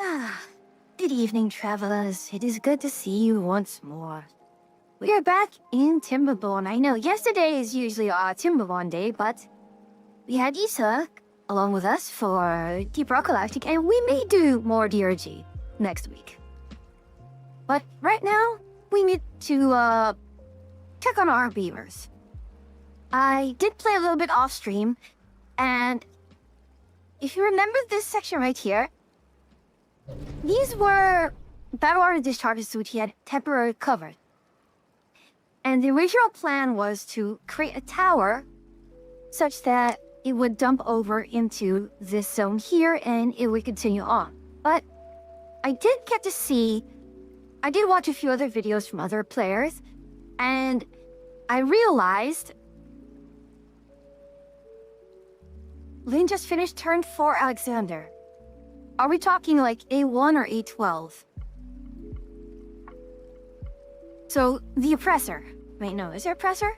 Ah, good evening, travelers. It is good to see you once more. We are back in Timberborn. I know yesterday is usually our Timberborn day, but we had Issa along with us for Deep Rock Galactic, and we may do more DRG next week. But right now, we need to check on our beavers. I did play a little bit off stream, and if you remember this section right here, these were battle armor discharges which he had temporarily covered. And the original plan was to create a tower such that it would dump over into this zone here and it would continue on. But I did watch a few other videos from other players, and I realized Lynn just finished turn 4 Alexander. Are we talking like A1 or A12? So, the Oppressor. Wait, no, is there Oppressor?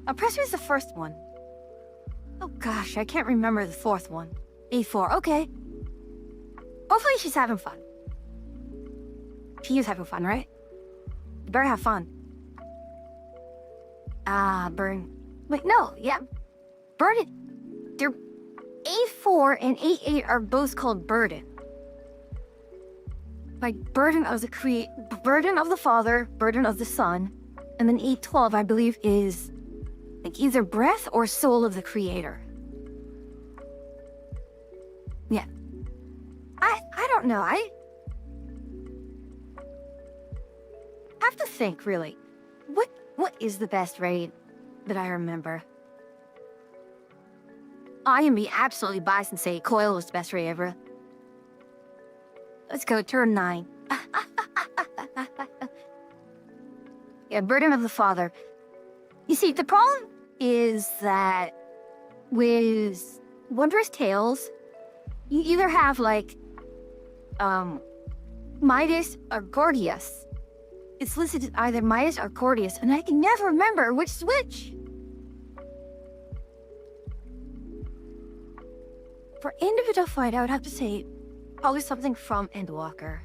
Oppressor is the first one. Oh gosh, I can't remember the fourth one. A4, okay. Hopefully she's having fun. She is having fun, right? You better have fun. Burn. Wait, no, yeah. Burn it. They're A4 and A8 are both called Burden. Like Burden of the Burden of the Father, Burden of the Son, and then A12 I believe is like either Breath or Soul of the Creator. Yeah. I don't know. I have to think really. What is the best raid that I remember? I can be absolutely biased and say Coil was the best raid ever. Let's go, turn 9. Yeah, Burden of the Father. You see, the problem is that with Wondrous Tales, you either have like, Midas or Gordius. It's listed as either Midas or Gordius, and I can never remember which is which. For individual fight, I would have to say probably something from Endwalker.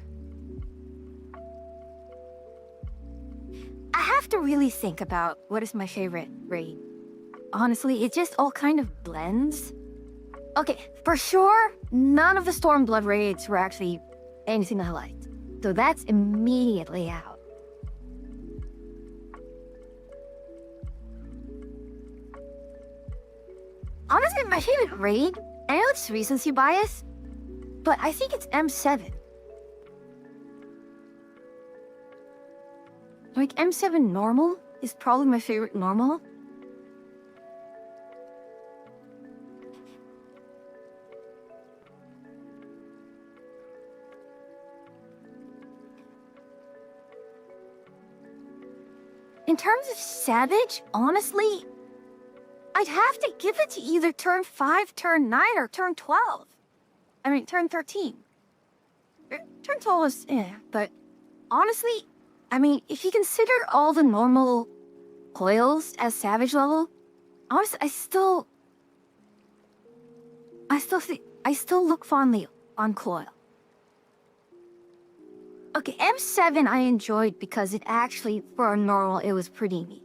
I have to really think about what is my favorite raid. Honestly, it just all kind of blends. Okay, for sure, none of the Stormblood raids were actually anything I liked. So that's immediately out. Honestly, my favorite raid, I know it's recency bias, but I think it's M7. Like, M7 normal is probably my favorite normal. In terms of savage, honestly, I'd have to give it to either turn 5, turn 9, or turn 12. I mean, turn 13. Turn 12 is, but honestly, I mean, if you consider all the normal coils as savage level, honestly, I still look fondly on coil. Okay, M7 I enjoyed because it actually, for a normal, it was pretty neat.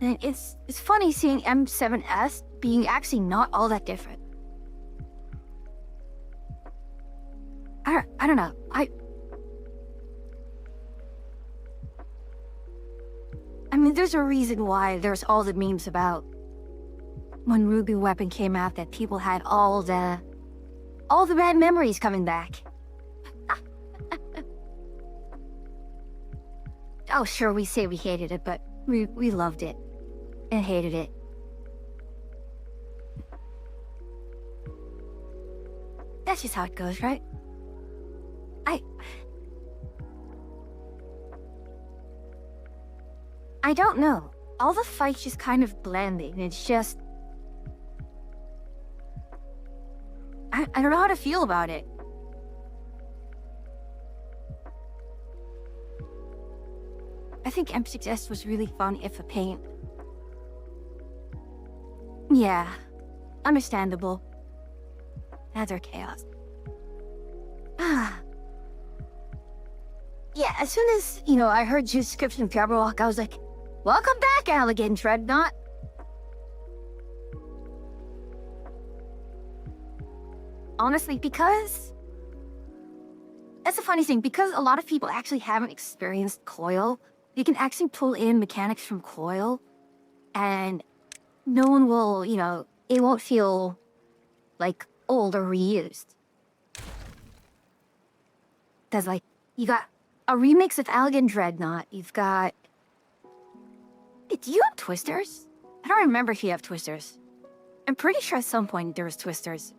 And it's funny seeing M7S being actually not all that different. I don't know. I mean, there's a reason why there's all the memes about when Ruby Weapon came out that people had all the bad memories coming back. Oh, sure, we say we hated it, but we loved it and hated it. That's just how it goes, right? I don't know. All the fights just kind of blending. It's just... I don't know how to feel about it. I think M6S was really fun, if a pain. Yeah, understandable. Another chaos. Yeah, as soon as, I heard your description of Jabberwock, I was like, welcome back, Allagan Dreadnought. Honestly, because... That's the funny thing, because a lot of people actually haven't experienced Coil, you can actually pull in mechanics from Coil, and no one will, it won't feel, like, old or reused. There's, like, you got a remix of Allagan Dreadnought, you've got... Do you have twisters? I don't remember if you have twisters. I'm pretty sure at some point there was twisters.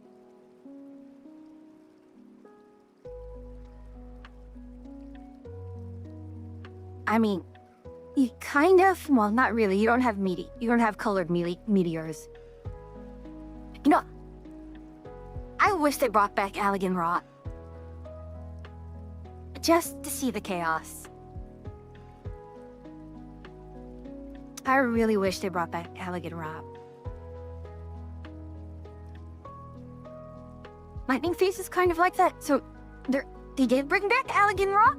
I mean, you kind of, well, not really. You don't have you don't have colored meteors. I wish they brought back Allagan Rot. Just to see the chaos. I really wish they brought back Allagan Rot. Lightning Face is kind of like that, so they did bring back Allagan Rot?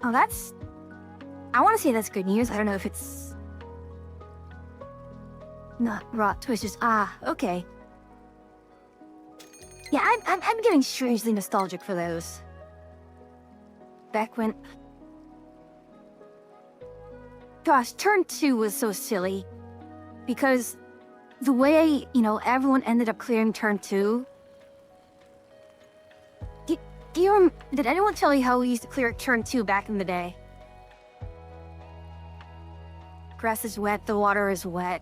Oh, I want to say that's good news. I don't know if it's... Not Rot Twisters. Ah, okay. Yeah, I'm getting strangely nostalgic for those. Back when... Gosh, turn 2 was so silly. Because the way, everyone ended up clearing turn 2... Did anyone tell you how we used to clear turn 2 back in the day? Grass is wet, the water is wet.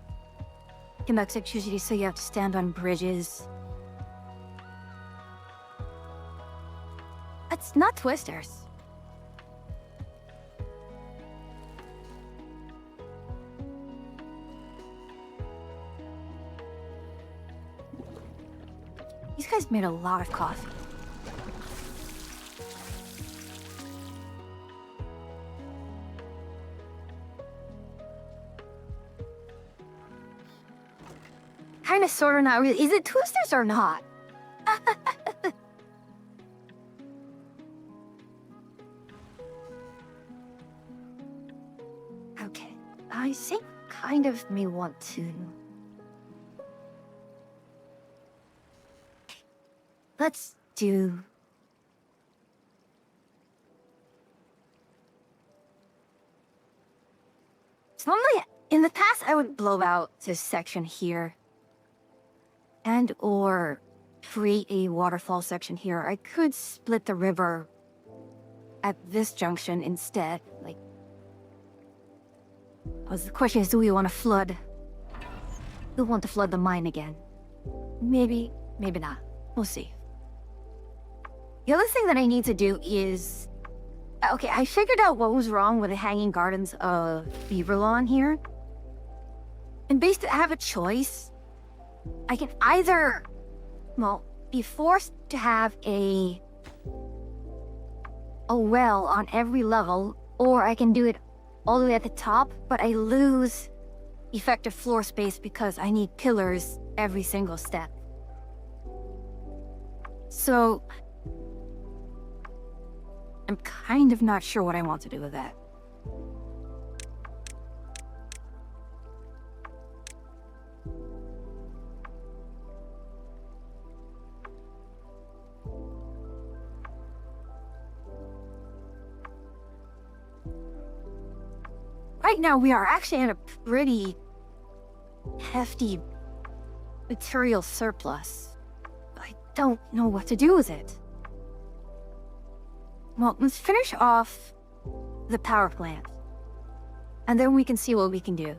Conducts electricity, so you have to stand on bridges. That's not twisters. These guys made a lot of coffee. Kinda, sorta, not really. Is it twisters or not? Okay, I think kind of may want to... Let's do... Normally, in the past, I would blow out this section here. And or create a waterfall section here. I could split the river at this junction instead. Like, the question is, do we want to flood? We want to flood the mine again. maybe not. We'll see. The other thing that I need to do is... Okay, I figured out what was wrong with the Hanging Gardens of Beaverlawn here. And basically, I have a choice. I can either, well, be forced to have a well on every level, or I can do it all the way at the top, but I lose effective floor space because I need pillars every single step. So I'm kind of not sure what I want to do with that. Right now, we are actually at a pretty hefty material surplus. I don't know what to do with it. Well, let's finish off the power plant, and then we can see what we can do.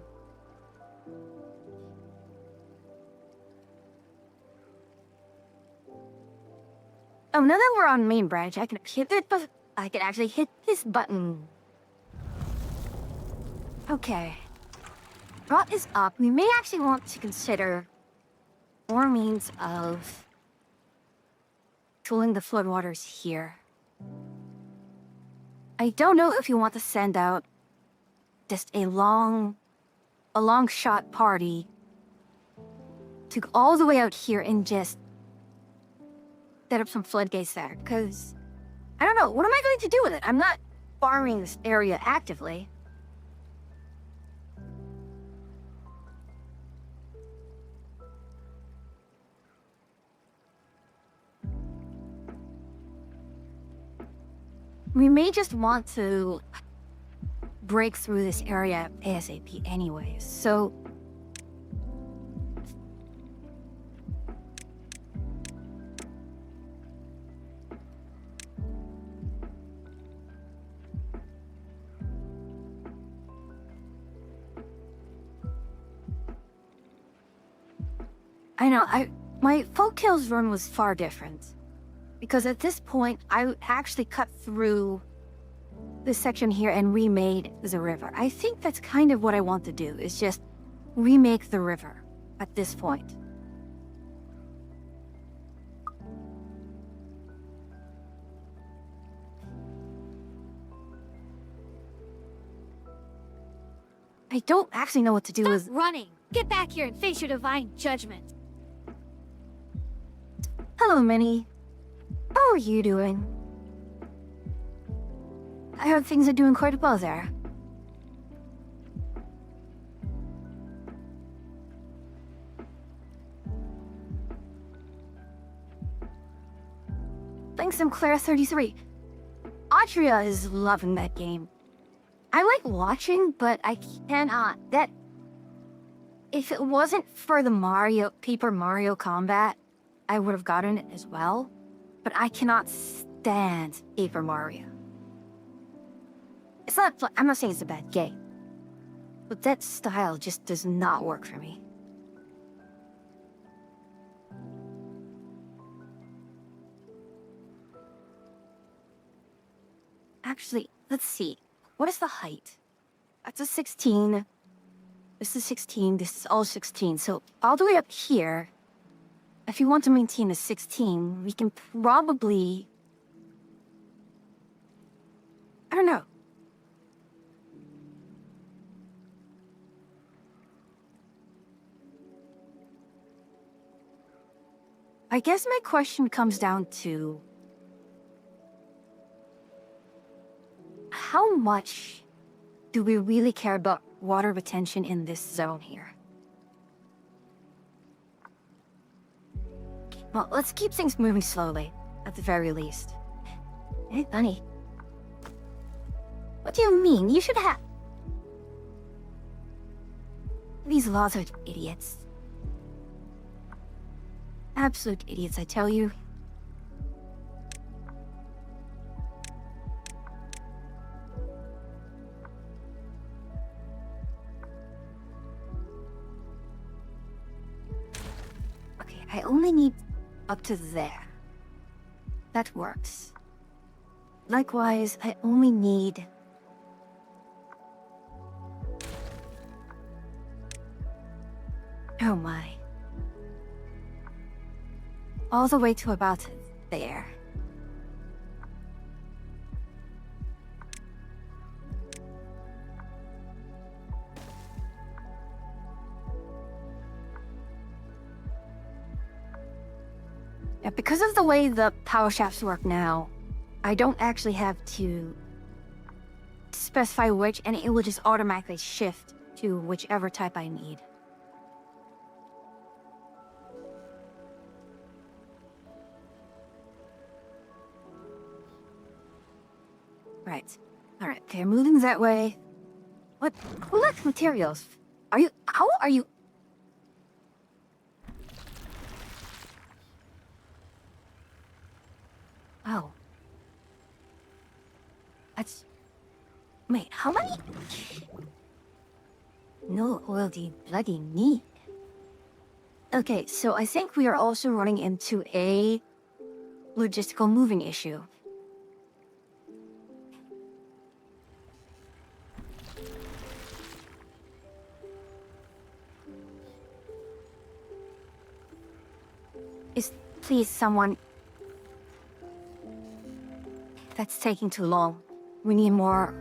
Oh, now that we're on main branch, I can hit it, but I can actually hit this button. Okay. Rot is up. We may actually want to consider more means of cooling the floodwaters here. I don't know if you want to send out just a long shot party to go all the way out here and just set up some floodgates there, because I don't know, what am I going to do with it? I'm not farming this area actively. We may just want to break through this area ASAP anyways, so... I know, my Folk Hills run was far different. Because at this point, I actually cut through this section here and remade the river. I think that's kind of what I want to do, is just remake the river at this point. I don't actually know what to do with... Stop running! Get back here and face your divine judgment. Hello, Minnie. How are you doing? I heard things are doing quite well there. Thanks, Sinclair33. Audria is loving that game. I like watching, but I cannot. If it wasn't for the Paper Mario combat, I would have gotten it as well. But I cannot stand Paper Mario. It's not, I'm not saying it's a bad game, but that style just does not work for me. Actually, let's see. What is the height? That's a 16. This is 16. This is all 16. So all the way up here, if you want to maintain a 16, we can probably... I don't know. I guess my question comes down to... how much do we really care about water retention in this zone here? Well, let's keep things moving slowly, at the very least. Hey, Bunny. What do you mean? You should have... These laws are idiots. Absolute idiots, I tell you. I only need up to there. That works. Likewise, I only need... Oh my. All the way to about there. Yeah, because of the way the power shafts work now, I don't actually have to specify which, and it will just automatically shift to whichever type I need. Right. Alright, they're moving that way. What? Who lacks materials? Are you... How are you... Oh. That's... Wait, how many... No oil do you bloody need? Okay, so I think we are also running into a logistical moving issue. Please, someone... That's taking too long. We need more...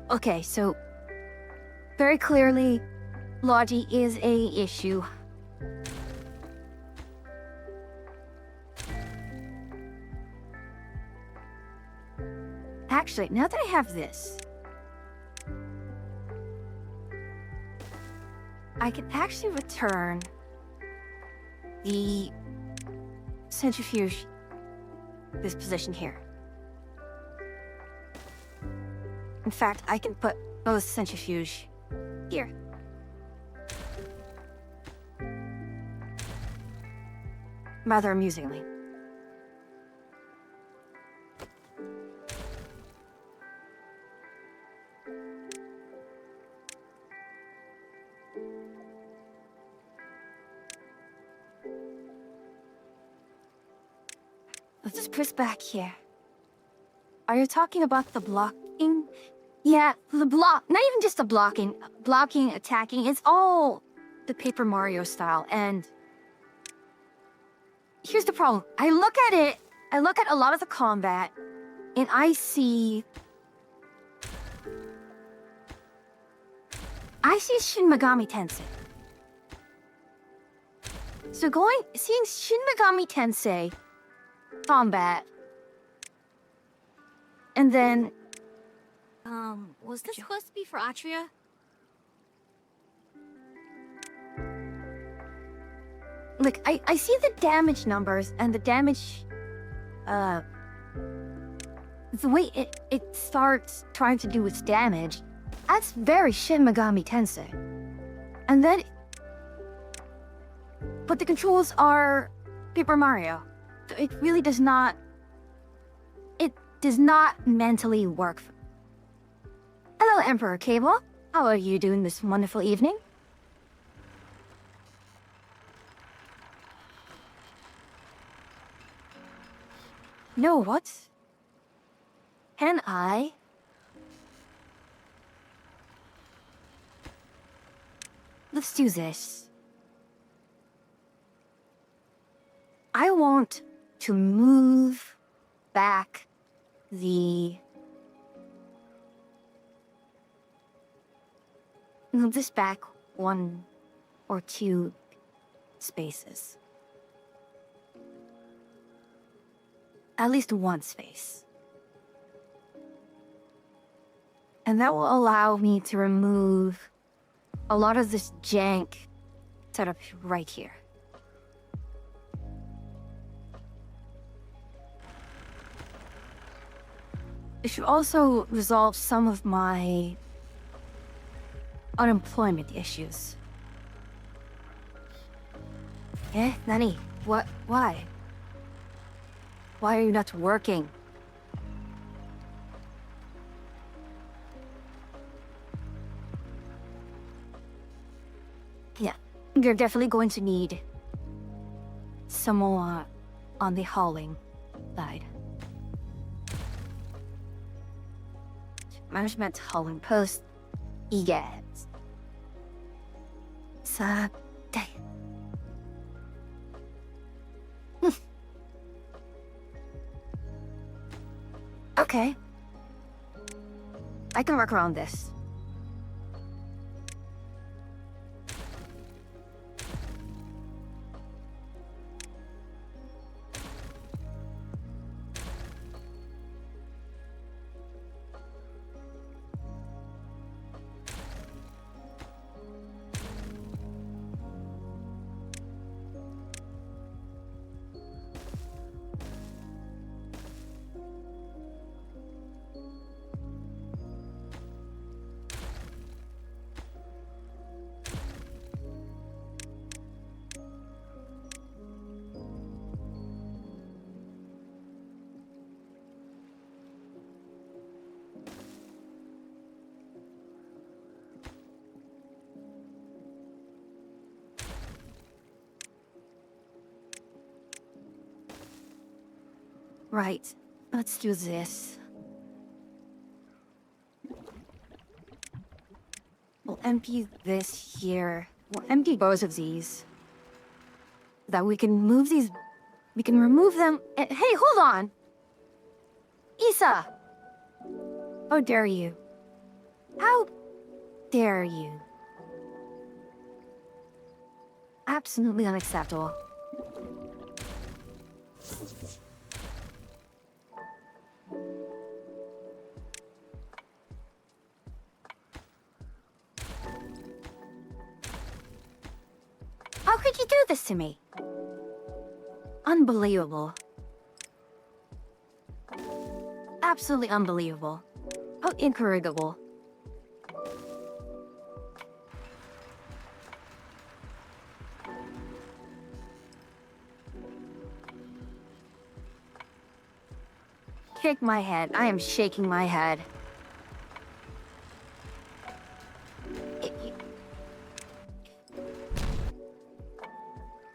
Okay, so... Very clearly, Logi is a issue. Actually, now that I have this... I can actually return... the... centrifuge... this position here. In fact, I can put both centrifuge here. Rather amusingly. Let's just press back here. Are you talking about the blocking? Yeah, the block, not even just the blocking, attacking, it's all the Paper Mario style, and here's the problem. I look at a lot of the combat, and I see Shin Megami Tensei. So seeing Shin Megami Tensei combat, and then Was this supposed to be for Atria? look, I see the damage numbers and the damage, the way it starts trying to do its damage, that's very Shin Megami Tensei. And then, but the controls are Paper Mario. It really does not, it does not mentally work. Hello, Emperor Cable. How are you doing this wonderful evening? No, what? Can I? Let's do this. I want to move back the... Move this back 1 or 2 spaces. At least 1 space. And that will allow me to remove a lot of this jank set up right here. It should also resolve some of my unemployment issues. Eh, Nani? What? Why? Why are you not working? Yeah, you're definitely going to need some more on the hauling side. Management hauling post, EGADS. Sa day. Okay. I can work around this. Right, let's do this. We'll empty this here. We'll empty both of these. That we can move these... We can remove them... Hey, hold on! Isa! How dare you? How dare you? Absolutely unacceptable. How could you do this to me? Unbelievable. Absolutely unbelievable. How incorrigible. Shake my head. I am shaking my head.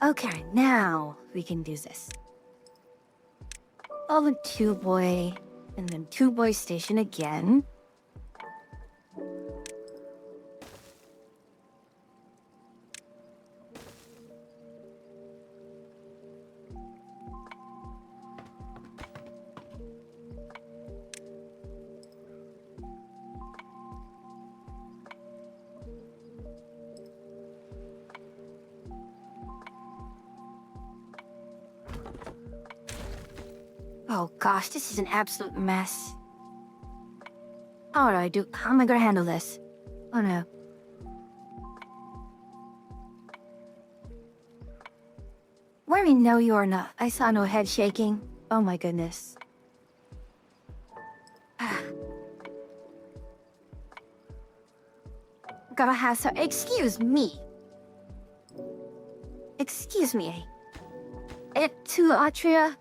Okay, now we can do this. All in Two Boy, and then Two Boy Station again. Oh gosh, this is an absolute mess. How am I gonna handle this? Oh no. Worry, no you're not. I saw no head shaking. Oh my goodness. Gotta have some... Excuse me. Excuse me. To Atria?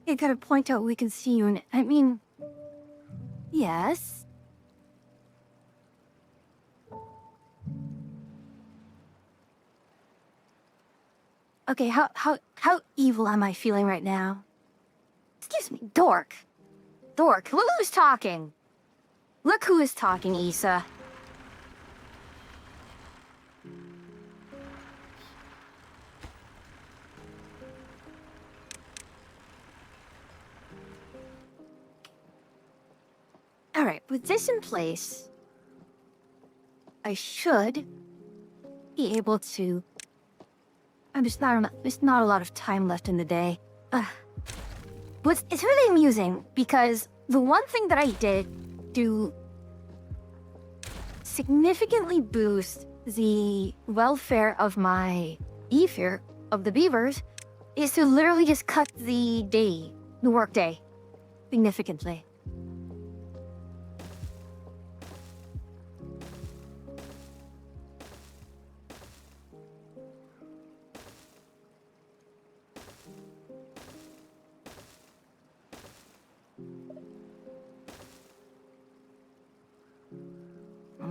You gotta point out we can see you I mean... Yes? Okay, how evil am I feeling right now? Excuse me, Dork. Dork, look who's talking. Look who is talking, Isa. Alright, with this in place, I should be able to... there's not a lot of time left in the day. But it's really amusing because the one thing that I did to significantly boost the welfare of my Ether, of the beavers, is to literally just cut the work day, significantly.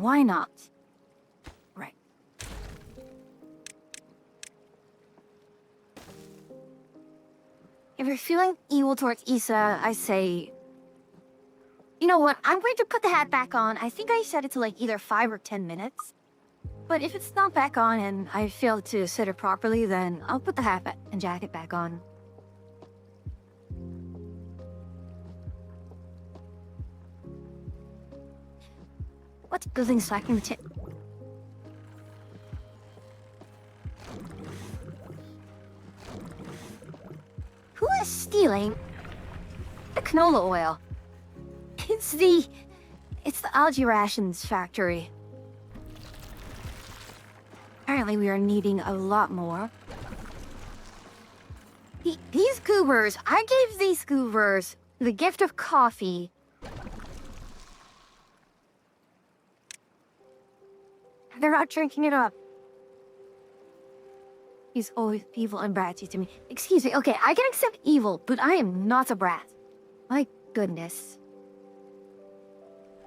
why not? Right. If you're feeling evil towards Issa, I say... You know what? I'm going to put the hat back on. I think I set it to like either 5 or 10 minutes. But if it's not back on and I fail to set it properly, then I'll put the hat and jacket back on. What's building slacking the tip? Who is stealing the canola oil? It's the algae rations factory. Apparently we are needing a lot more. These goobers, I gave these goobers the gift of coffee. They're not drinking it up. He's always evil and bratty to me. Excuse me, okay, I can accept evil, but I am not a brat. My goodness.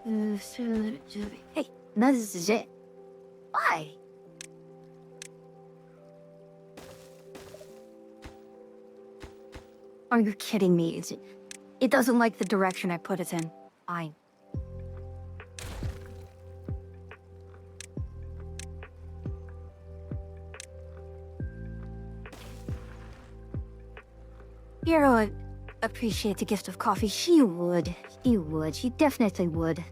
Hey, this is it. Why? Are you kidding me? It doesn't like the direction I put it in. Fine. Hero would appreciate the gift of coffee. She would. She would. She definitely would.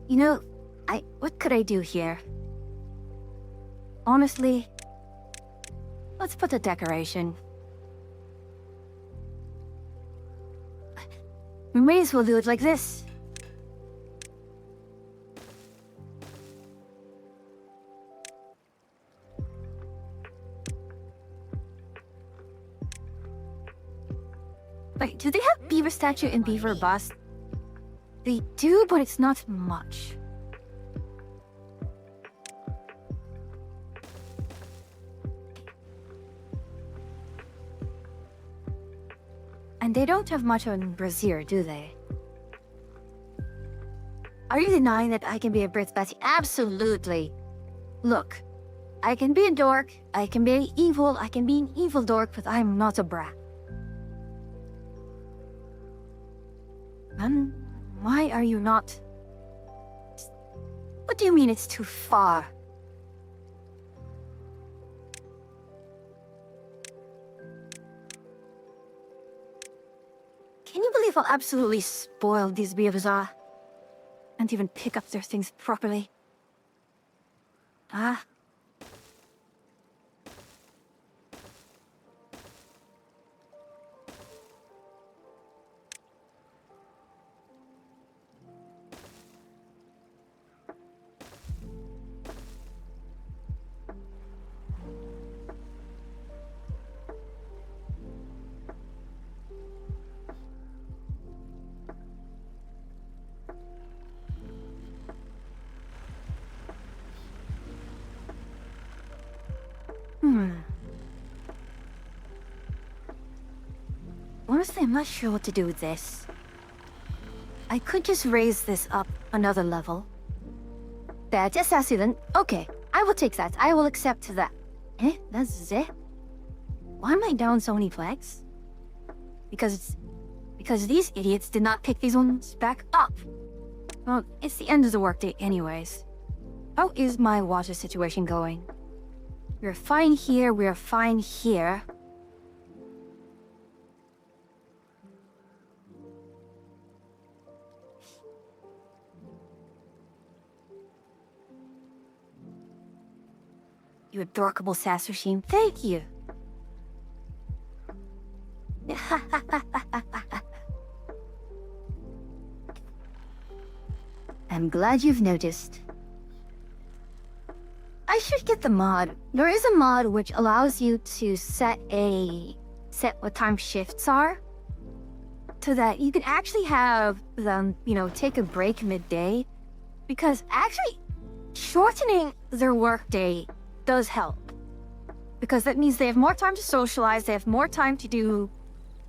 You know, what could I do here? Honestly, let's put a decoration. We may as well do it like this. Wait, do they have beaver statue and beaver bust? They do, but it's not much. And they don't have much on Brazier, do they? Are you denying that I can be a Brit Betty? Absolutely. Look, I can be a dork, I can be evil, I can be an evil dork, but I'm not a brat. Why are you not? What do you mean it's too far? Can you believe how absolutely spoiled these beavers are? Can't even pick up their things properly. Ah. Honestly, I'm not sure what to do with this. I could just raise this up another level. That is accident. Okay, I will take that. I will accept that. Eh? That's it? Why am I down so many flags? Because these idiots did not pick these ones back up. Well, it's the end of the workday anyways. How is my water situation going? We're fine here, we're fine here. You adorable Sasushim, thank you. I'm glad you've noticed. I should get the mod. There is a mod which allows you to set what time shifts are. to that, you can actually have them, take a break midday, because actually shortening their workday does help. Because that means they have more time to socialize, they have more time to do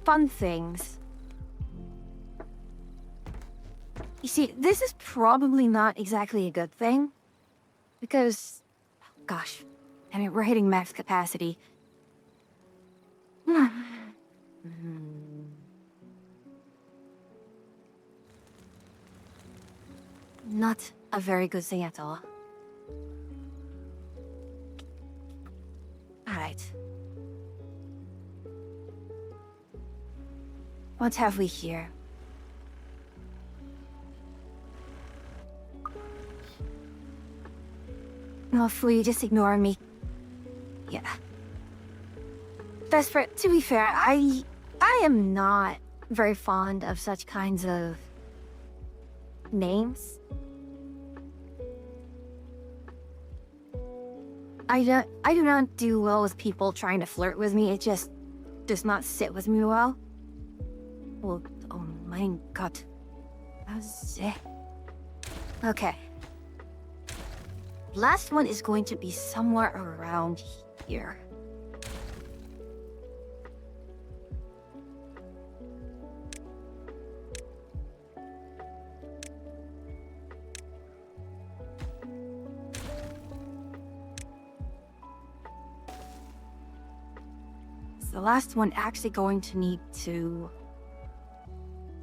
fun things. You see, this is probably not exactly a good thing, because, gosh, we're hitting max capacity. Not a very good thing at all. Alright. What have we here? Hopefully you just ignore me. Yeah. Vesper, to be fair, I am not very fond of such kinds of names. I do not do well with people trying to flirt with me. It just does not sit with me well. Well, oh my god. Okay. Last one is going to be somewhere around here. The last one actually going to need to...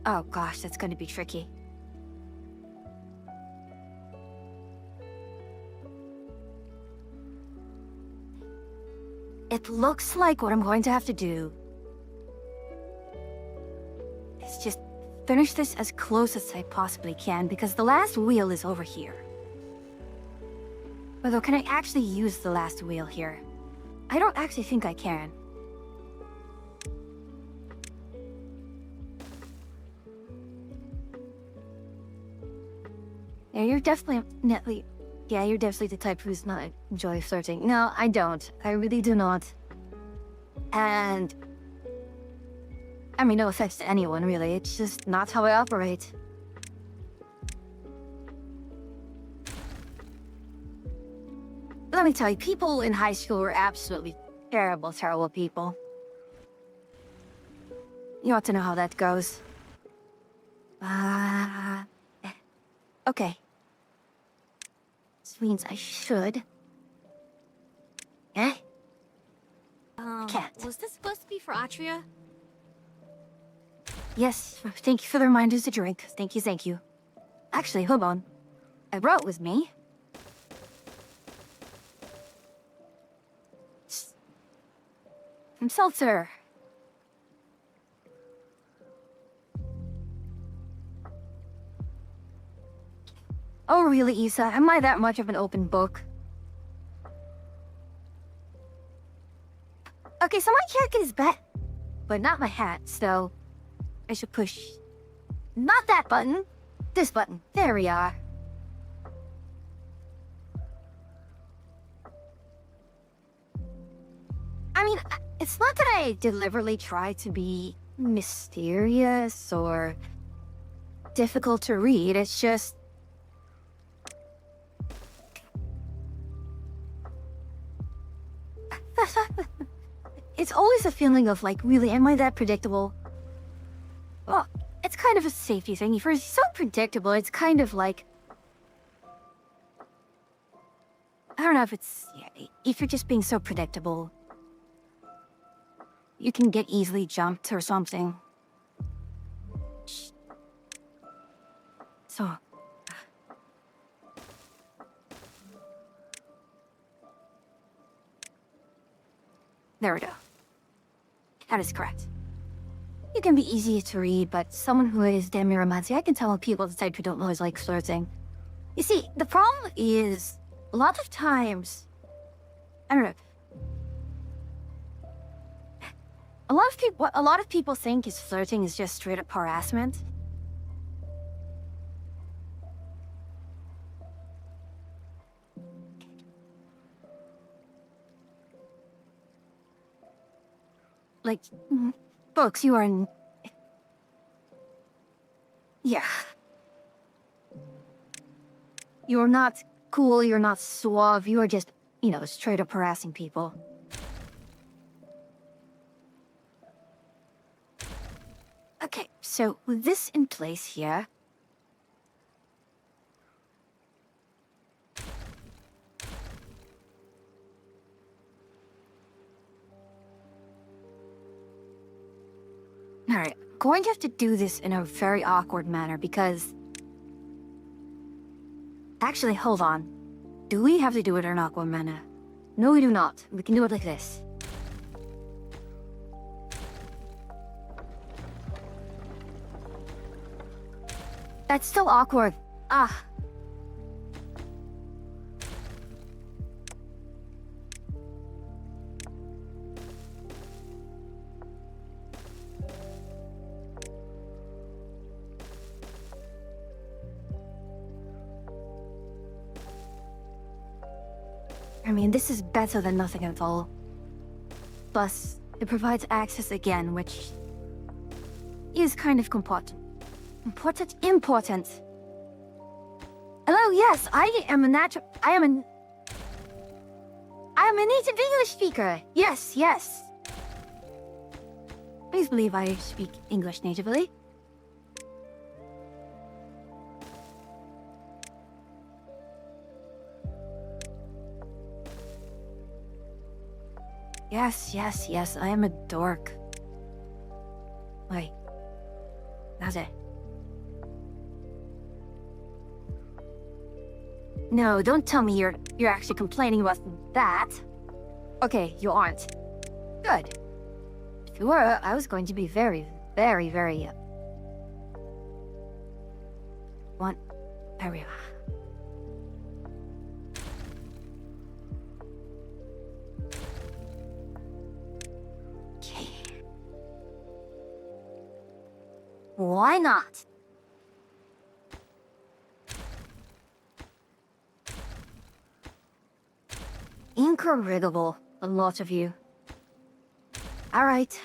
Oh gosh, that's going to be tricky. It looks like what I'm going to have to do is just finish this as close as I possibly can, because the last wheel is over here. Although, can I actually use the last wheel here? I don't actually think I can. Yeah, you're definitely the type who's not enjoy flirting. No, I don't. I really do not. And I mean, no offense to anyone, really. It's just not how I operate. Let me tell you, people in high school were absolutely terrible, terrible people. You ought to know how that goes. Okay. This means I should. Eh? Can't. Was this supposed to be for Atria? Yes, thank you for the reminders to drink. Thank you, thank you. Actually, hold on. I brought with me... some seltzer. Oh, really, Isa? Am I that much of an open book? Okay, so my jacket is back, but not my hat, so I should push... not that button, this button. There we are. I mean, it's not that I deliberately try to be mysterious or difficult to read, it's just... It's always a feeling of, like, really, am I that predictable? Well, it's kind of a safety thing. If you're so predictable, it's kind of like... I don't know if it's... yeah, if you're just being so predictable, you can get easily jumped or something. So... there we go. That is correct. You can be easy to read, but someone who is damn near romantic, I can tell when people the type who don't always like flirting. You see, the problem is, a lot of times, I don't know. A lot of people think is flirting is just straight up harassment. Like, folks, you are... Yeah. You're not cool, you're not suave, you are just, straight up harassing people. Okay, so with this in place here... Alright, going to have to do this in a very awkward manner because... Actually, hold on. Do we have to do it in an awkward manner? No, we do not. We can do it like this. That's still awkward. Ah. I mean, this is better than nothing at all. Plus, it provides access again, which is kind of important. Important. Hello, yes, I am a native English speaker. Yes. Please believe I speak English natively. Yes, I am a dork. Wait. That's it. No, don't tell me you're actually complaining about that. Okay, you aren't. Good. If you were, I was going to be very... Very... Okay. Why not? Incredible, a lot of you. All right.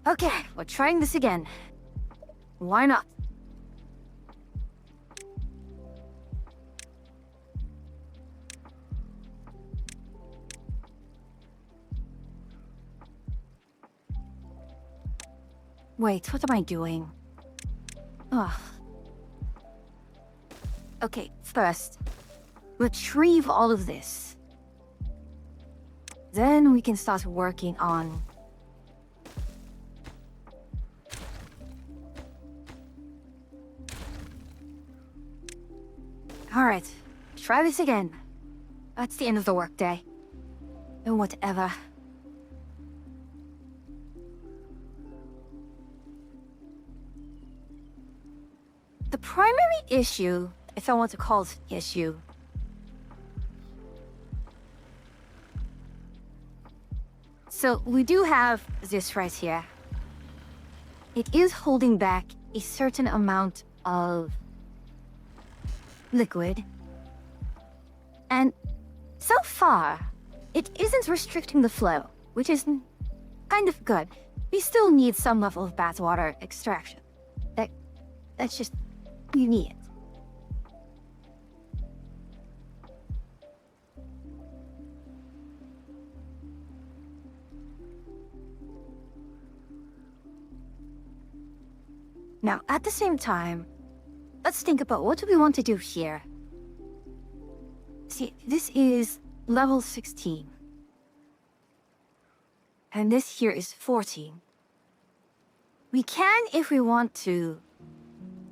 Okay, we're trying this again. Why not? Wait, what am I doing? Ugh. Okay, first, retrieve all of this. Then we can start working on... Alright, try this again. That's the end of the workday. And whatever. The primary issue, if I want to call it issue, so we do have this right here. It is holding back a certain amount of liquid. And so far, it isn't restricting the flow, which is kind of good. We still need some level of bathwater extraction. That's just... you need it. Now, at the same time, let's think about what do we want to do here. See, this is level 16. And this here is 14. We can, if we want to,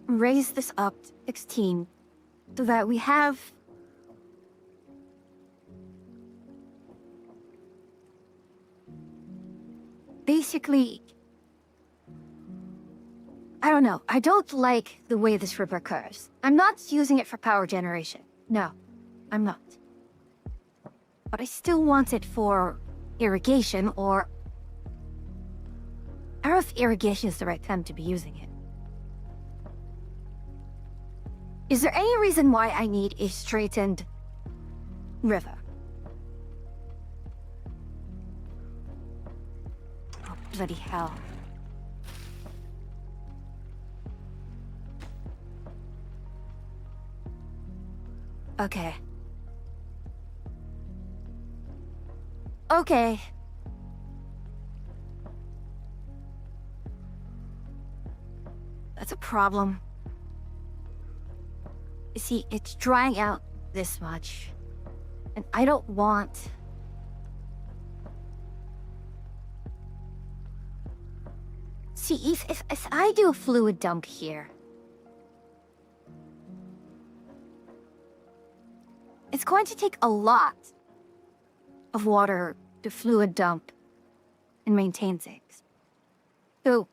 raise this up to 16 so that we have... basically... I don't know. I don't like the way this river curves. I'm not using it for power generation. No, I'm not. But I still want it for irrigation, or... I don't know if irrigation is the right time to be using it. Is there any reason why I need a straightened river? Oh, bloody hell. Okay. Okay. That's a problem. You see, it's drying out this much. And I don't want... See, if I do a fluid dump here... It's going to take a lot of water to fluid dump and maintain things. So...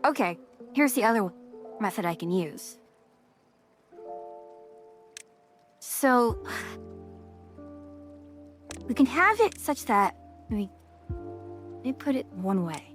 Okay, here's the other method I can use. So... we can have it such that... let me put it one way.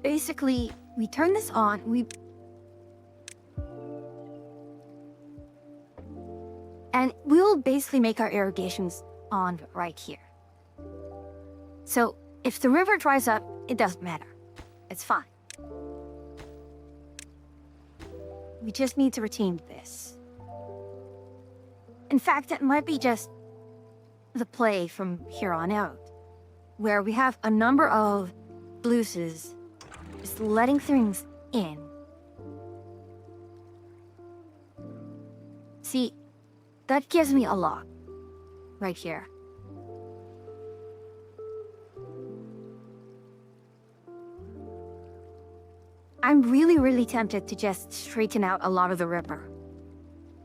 Basically, we turn this on, and we'll basically make our irrigations on right here. So, if the river dries up, it doesn't matter. It's fine. We just need to retain this. In fact, it might be just the play from here on out, where we have a number of sluices just letting things in. See, that gives me a lot. Right here. I'm really tempted to just straighten out a lot of the river.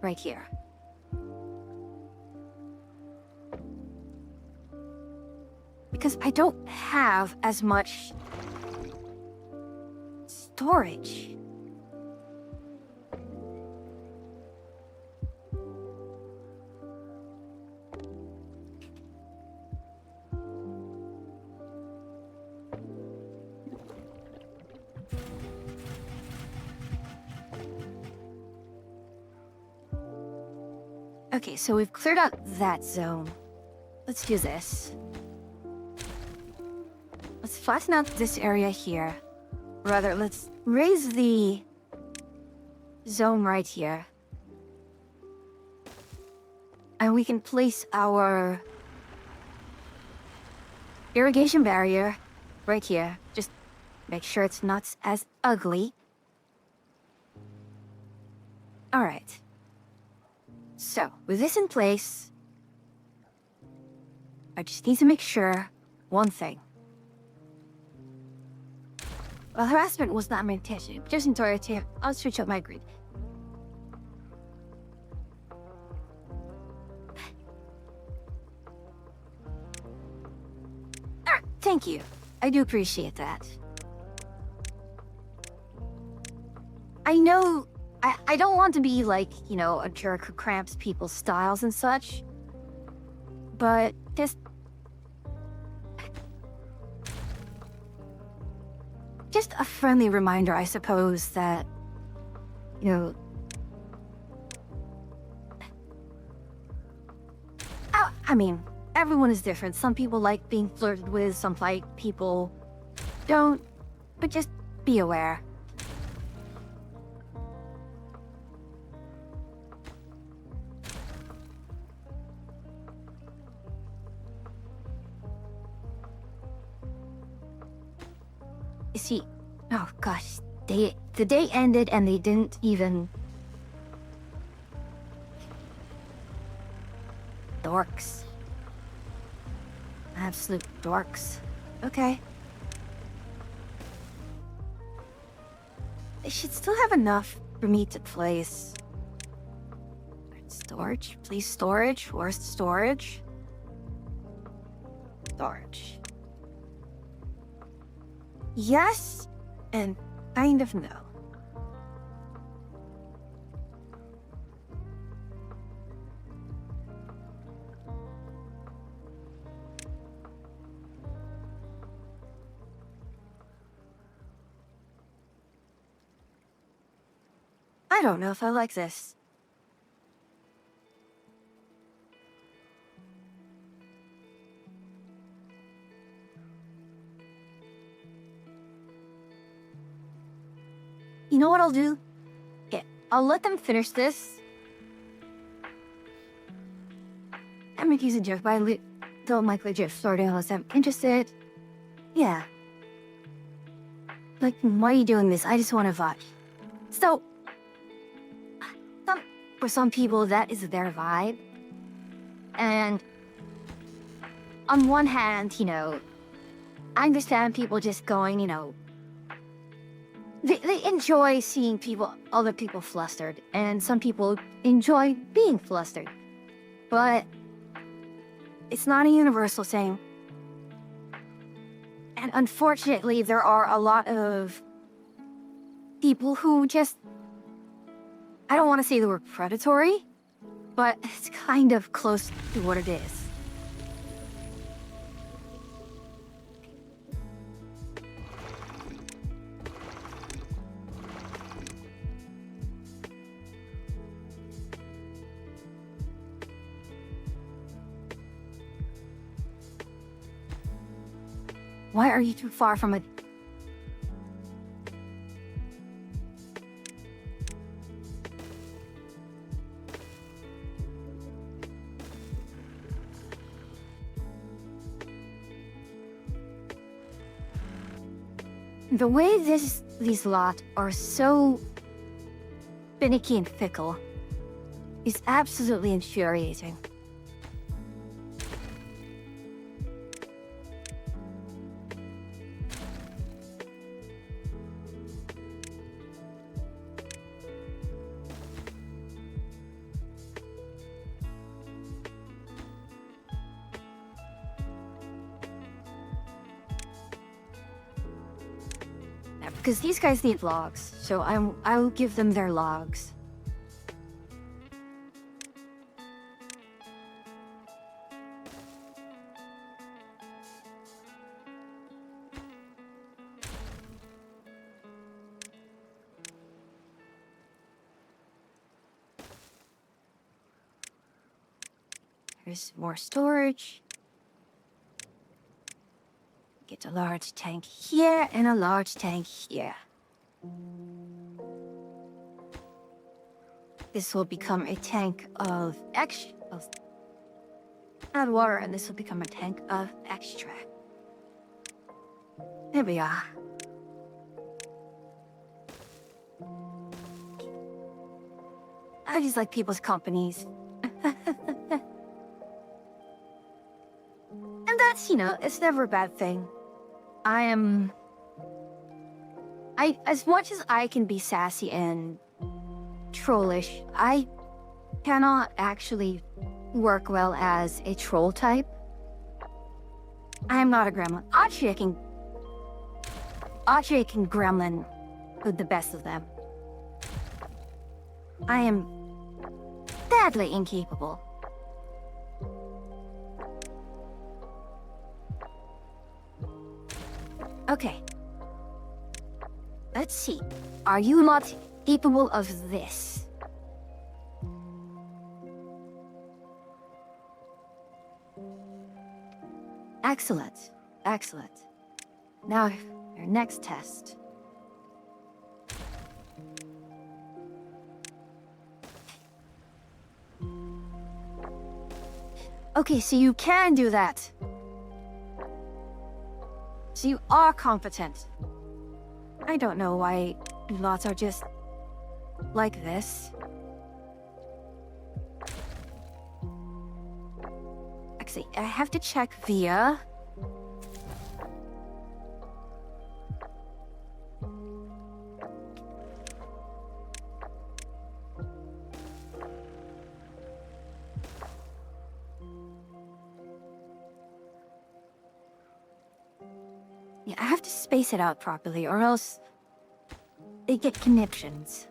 Right here. Because I don't have as much storage. Okay, so we've cleared out that zone. Let's do this. Let's flatten out this area here. Rather, let's raise the zone right here. And we can place our irrigation barrier right here. Just make sure it's not as ugly. Alright. So, with this in place, I just need to make sure one thing. Well, harassment was not my intention. Just authoritative. I'll switch up my grid. Thank you. I do appreciate that. I know I don't want to be like, you know, a jerk who cramps people's styles and such. But just a friendly reminder, I suppose, that, you know... I mean, everyone is different. Some people like being flirted with, some like people don't. But just be aware. You see, oh gosh, the day ended and they didn't even... Dorks. Absolute dorks. Okay. I should still have enough for me to place. Storage? Please, storage. Where's the storage? Storage. Yes, and kind of no. I don't know if I like this. You know what I'll do? Okay, I'll let them finish this. I'm gonna use a joke, but I don't like legit story unless I'm interested. Yeah. Like, why are you doing this? I just want to vibe. So, for some people, that is their vibe. And on one hand, you know, I understand people just going, you know, they enjoy seeing other people flustered, and some people enjoy being flustered. But it's not a universal thing. And unfortunately, there are a lot of people who just, I don't want to say the word predatory, but it's kind of close to what it is. Why are you too far from it? The way these lot are so finicky and fickle is absolutely infuriating. Because these guys need logs, so I will give them their logs. There's more storage. Get a large tank here and a large tank here. This will become a tank of add water, and this will become a tank of extract. There we are. I just like people's companies. And that's, you know, it's never a bad thing. As much as I can be sassy and trollish, I cannot actually work well as a troll type. I am not a gremlin. Archie can gremlin with the best of them. I am sadly incapable. Okay. Let's see. Are you not capable of this? Excellent. Excellent. Now, your next test. Okay, so you can do that. So you are competent. I don't know why lots are just like this. Actually, I have to check via. Yeah, I have to space it out properly, or else they get conniptions.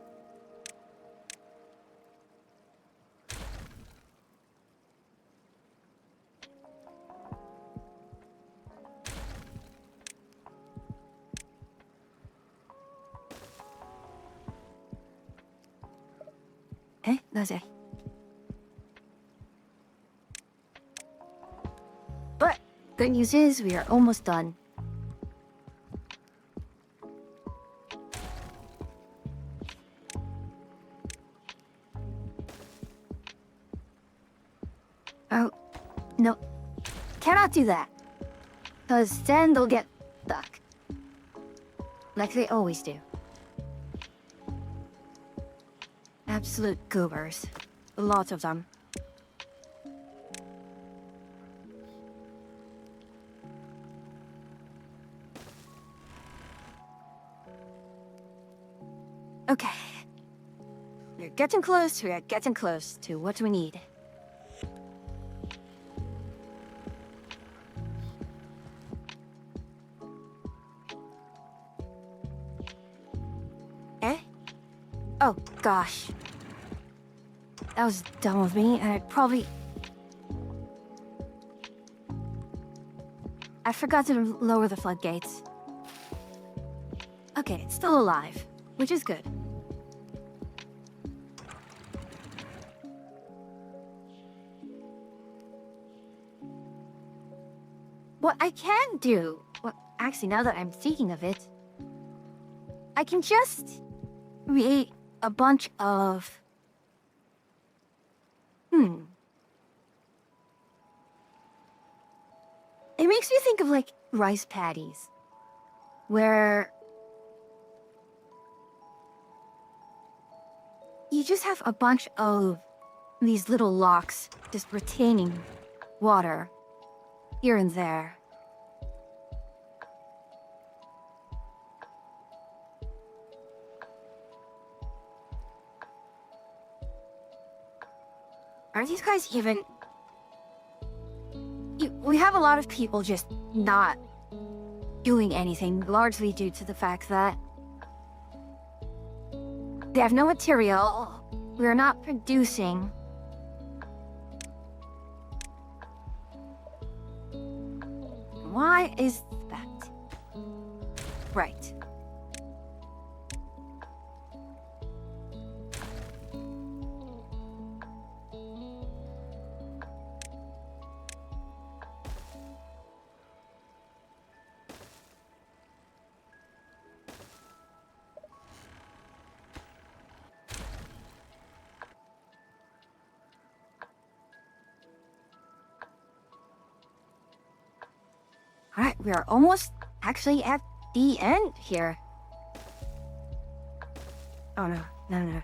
That's it. But good news is we are almost done. Oh, no. Cannot do that. Because then they'll get stuck. Like they always do. Absolute goobers. Lots of them. Okay. We're getting close, we are getting close to what we need. Eh? Oh, gosh. That was dumb of me, and I forgot to lower the floodgates. Okay, it's still alive, which is good. What I can do... Well, actually, now that I'm thinking of it... I can just... create a bunch of... It makes me think of, like, rice paddies. Where... you just have a bunch of these little locks just retaining water here and there. Are these guys even... We have a lot of people just not doing anything, largely due to the fact that they have no material. We're not producing. Why is that? Right. Alright, we are almost actually at the end here. Oh no, no.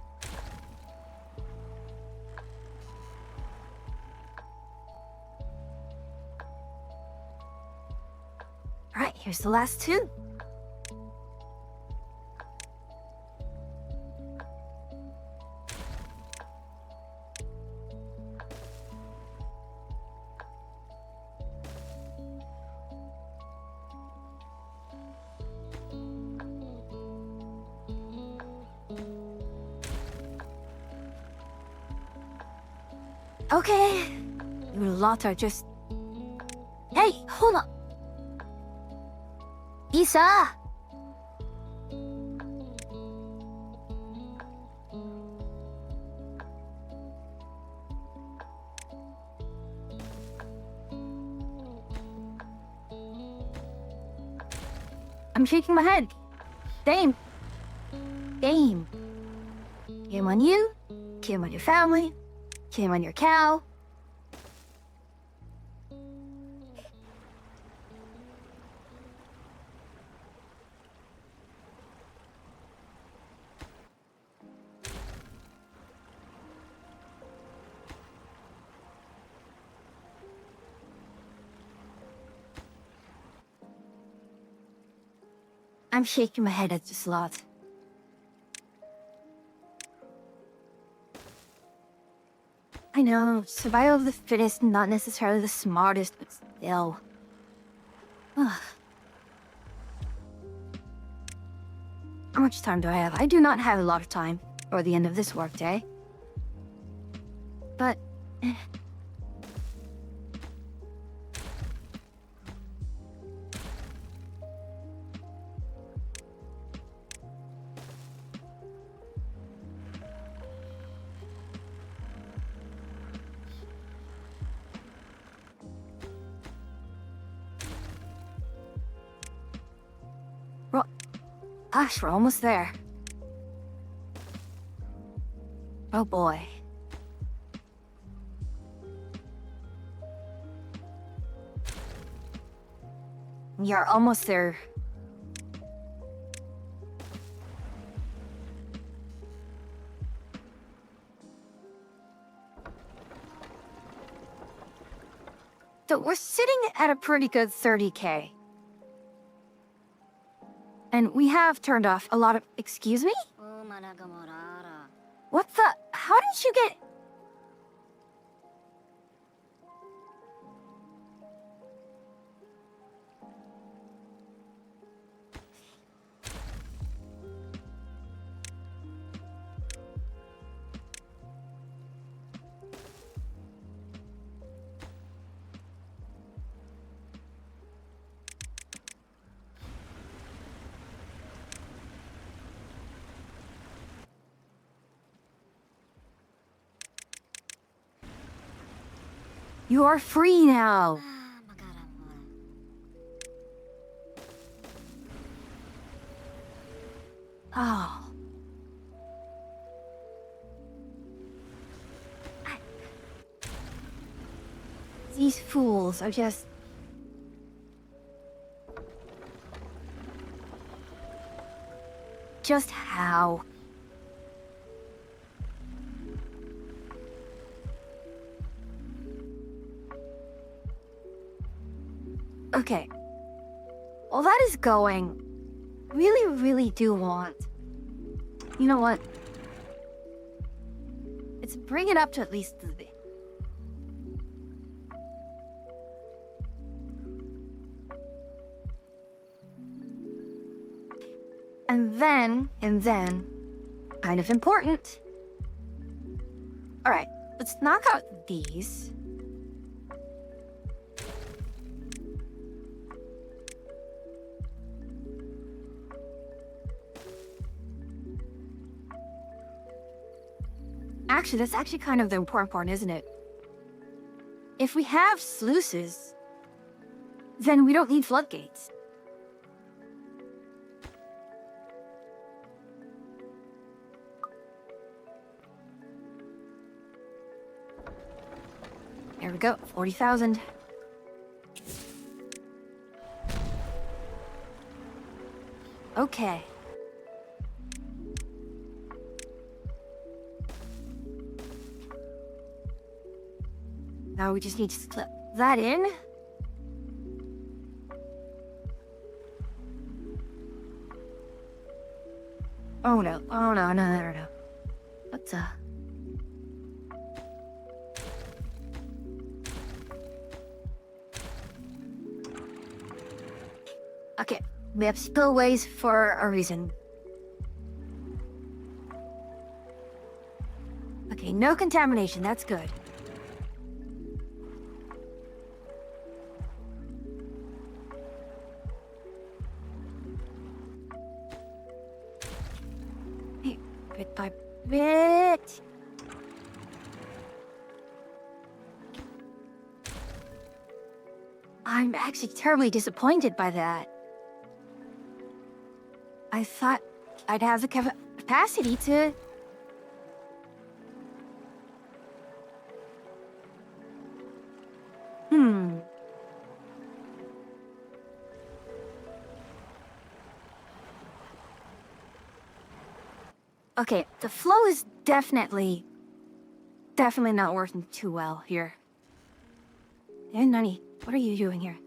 Alright, here's the last two. Okay. You lot are just... Hey, hold on. Isa! I'm shaking my head. Dame. Dame. Shame on you. Shame on your family. Shame on your cow. I'm shaking my head at this lot. I know, survival of the fittest, not necessarily the smartest, but still. Ugh. much time do I have? I do not have a lot of time, or the end of this workday. But... Gosh, we're almost there. Oh boy. You're almost there. So we're sitting at a pretty good 30K. And we have turned off a lot of... Excuse me? What the... How did you get... You are free now. Oh. These fools are just... Just how? Okay. Well, that is going. Really, really do want. You know what? Let's bring it up to at least the... And then, kind of important. Alright, let's knock out these. Actually, that's actually kind of the important part, isn't it? If we have sluices, then we don't need floodgates. There we go, 40,000. Okay. Now we just need to slip that in. Oh no, oh no, no. What's Okay, we have spillways for a reason. Okay, no contamination, that's good. Hey, bit by bit. I'm actually terribly disappointed by that. I thought I'd have the capacity to... Okay, the flow is definitely not working too well here. Hey, Nani, what are you doing here?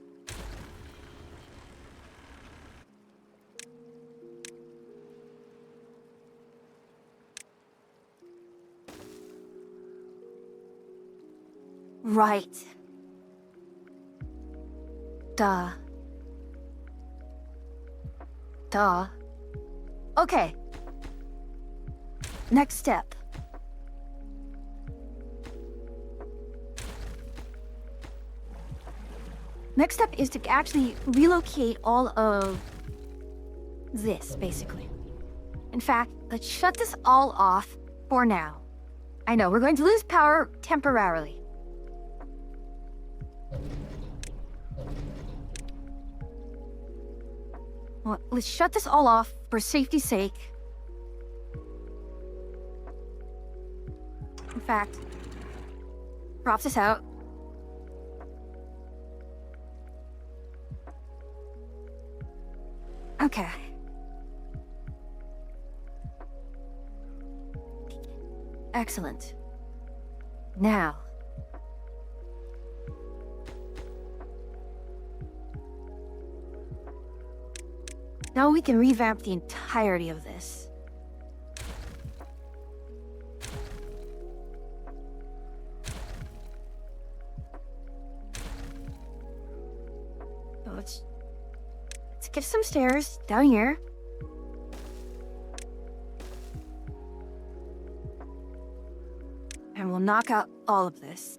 Right. Duh. Okay. Next step. Next step is to actually relocate all of this, basically. In fact, let's shut this all off for now. I know, we're going to lose power temporarily. Well, let's shut this all off for safety's sake. In fact, drop this out. Okay. Excellent. Now. Now we can revamp the entirety of this. So let's get some stairs down here. And we'll knock out all of this.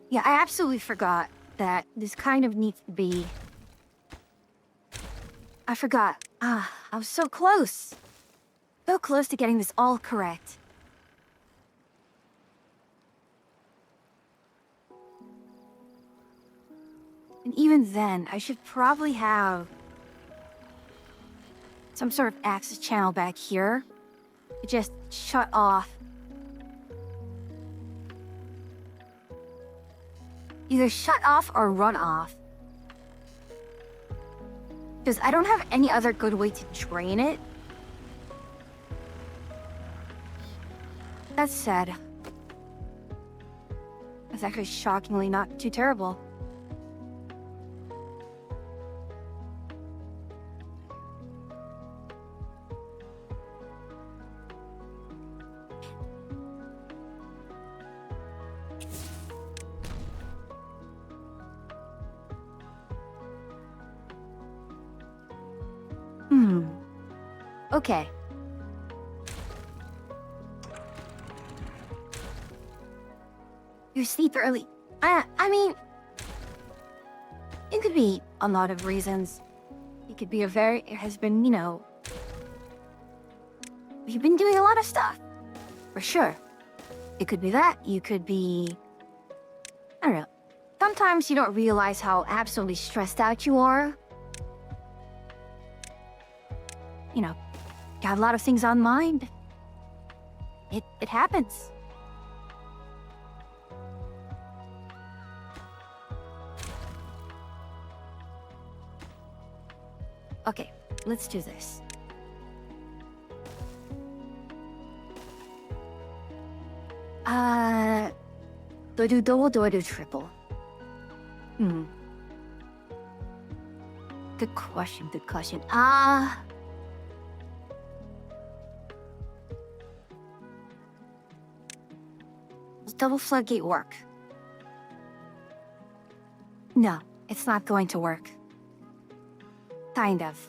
Yeah, I absolutely forgot that this kind of needs to be... I forgot. I was so close. So close to getting this all correct. And even then, I should probably have some sort of access channel back here. To just shut off. Either shut off or run off. Because I don't have any other good way to drain it. That said, it's actually shockingly not too terrible. Okay. You sleep early. I mean, it could be a lot of reasons. It could be it has been, you've been doing a lot of stuff. For sure. It could be that. You could be, I don't know. Sometimes you don't realize how absolutely stressed out you are. Got a lot of things on mind. It happens. Okay, let's do this. Do I do double, do I do triple? Good question, good question. Does double floodgate work? No, it's not going to work. Kind of.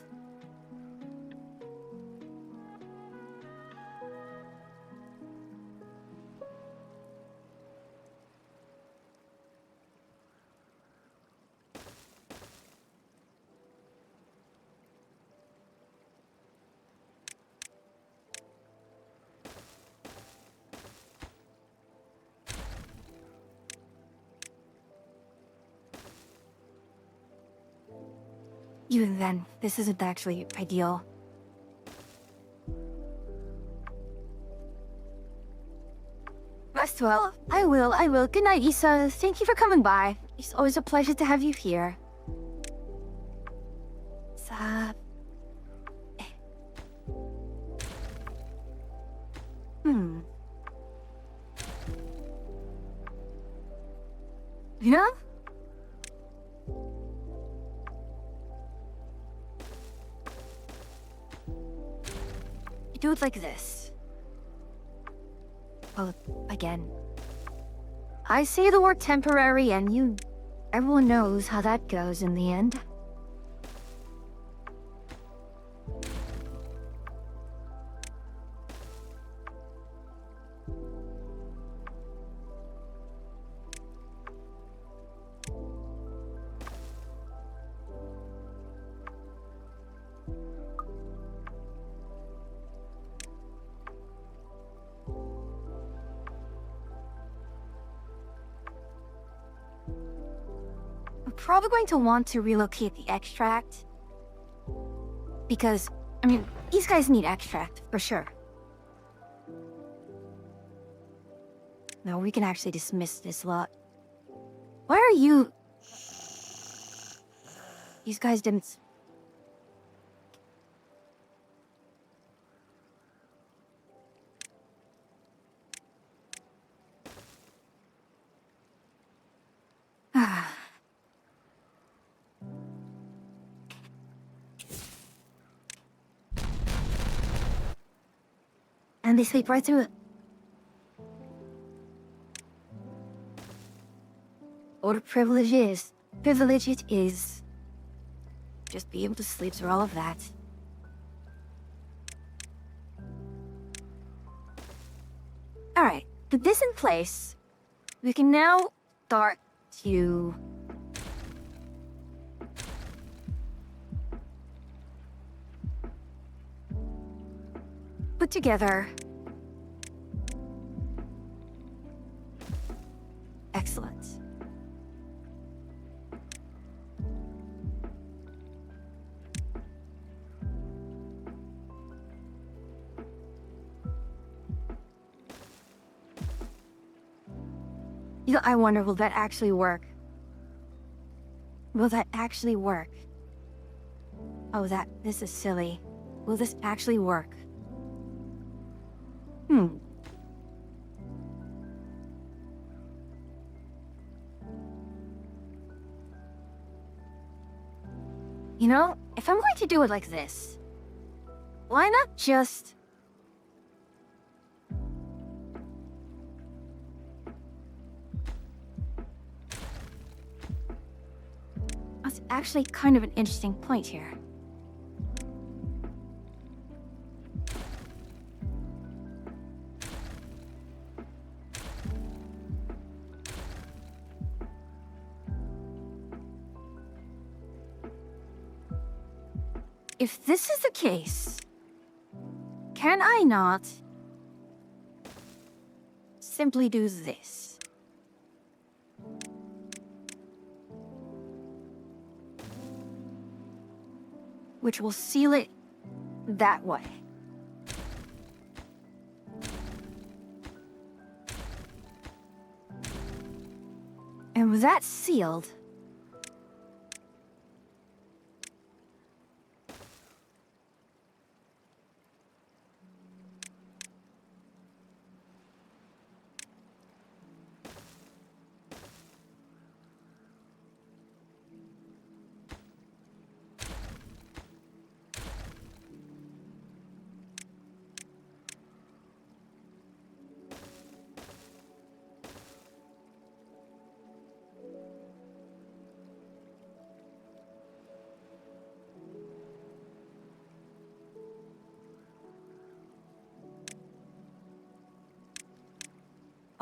Even then, this isn't actually ideal. Best well, I will. Good night, Issa. Thank you for coming by. It's always a pleasure to have you here. You know? Do it like this. Well, again. I say the word temporary and everyone knows how that goes in the end. probably going to want to relocate the extract. Because, I mean, these guys need extract, for sure. No, we can actually dismiss this lot. Why are you... These guys didn't... And they sleep right through it. What a privilege is. Privilege it is. Just be able to sleep through all of that. Alright, with this in place, we can now start to... put together... Excellent. You know, I wonder, will that actually work? Will that actually work? Oh, this is silly. Will this actually work? You know, if I'm going to do it like this, why not just... That's actually kind of an interesting point here. If this is the case, can I not simply do this? Which will seal it that way. And with that sealed,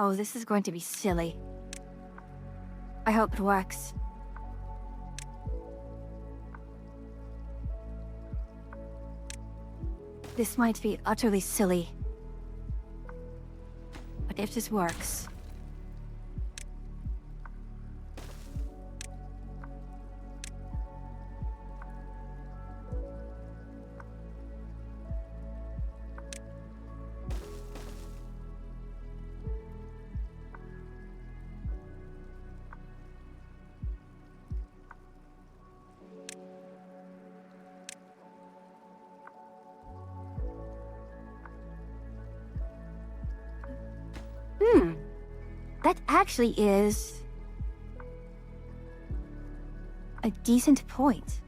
oh, this is going to be silly. I hope it works. This might be utterly silly. But if this works... That actually is... a decent point.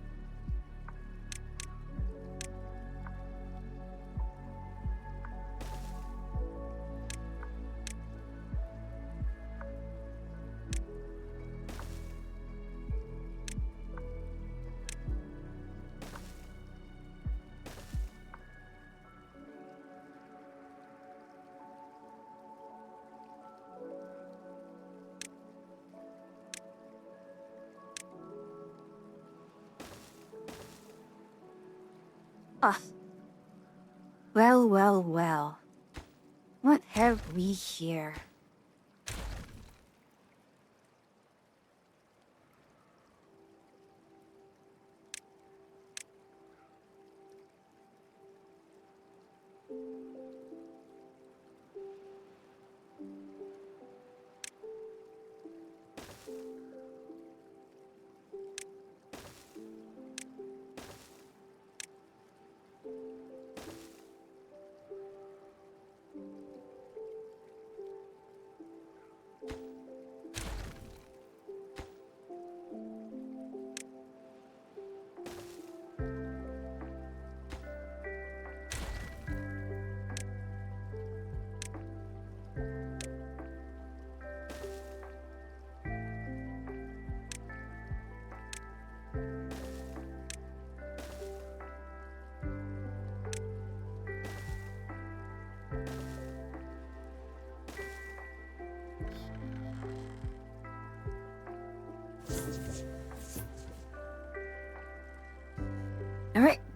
Ah. Well, well, well. What have we here?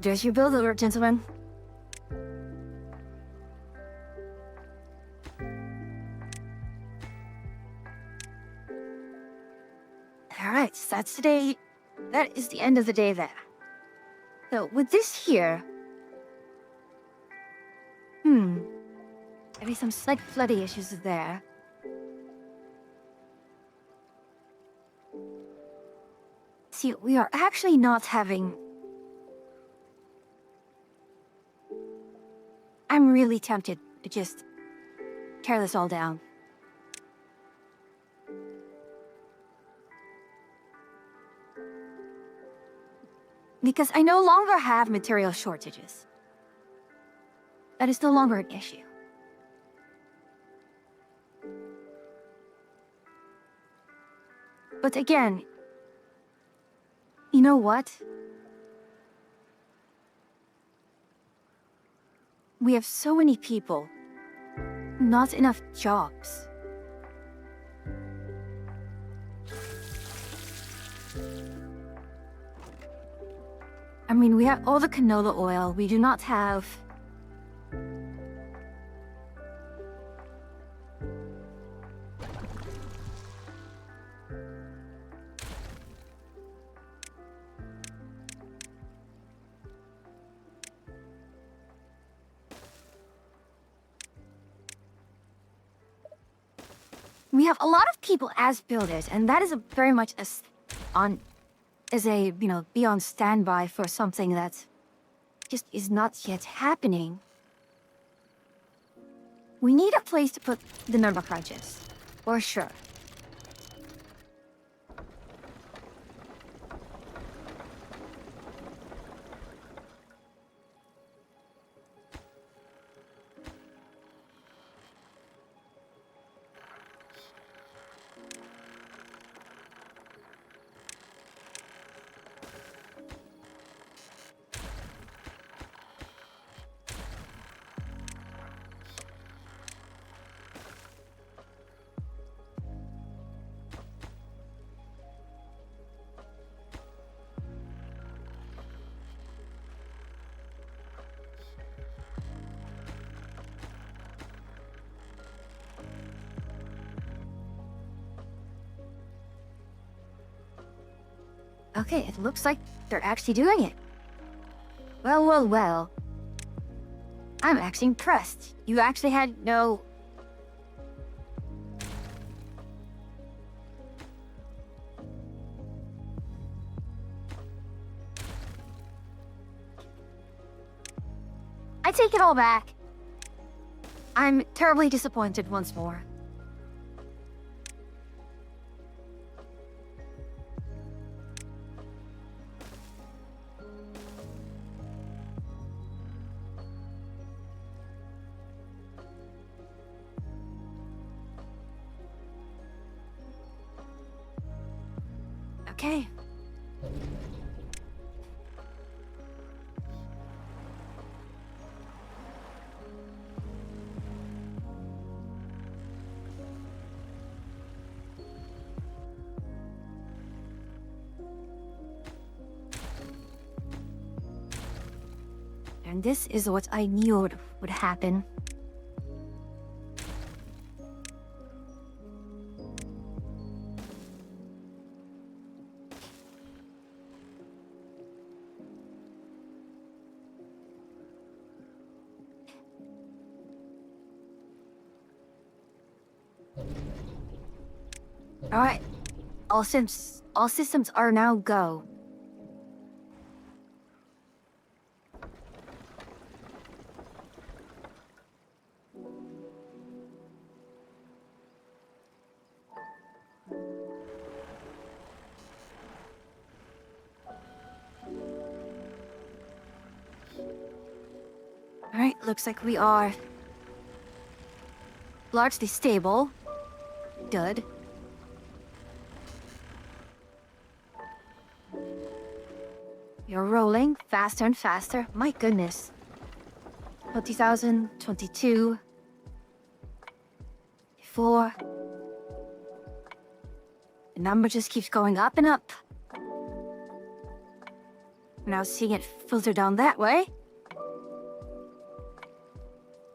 there's your bill, gentlemen. Alright, so that's today. That is the end of the day there. So, with this here... Maybe some slight flooding issues there. See, we are actually not having... I'm really tempted to just tear this all down. Because I no longer have material shortages. That is no longer an issue. But again, you know what? We have so many people, not enough jobs. I mean, we have all the canola oil, we do not have... We have a lot of people as builders, and that is very much be on standby for something that just is not yet happening. We need a place to put the number crunches, for sure. Okay, it looks like they're actually doing it. Well, well, well. I'm actually impressed. You actually had no... I take it all back. I'm terribly disappointed once more. Okay. And this is what I knew would happen. All right, all systems are now go. All right, looks like we are largely stable. Good. You're rolling faster and faster. My goodness. 20,000, 22, 4. The number just keeps going up and up. Now seeing it filter down that way.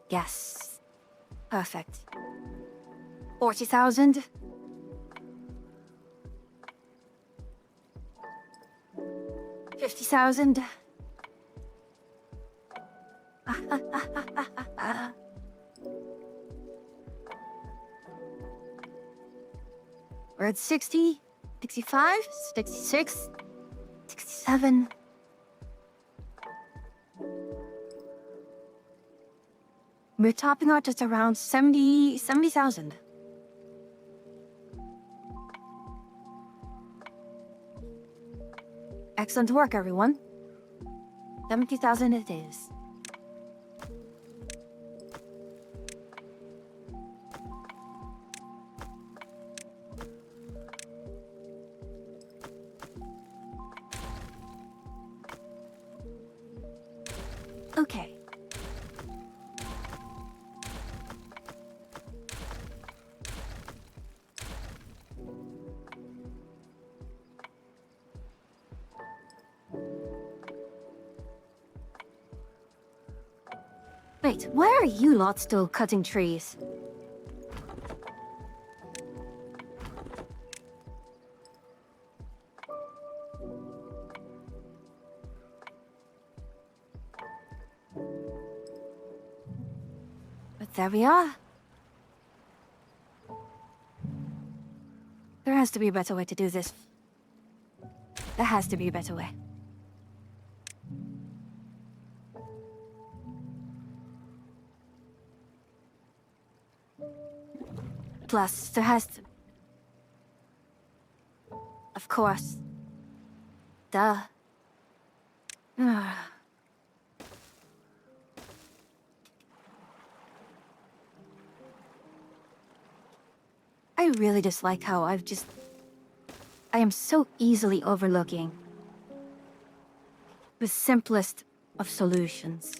Yes. Perfect. 40,000. 50,000. We're at 60, 65, 66, 67. We're topping out just around 70,000. Excellent work, everyone. 70,000 it is. Okay. Wait, why are you lot still cutting trees? But there we are. There has to be a better way to do this. There has to be a better way. Plus, there has to... Of course. Duh. I really dislike how I am so easily overlooking the simplest of solutions.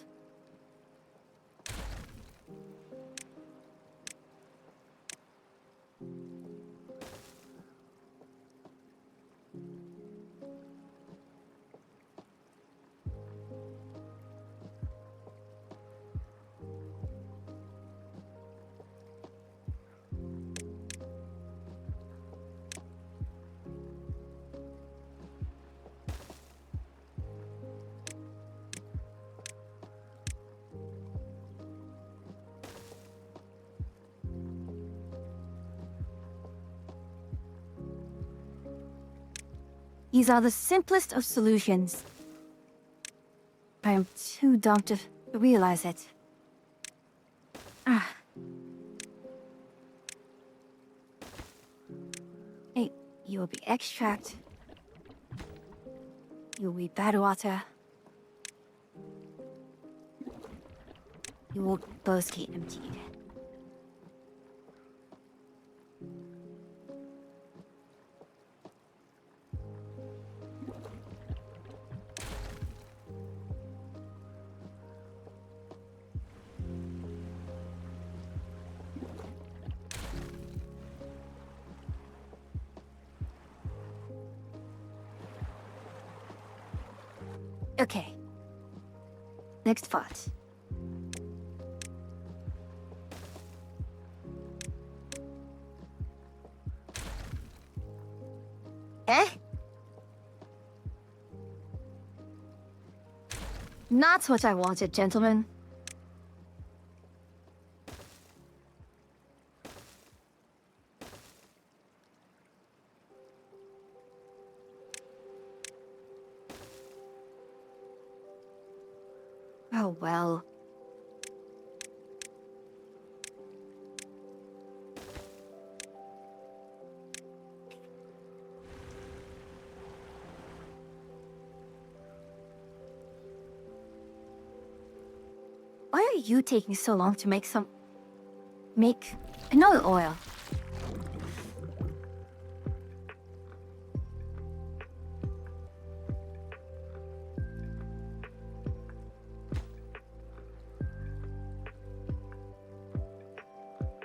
These are the simplest of solutions. I am too dumb to realize it. Hey, you will be extract. You will be bad water. You will both get emptied. Okay. Next part. Eh? Not what I wanted, gentlemen. Oh, well. Why are you taking so long to make canola oil?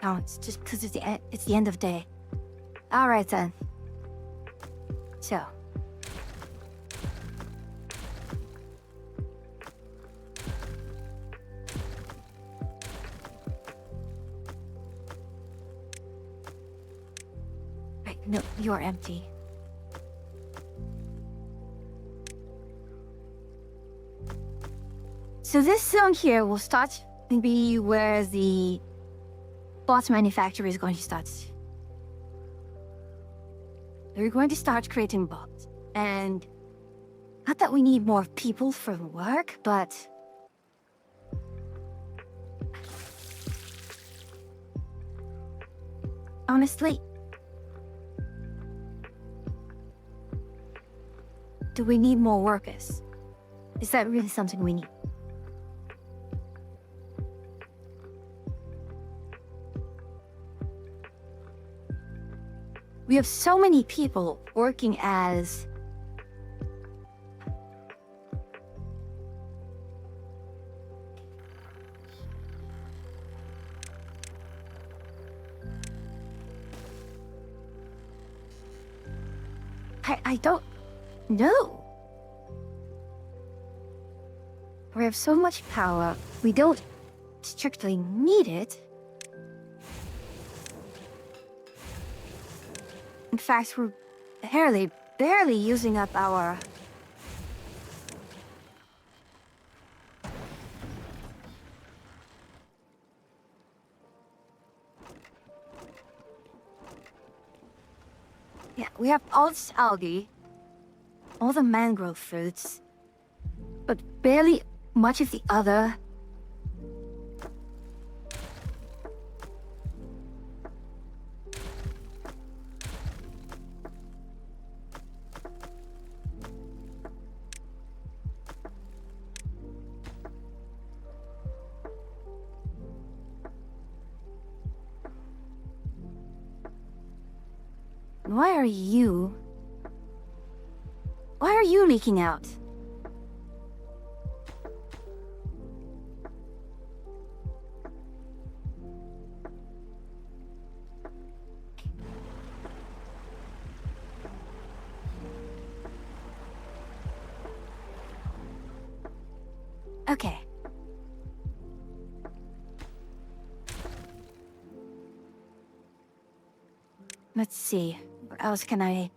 No, it's just because it's the end of day. All right then. So, No, you're empty. So this zone here will start to be where the bot manufacturer is going to start. They're going to start creating bots. And not that we need more people for work, but honestly, do we need more workers? Is that really something we need? We have so many people working as I don't know. We have so much power, we don't strictly need it. In fact, we're barely using up our... Yeah, we have all this algae, all the mangrove fruits, but barely much of the other. Why are you leaking out? Okay. Let's see. Where else can I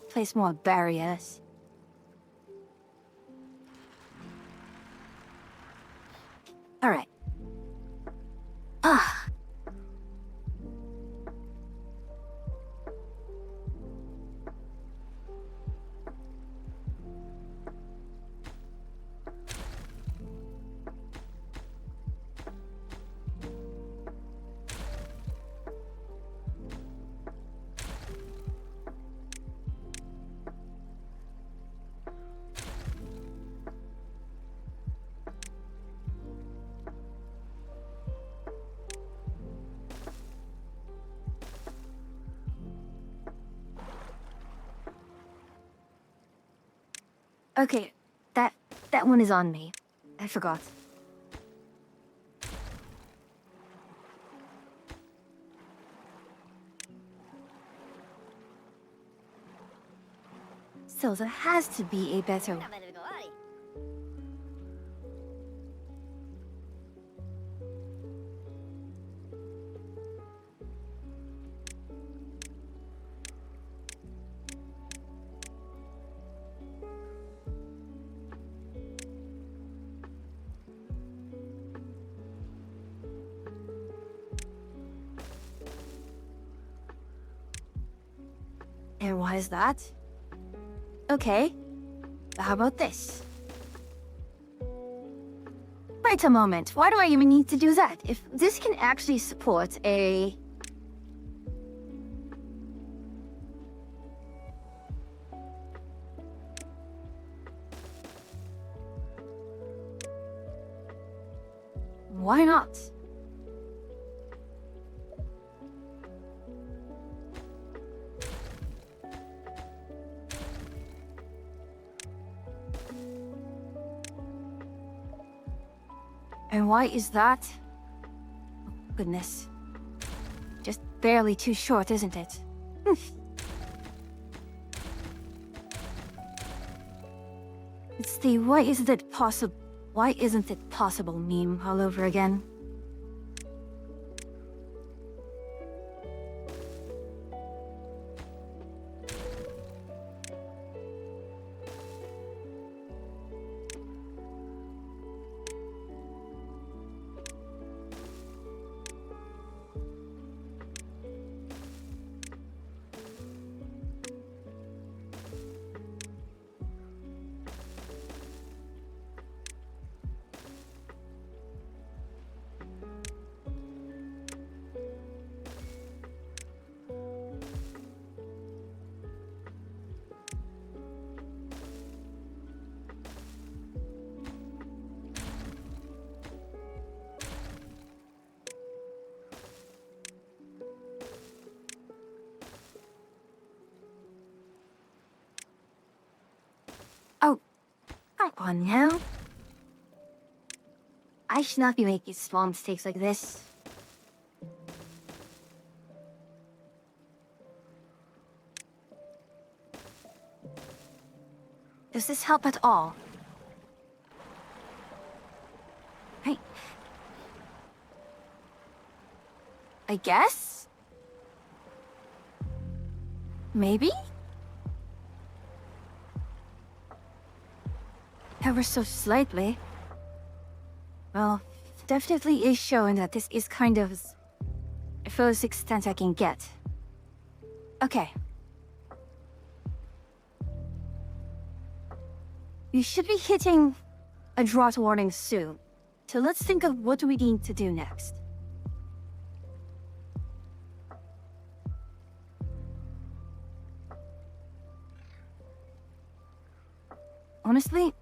place more barriers? All right. Ah. Okay, that one is on me. I forgot. So there has to be a better one. And why is that? Okay, how about this? Wait a moment, why do I even need to do that? If this can actually support a... Why not? And why is that? Oh, goodness. Just barely too short, isn't it? It's the why isn't it possible meme all over again. on now. I should not be making small mistakes like this. Does this help at all? I guess? Maybe? Ever so slightly. Well, definitely is showing that this is kind of the furthest extent I can get. Okay. You should be hitting a drought warning soon. So let's think of what we need to do next. Honestly,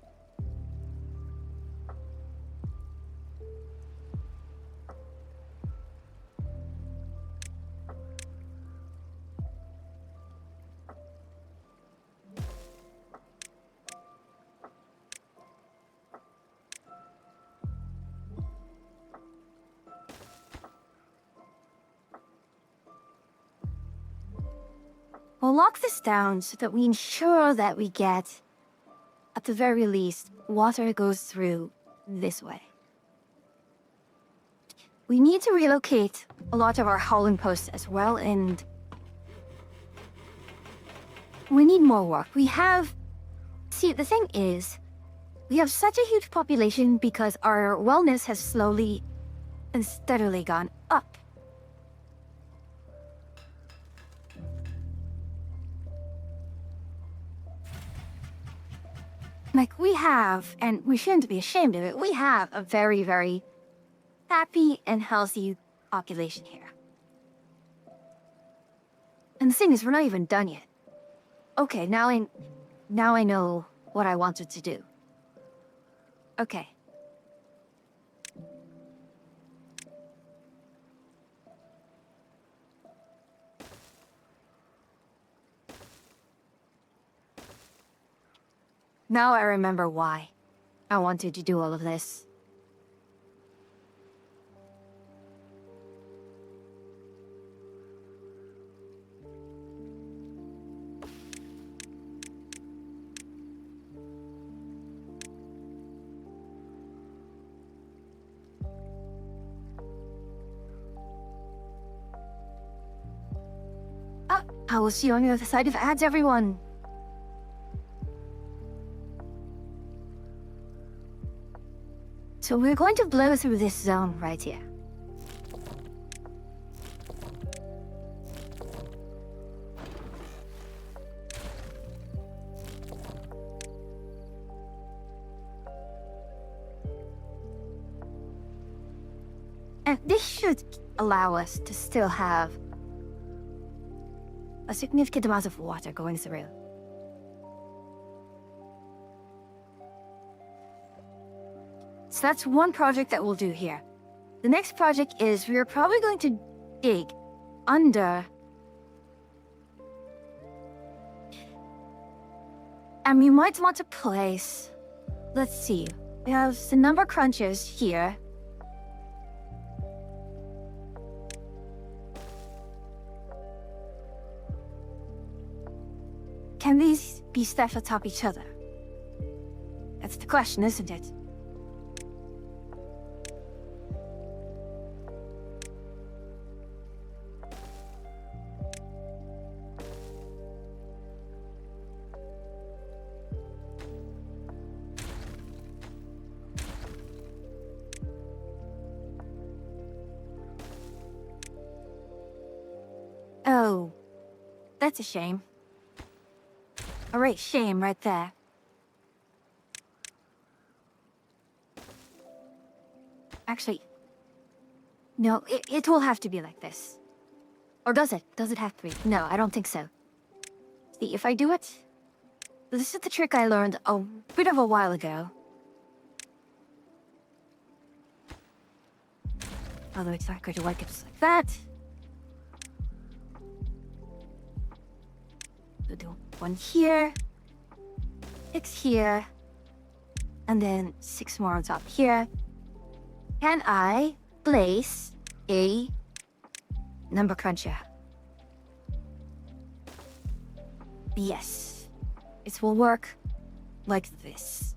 we'll lock this down so that we ensure that we get, at the very least, water goes through this way. We need to relocate a lot of our hauling posts as well, and we need more work. See, the thing is, we have such a huge population because our wellness has slowly and steadily gone up. Like, we have, and we shouldn't be ashamed of it, we have a very, very happy and healthy population here. And the thing is, we're not even done yet. Okay, now I know what I wanted to do. Okay. Now I remember why I wanted to do all of this. I will see you on the other side of ads, everyone. So we're going to blow through this zone right here. And this should allow us to still have a significant amount of water going through. So that's one project that we'll do here. The next project is we're probably going to dig under. And we might want to place, let's see, we have the number crunchers here. Can these be stacked atop each other? That's the question, isn't it? Oh, that's a shame. All right, shame right there. Actually, no, it will have to be like this. Or does it? Does it have to be? No, I don't think so. See, if I do it... This is the trick I learned a bit of a while ago. Although it's not going to work just like that. We'll do one here. 6 here. and then 6 more on top here. Can I place a number cruncher? Yes. It will work like this.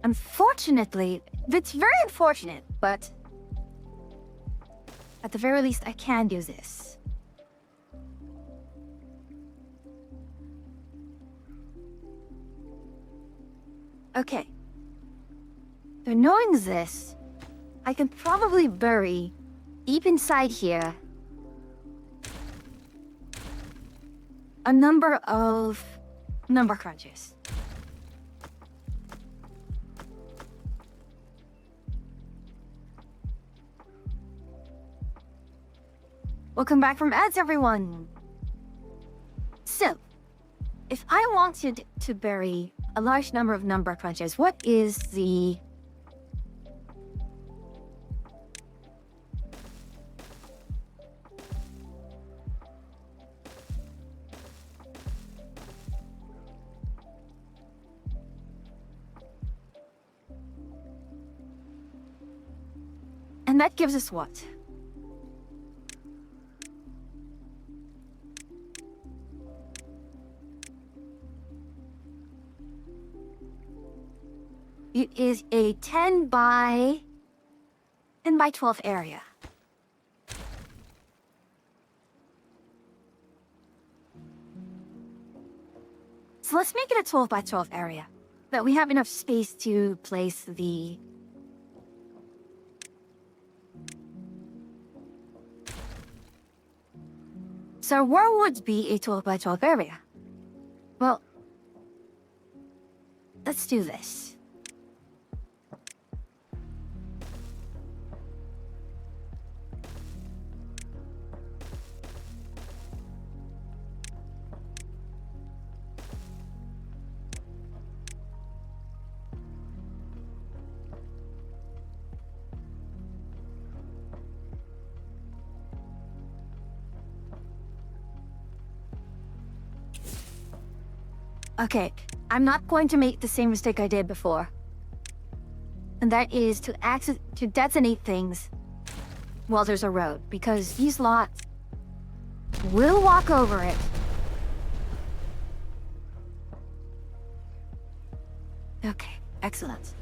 Unfortunately, it's very unfortunate, but at the very least, I can do this. Okay. So knowing this, I can probably bury deep inside here a number of number crunches. Welcome back from ads, everyone! So, if I wanted to bury a large number of number crunches, what is the... And that gives us what? It is a 10 by 12 area. So let's make it a 12 by 12 area. That we have enough space to place the... So where would be a 12 by 12 area? Well, let's do this. Okay, I'm not going to make the same mistake I did before. And that is to detonate things while there's a road, because these lots will walk over it. Okay, excellent.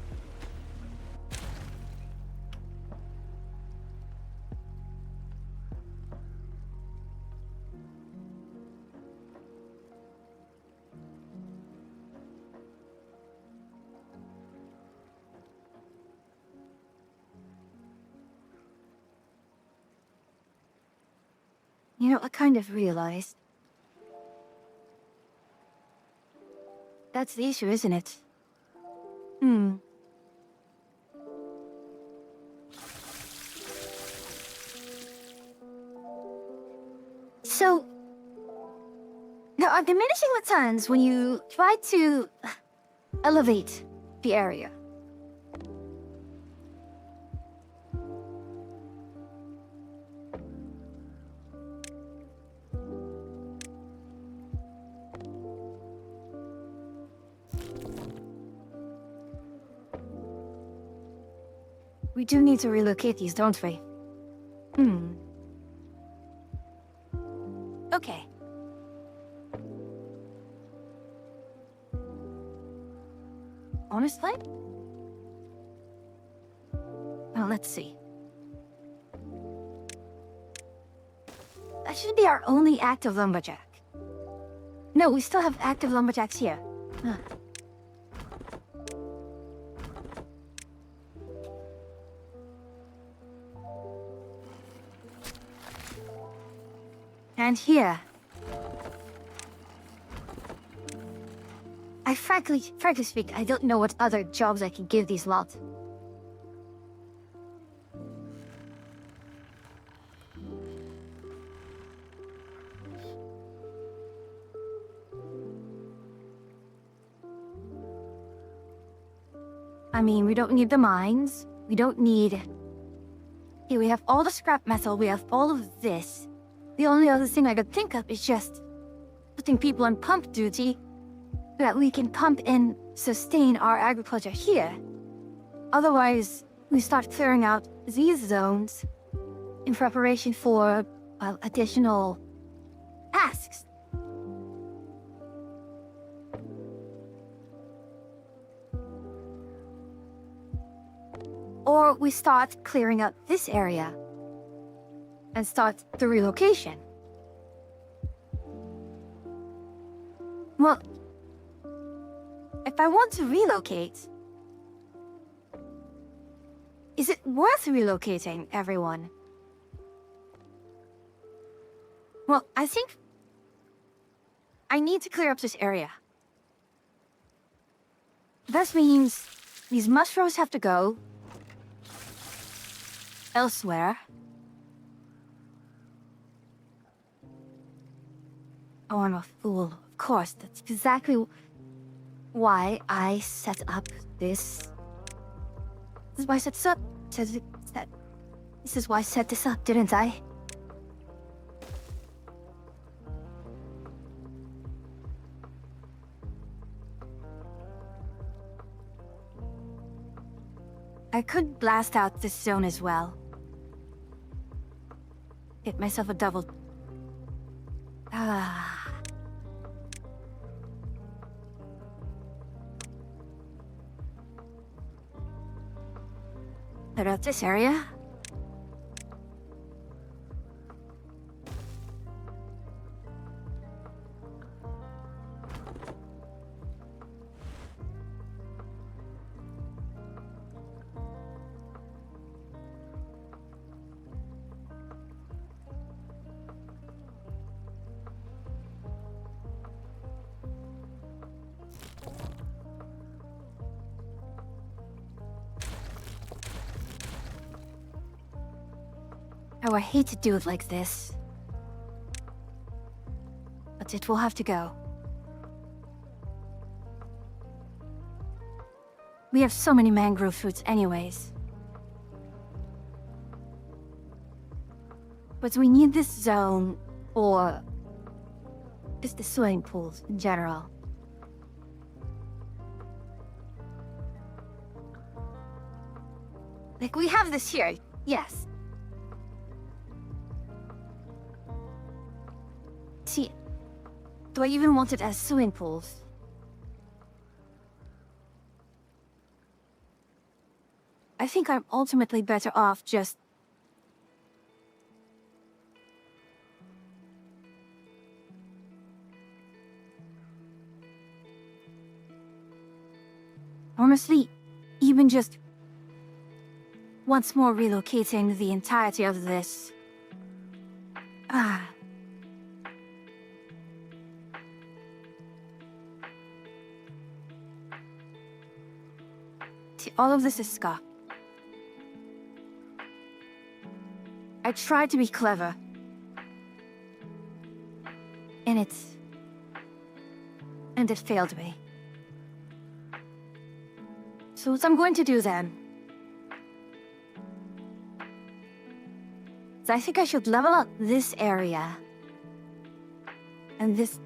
You know, I kind of realized. That's the issue, isn't it? So... Now, I'm diminishing returns when you try to elevate the area. We do need to relocate these, don't we? Okay. Honestly? Well, let's see. That should be our only active lumberjack. No, we still have active lumberjacks here. Huh. And here. Frankly speak, I don't know what other jobs I can give these lots. I mean, we don't need the mines. We don't need... Here, we have all the scrap metal. We have all of this. The only other thing I could think of is just putting people on pump duty so that we can pump in sustain our agriculture here. Otherwise, we start clearing out these zones in preparation for, well, additional tasks. Or we start clearing up this area and start the relocation. Well, if I want to relocate, is it worth relocating, everyone? Well, I think I need to clear up this area. This means these mushrooms have to go elsewhere. Oh, I'm a fool. Of course, that's exactly why I set up this. This is why I set this up. This is why I set this up, didn't I? I could blast out this zone as well. Get myself a double. Clear out this area. Oh, I hate to do it like this. But it will have to go. We have so many mangrove fruits anyways. But we need this zone, or just the swimming pools in general. Like, we have this here, yes. See, do I even want it as swimming pools? I think I'm ultimately better off just... Honestly, even just once more relocating the entirety of this. See, all of this is ska. I tried to be clever. And it failed me. So what I'm going to do then is I think I should level up this area. And this...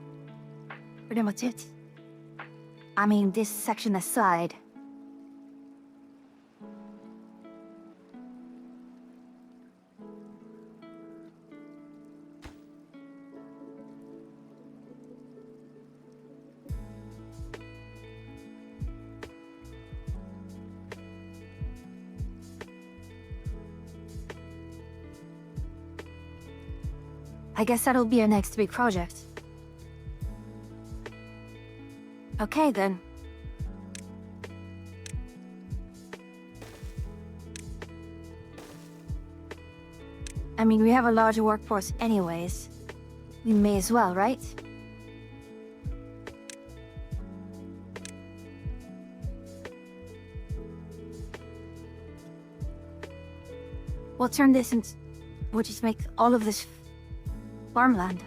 pretty much it. I mean, this section aside. I guess that'll be our next big project. Okay, then. I mean, we have a larger workforce anyways. We may as well, right? We'll turn this into... we'll just make all of this farmland.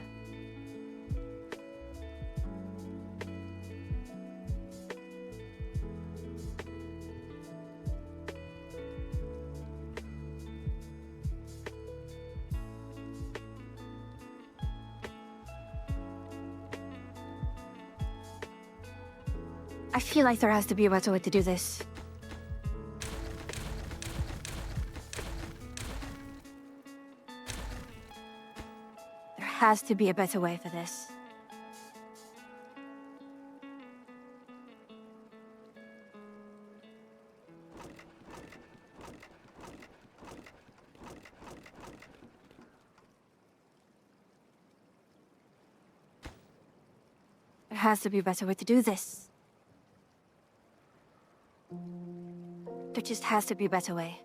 I feel like there has to be a better way to do this. There has to be a better way for this. There has to be a better way to do this. There just has to be a better way.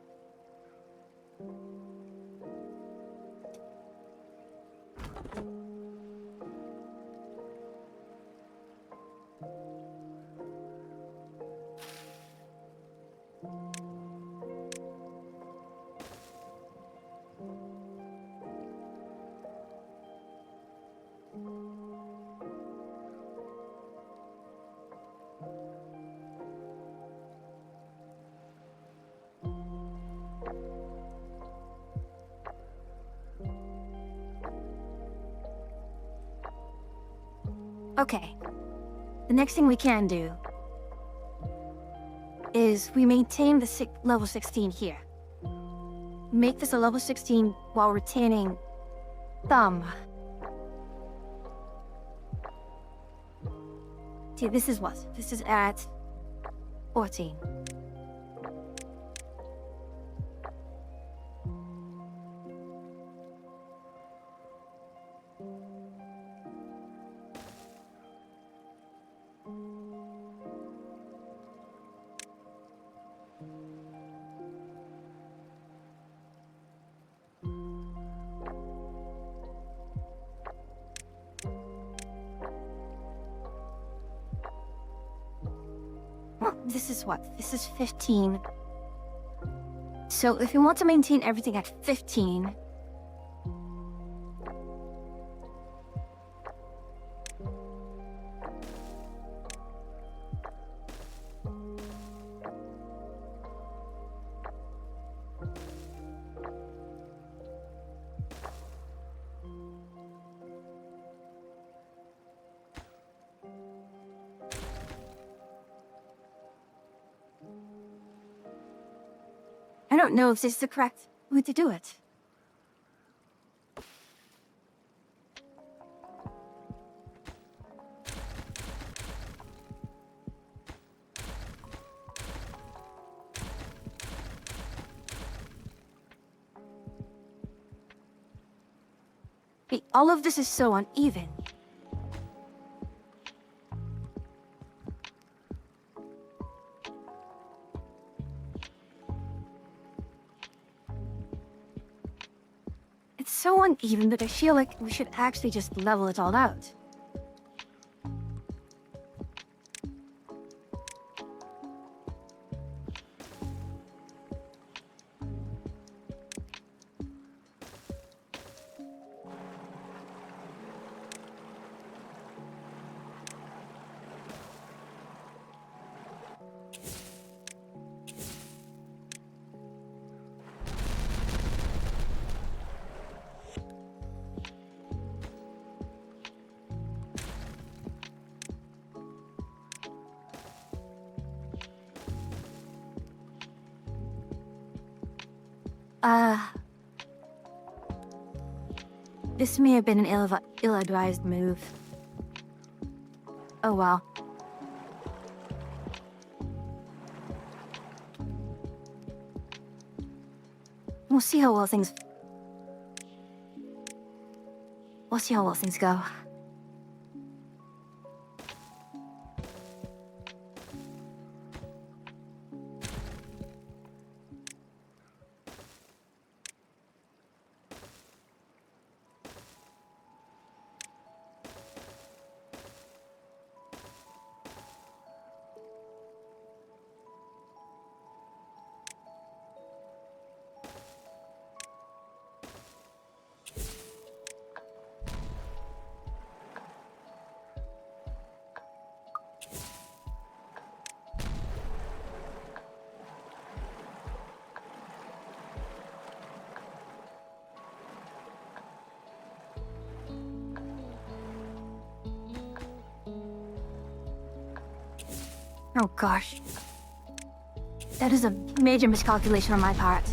Okay. The next thing we can do is we maintain the level 16 here. Make this a level 16 while retaining Thumb. See, this is what? This is at 14. Well, this is what? This is 15. So if you want to maintain everything at 15... I don't know if this is the correct way to do it. Hey, all of this is so uneven. It's so uneven that I feel like we should actually just level it all out. This may have been an ill-advised move. Oh well. We'll see how well things go. Oh gosh. That is a major miscalculation on my part.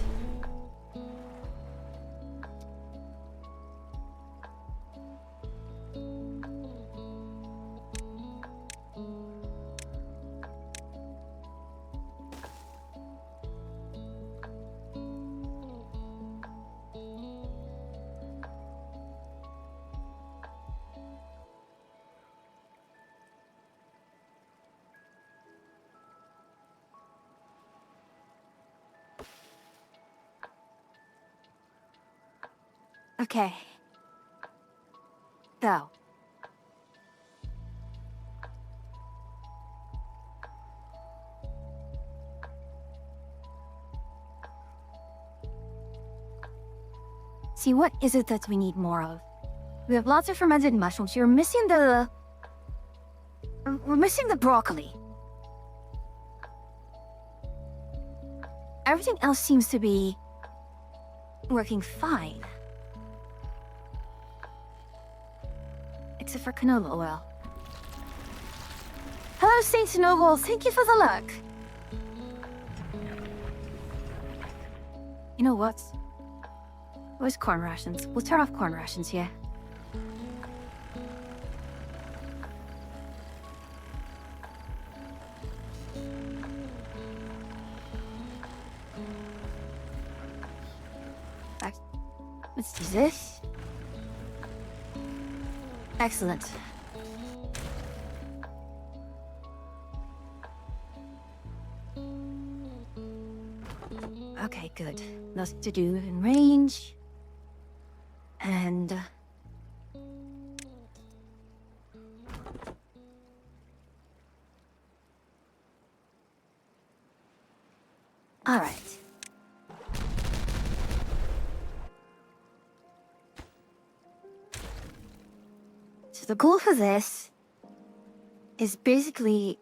Okay. Go. See, what is it that we need more of? We have lots of fermented mushrooms. We're missing the... We're missing the broccoli. Everything else seems to be... working fine. Except for canola oil. Hello, Saint Noble. Thank you for the luck. You know what? Where's corn rations? We'll turn off corn rations here. Let's do this. Excellent. Okay, good. Nothing to do in range. And... all right. So the goal for this is basically...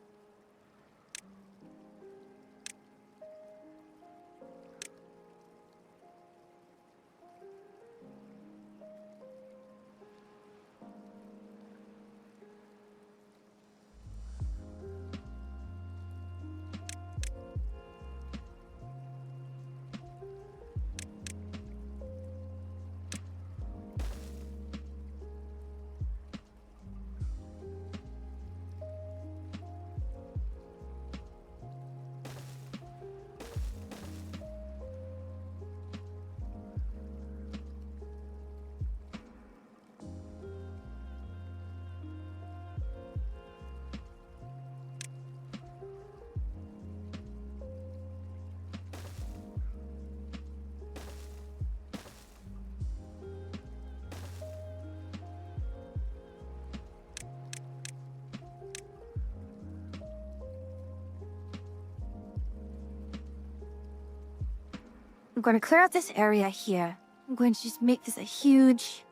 I'm going to clear out this area here. I'm going to just make this a huge...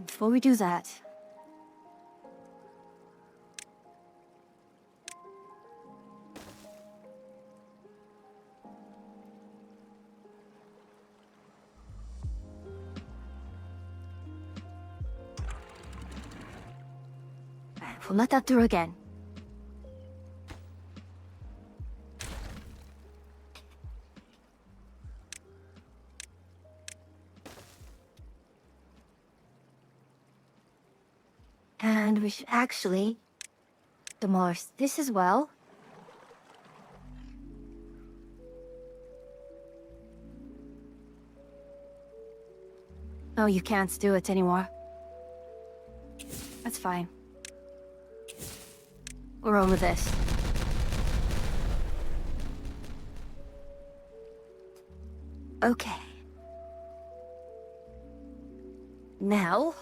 Before we do that... we'll let that through again. And we should actually demolish this as well. Oh, you can't do it anymore. That's fine. We'll roll with this. Okay. Now...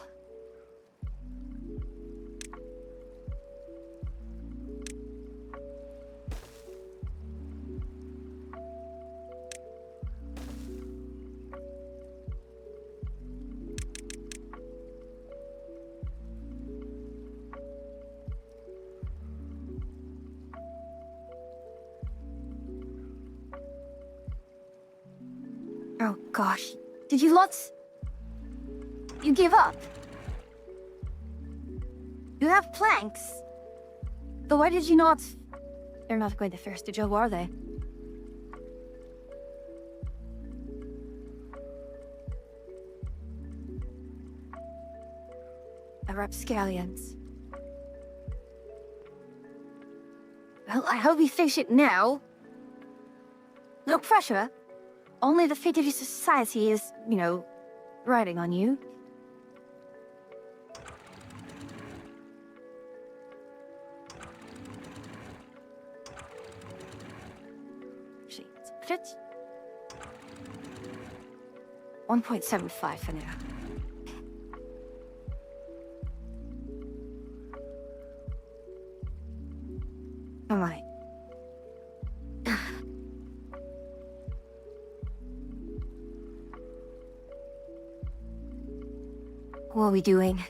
oh gosh. Did you lot... You give up? You have planks. But why did you not... They're not going to thirst the job, are they? Rapscallions. Well, I hope you fix it now. No pressure. Only the fate of your society is, riding on you. Fit. 1.75 for now. All right. What are we doing?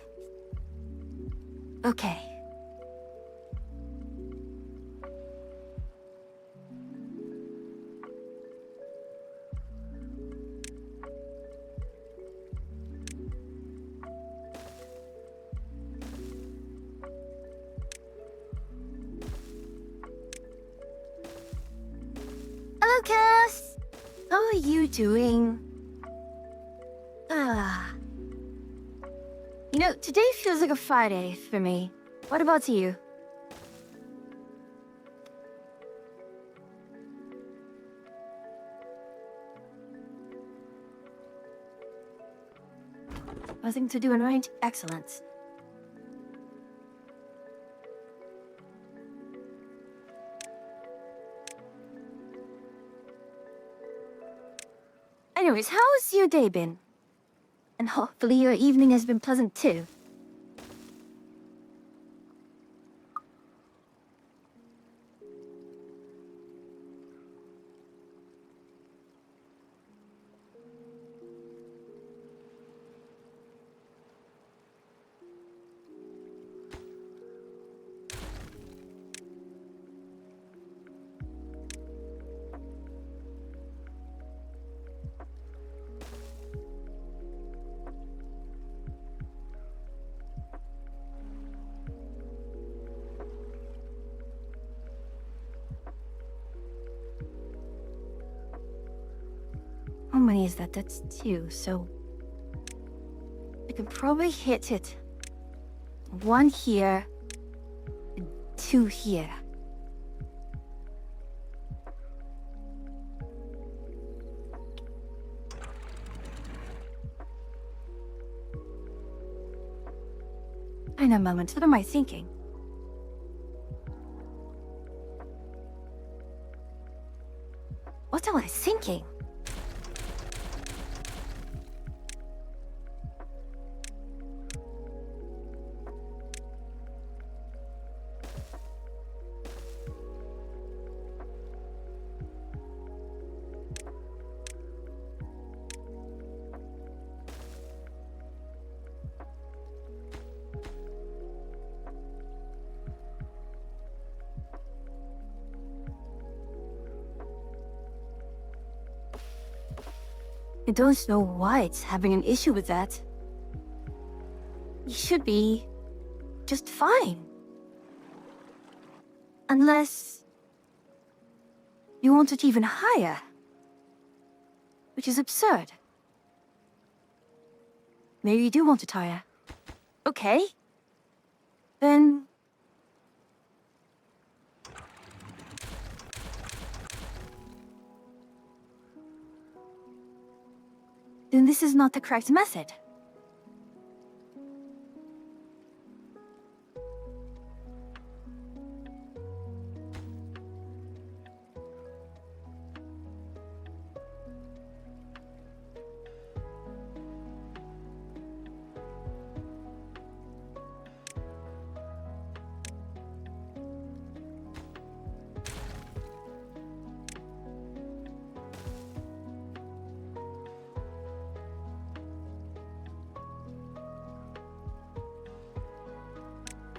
Okay. Hello, Cass. How are you doing? Today feels like a Friday for me. What about you? Nothing to do in right? Excellent. Anyways, how's your day been? And hopefully your evening has been pleasant too. How many is that? That's 2, so... I can probably hit it. 1 here, and 2 here. In a moment, what am I thinking? What am I thinking? I don't know why it's having an issue with that. You should be just fine. Unless you want it even higher. Which is absurd. Maybe you do want it higher. Okay. Then... Then this is not the correct method.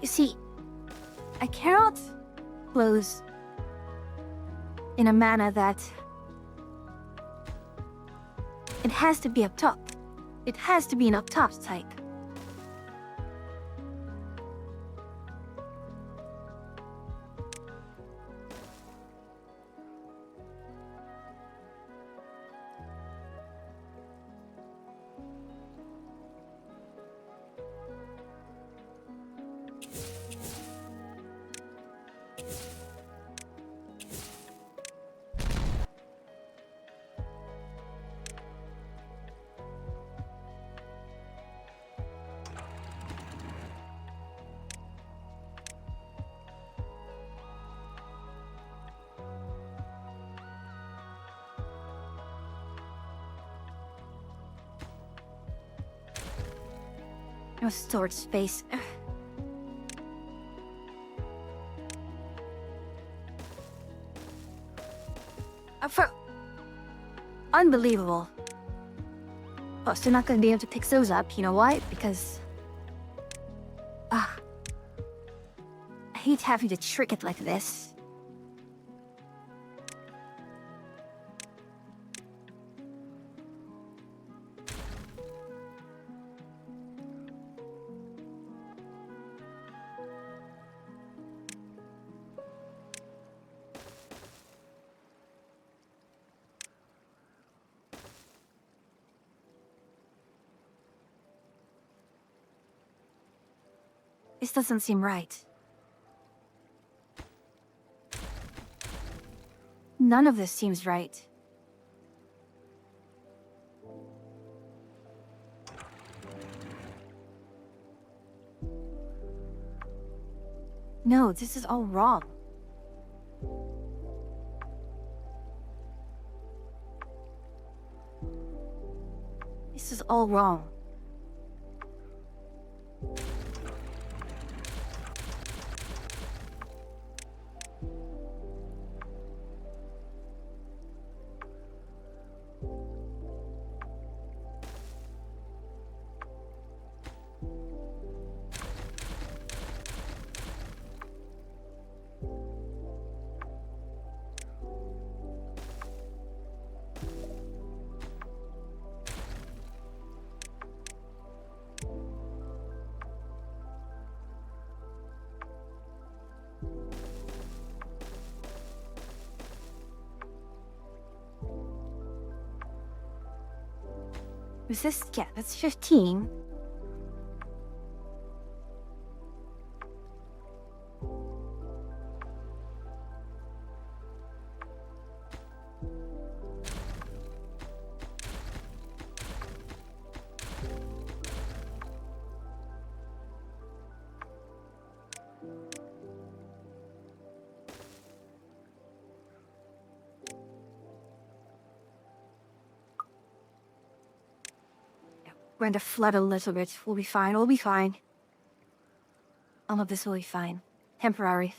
You see, I cannot close in a manner that has to be up top. It has to be an up top type. No storage space. Unbelievable. Oh, so not gonna be able to pick those up. You know why? Because... I hate having to trick it like this. This doesn't seem right. None of this seems right. No, this is all wrong. This is all wrong. Was this? Yeah, that's 15. We're going to flood a little bit. We'll be fine. We'll be fine. All of this will be fine. Temporary.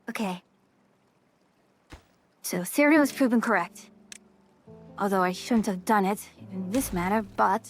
Okay. So, theory was proven correct. Although I shouldn't have done it in this manner, but...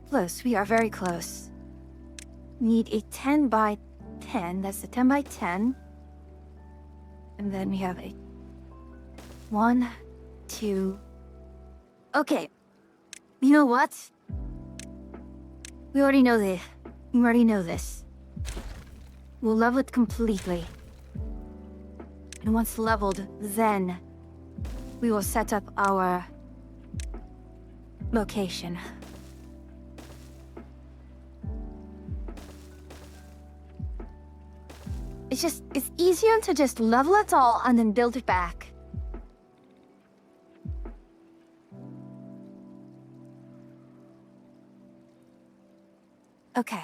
Close. We are very close. We need a 10 by 10. That's the 10 by 10. And then we have a 1, 2... Okay. You know what? We already know this. We already know this. We'll level it completely. And once leveled, then we will set up our location. It's easier to just level it all and then build it back. Okay.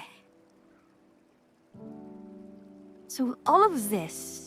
So all of this.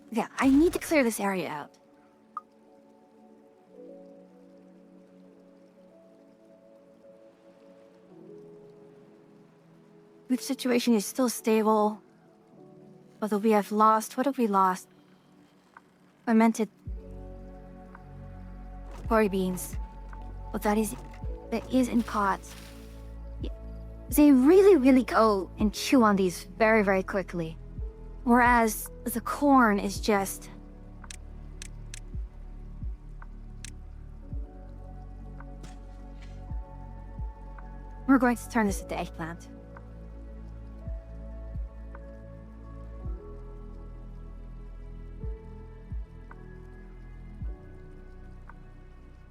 Yeah, I need to clear this area out. The situation is still stable. Although we have lost, what have we lost? Fermented cory beans. But that is in pots. They really go and chew on these very quickly. Whereas the corn is just... We're going to turn this into eggplant.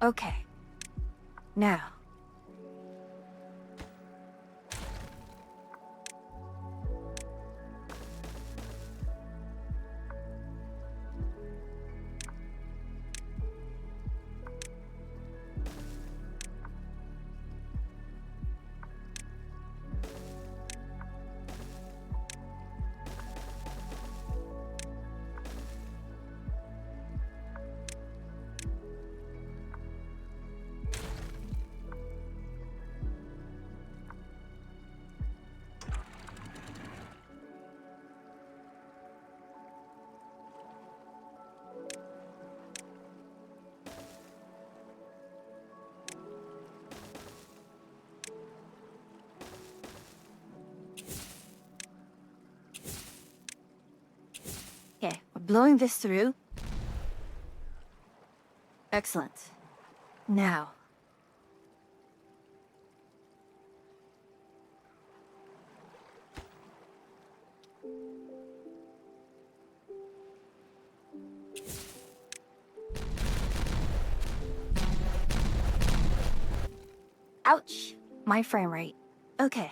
Okay. Now. Okay, we're blowing this through. Excellent. Now. Ouch! My frame rate. Okay.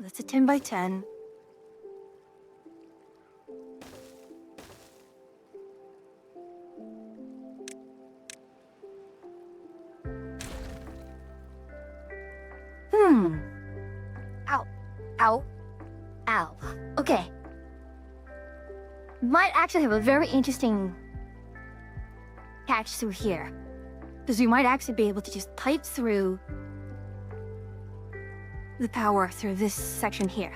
That's a 10 by 10. Ow. Ow. Ow. Okay. Might actually have a very interesting catch through here. Because we might actually be able to just pipe through the power through this section here.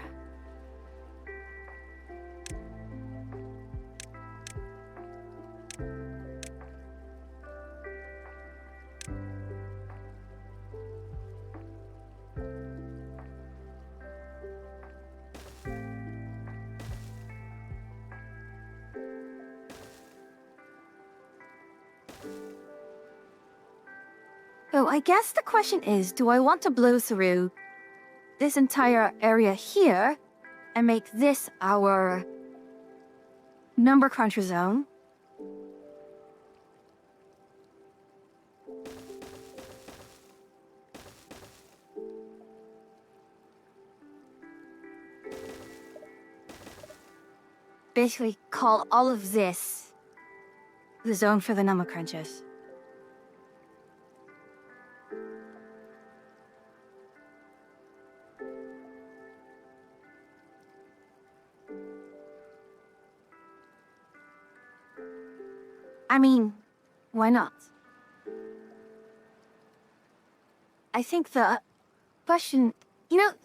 So I guess the question is, do I want to blow through this entire area here and make this our number cruncher zone? Basically call all of this the zone for the number crunchers. I mean, why not? I think the question,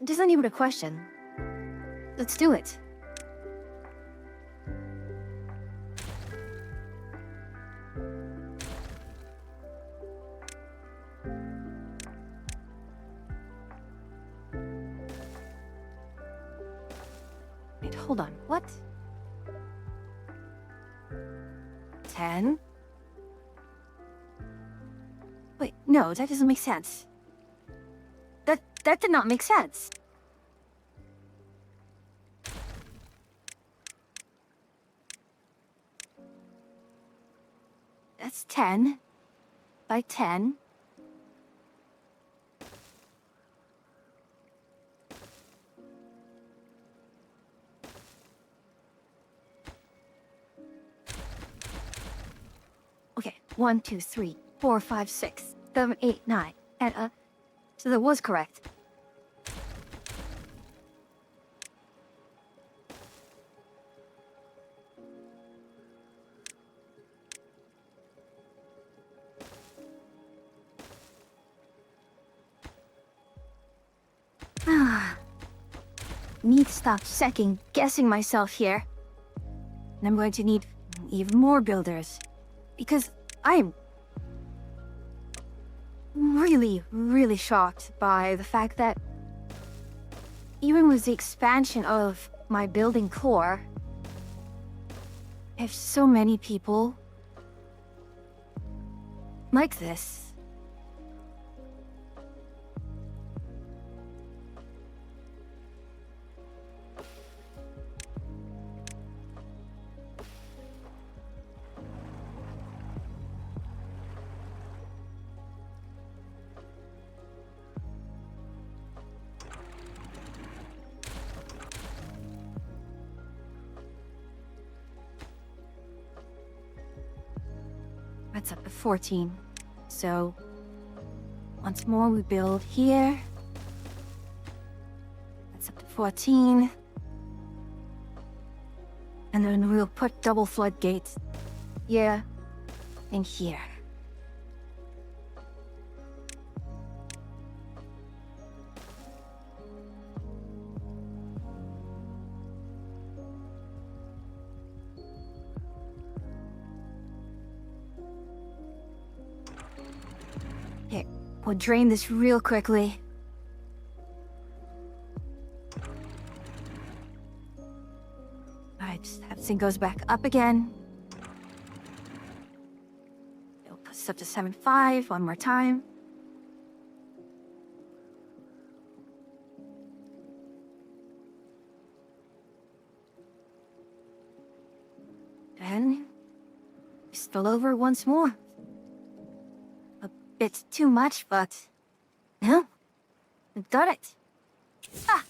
doesn't even a question. Let's do it. Wait, hold on. What? 10? Wait, no, that doesn't make sense. That did not make sense. That's 10 by 10. Okay, 1, 2, 3, 4, 5, 6, 7, 8, 9. And, so that was correct. Need to stop second guessing myself here. And I'm going to need even more builders. Because I'm really, really shocked by the fact that even with the expansion of my building core, I have so many people like this. That's up to 14. So, once more we build here. That's up to 14. And then we'll put double floodgates here and here. Okay, we'll drain this real quickly. Alright, everything goes back up again. We'll put this up to 7.5 one more time. And we spill over once more. Bit too much, but no, I've done it. Ah.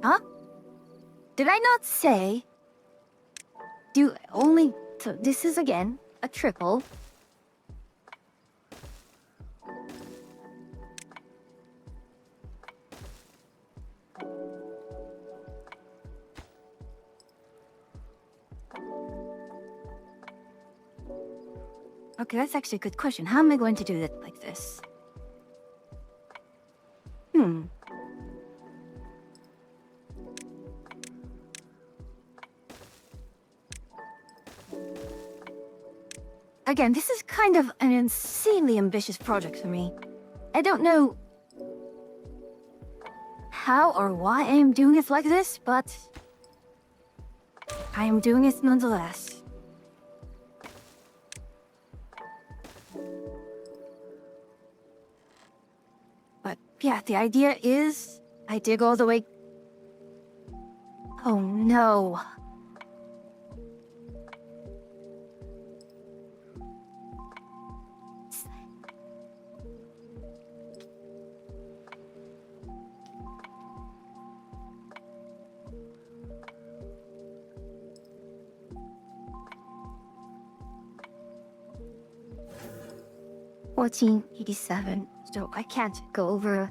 Huh? Did I not say? Do only. So this is again a triple. Okay, that's actually a good question. How am I going to do it like this? Again, this is kind of an insanely ambitious project for me. I don't know how or why I am doing it like this, but I am doing it nonetheless. But yeah, the idea is I dig all the way. Oh no. 1487, so I can't go over.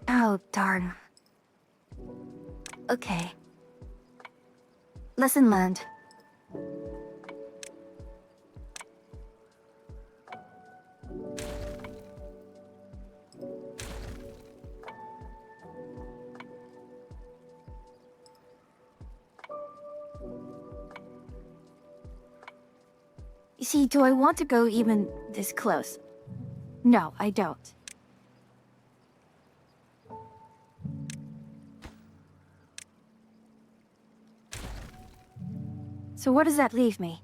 Oh, darn. Okay. Lesson learned. You see, do I want to go even this close? No, I don't. So where does that leave me?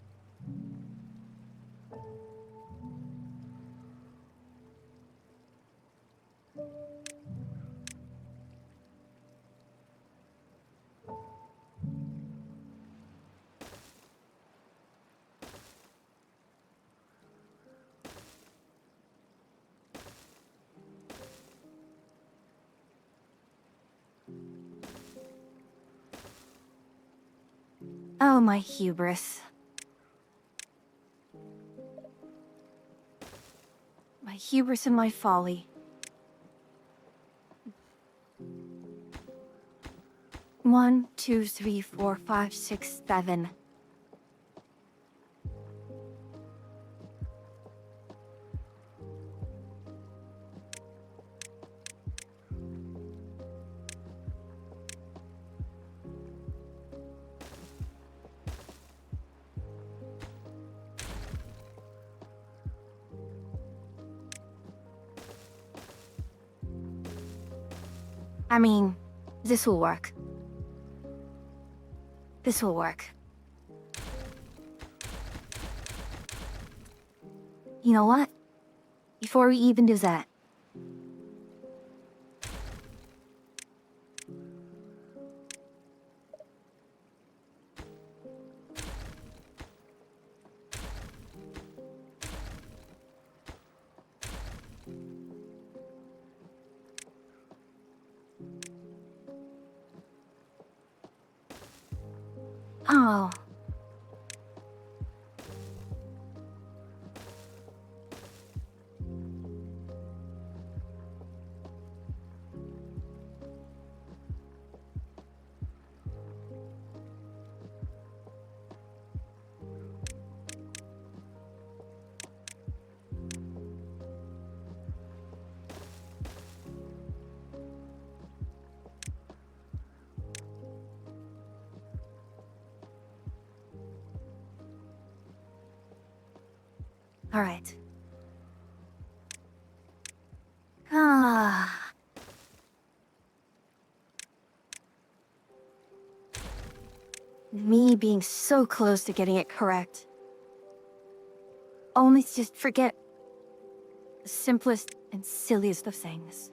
Oh, my hubris. My hubris and my folly. One, two, three, four, five, six, seven. I mean, this will work. This will work. You know what? Before we even do that, oh. All right. Ah. Me being so close to getting it correct. Only to just forget the simplest and silliest of things.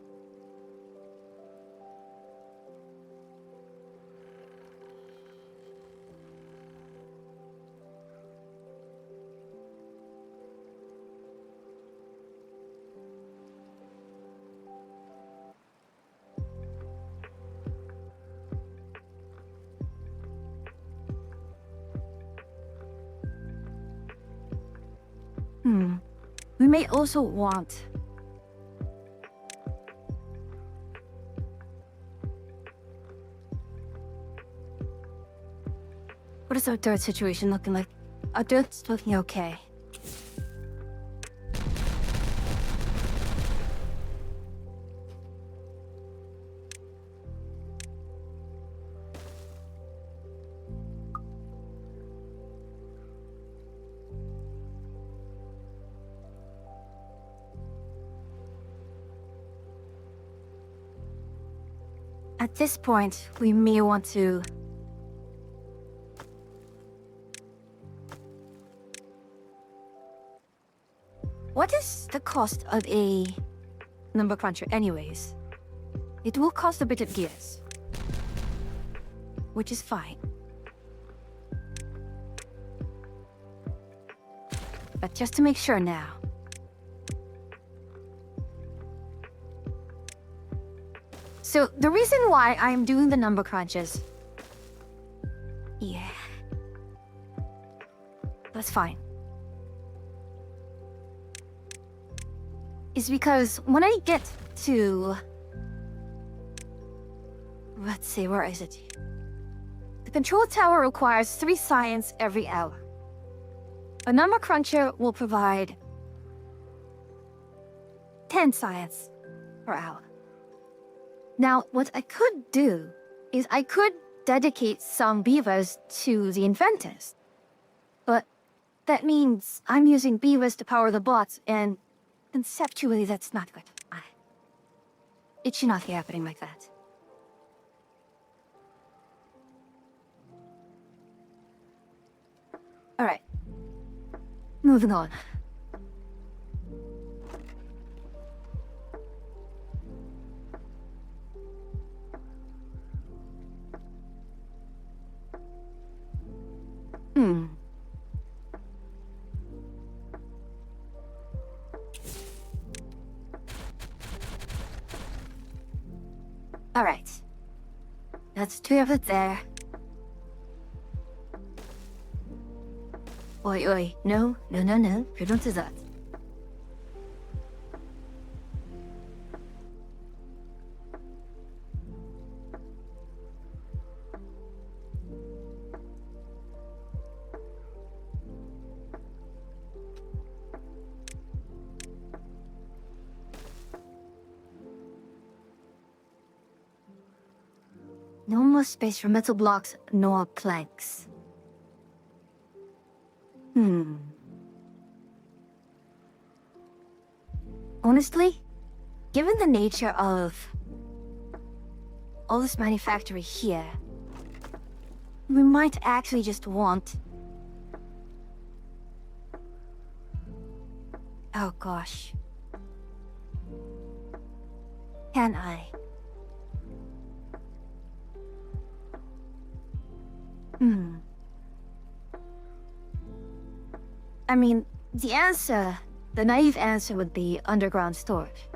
We may also want... What is our third situation looking like? Our third's looking okay. At this point, we may want to... What is the cost of a number cruncher anyways? It will cost a bit of gears. Which is fine. But just to make sure now. So, the reason why I'm doing the number crunches... Yeah. That's fine. is because when I get to... Let's see, where is it? The control tower requires 3 science every hour. A number cruncher will provide 10 science per hour. Now, what I could do is I could dedicate some beavers to the inventors. But that means I'm using beavers to power the bots, and conceptually that's not good. It should not be happening like that. Alright. Moving on. Alright. That's 2 of it there. Oi, oi. No. We don't do that. No more space for metal blocks nor planks. Honestly, given the nature of all this manufacturing here, we might actually just want... Oh gosh. Can I? I mean, the naive answer would be underground storage.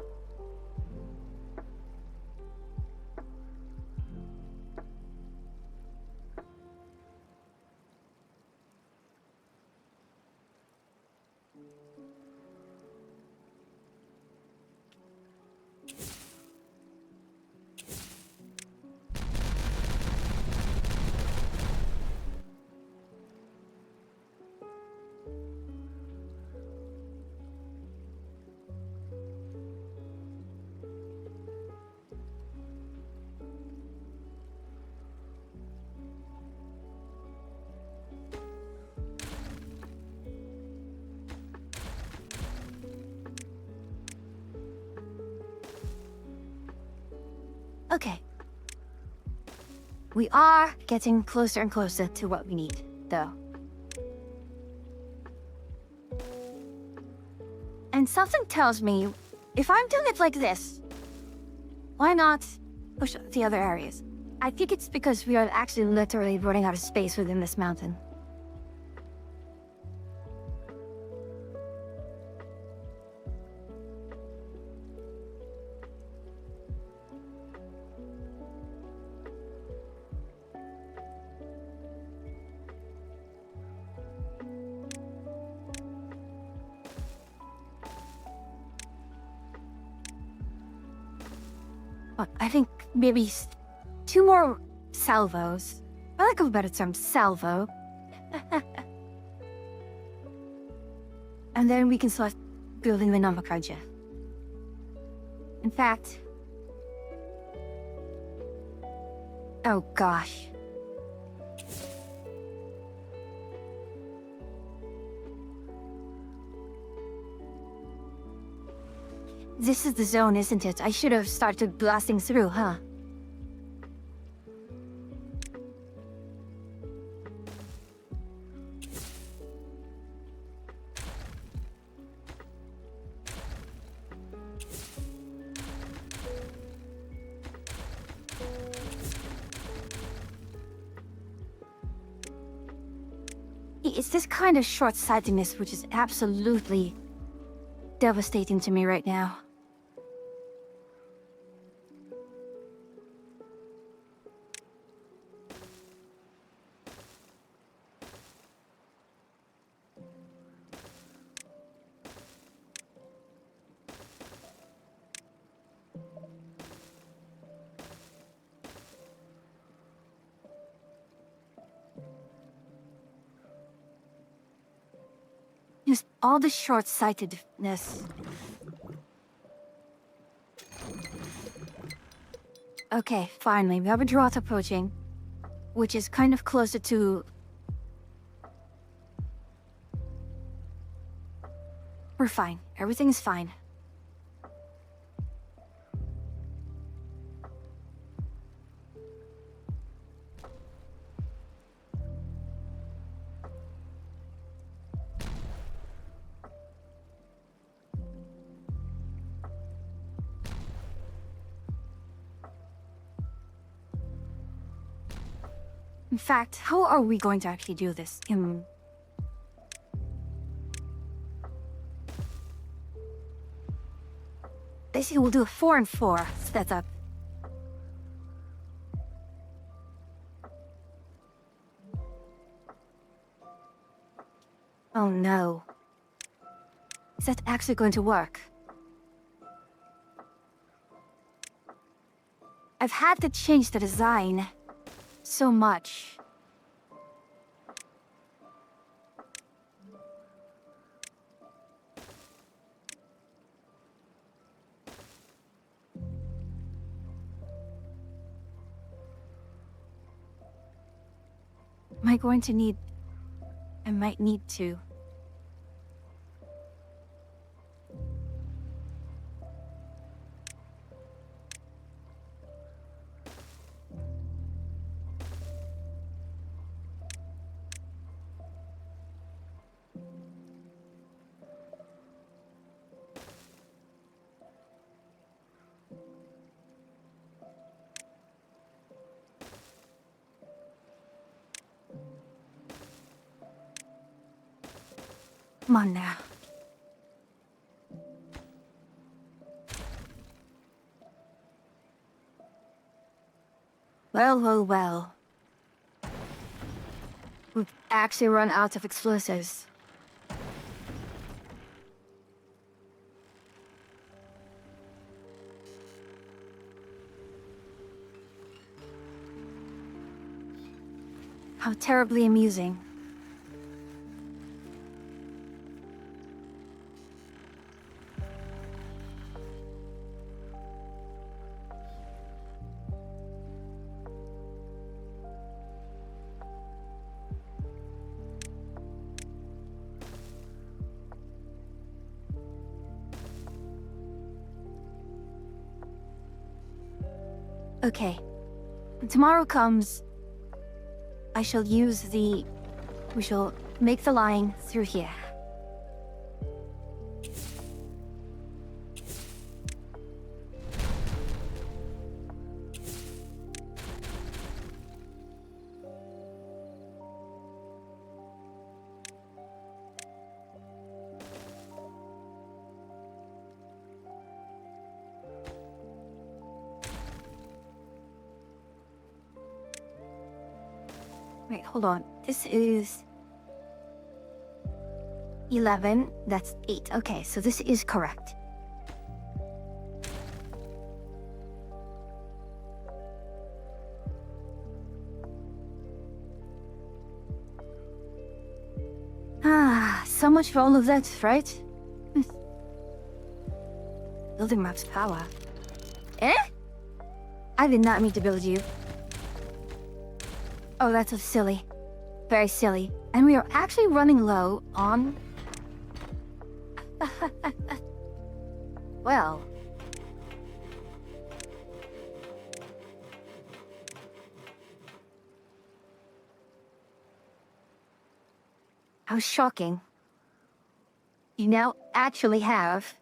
Okay. We are getting closer and closer to what we need, though. And something tells me, if I'm doing it like this, why not push the other areas? I think it's because we are actually literally running out of space within this mountain. But I think maybe 2 more salvos. I like a better term, salvo. And then we can start building the number cruncher. In fact... Oh gosh. This is the zone, isn't it? I should have started blasting through, huh? It's this kind of short-sightedness which is absolutely devastating to me right now. all the short-sightedness. Okay, finally, we have a drought approaching, which is kind of closer to... We're fine. Everything's fine. In fact, how are we going to actually do this? Basically, we'll do a 4 and 4 setup. Oh no. Is that actually going to work? I've had to change the design so much. Am I going to need... I might need to. Come on now. Well, well, well. We've actually run out of explosives. How terribly amusing. Okay. When tomorrow comes, I shall use the... We shall make the line through here. Wait, hold on. This is... 11. That's 8. Okay, so this is correct. Ah, so much for all of that, right? Building maps power. Eh? I did not mean to build you. Oh, that's so silly. Very silly. And we are actually running low on... Well... How shocking. You now actually have...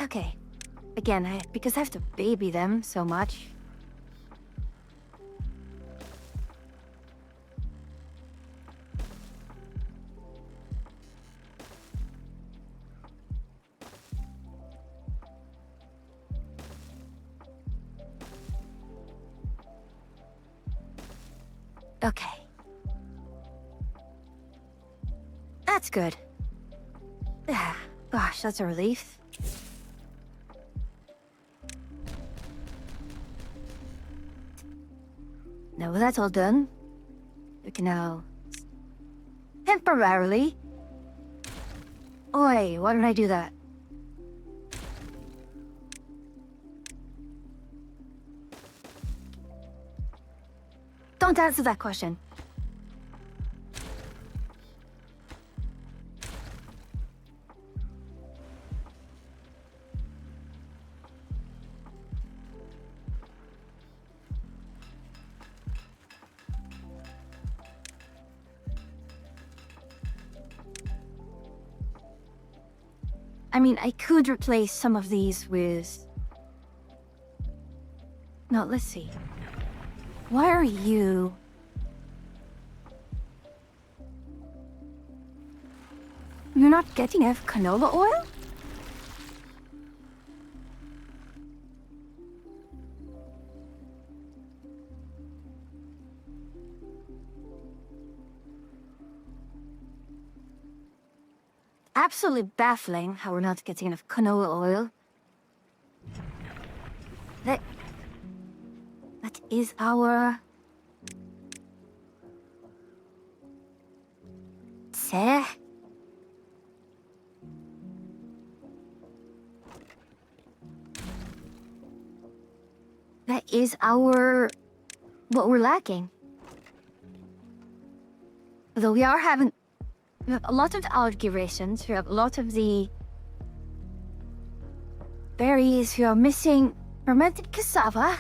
Okay. Again, because I have to baby them so much. Okay. That's good. Gosh, that's a relief. Now that's all done, we can now temporarily. Oi, why did I do that? Don't answer that question. I mean, I could replace some of these with... No, let's see. Why are you... You're not getting enough canola oil? Absolutely baffling how we're not getting enough canola oil. That is our... Say? That is our... what we're lacking. Although we are having... We have a lot of the algae rations, we have a lot of the berries, we are missing fermented cassava.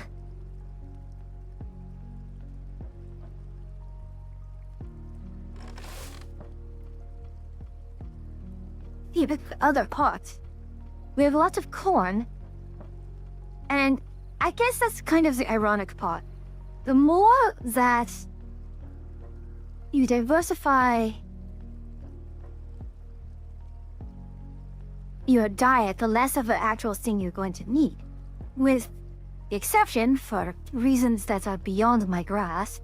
The other part, we have a lot of corn, and I guess that's kind of the ironic part. The more that you diversify your diet, the less of an actual thing you're going to need. With the exception, for reasons that are beyond my grasp,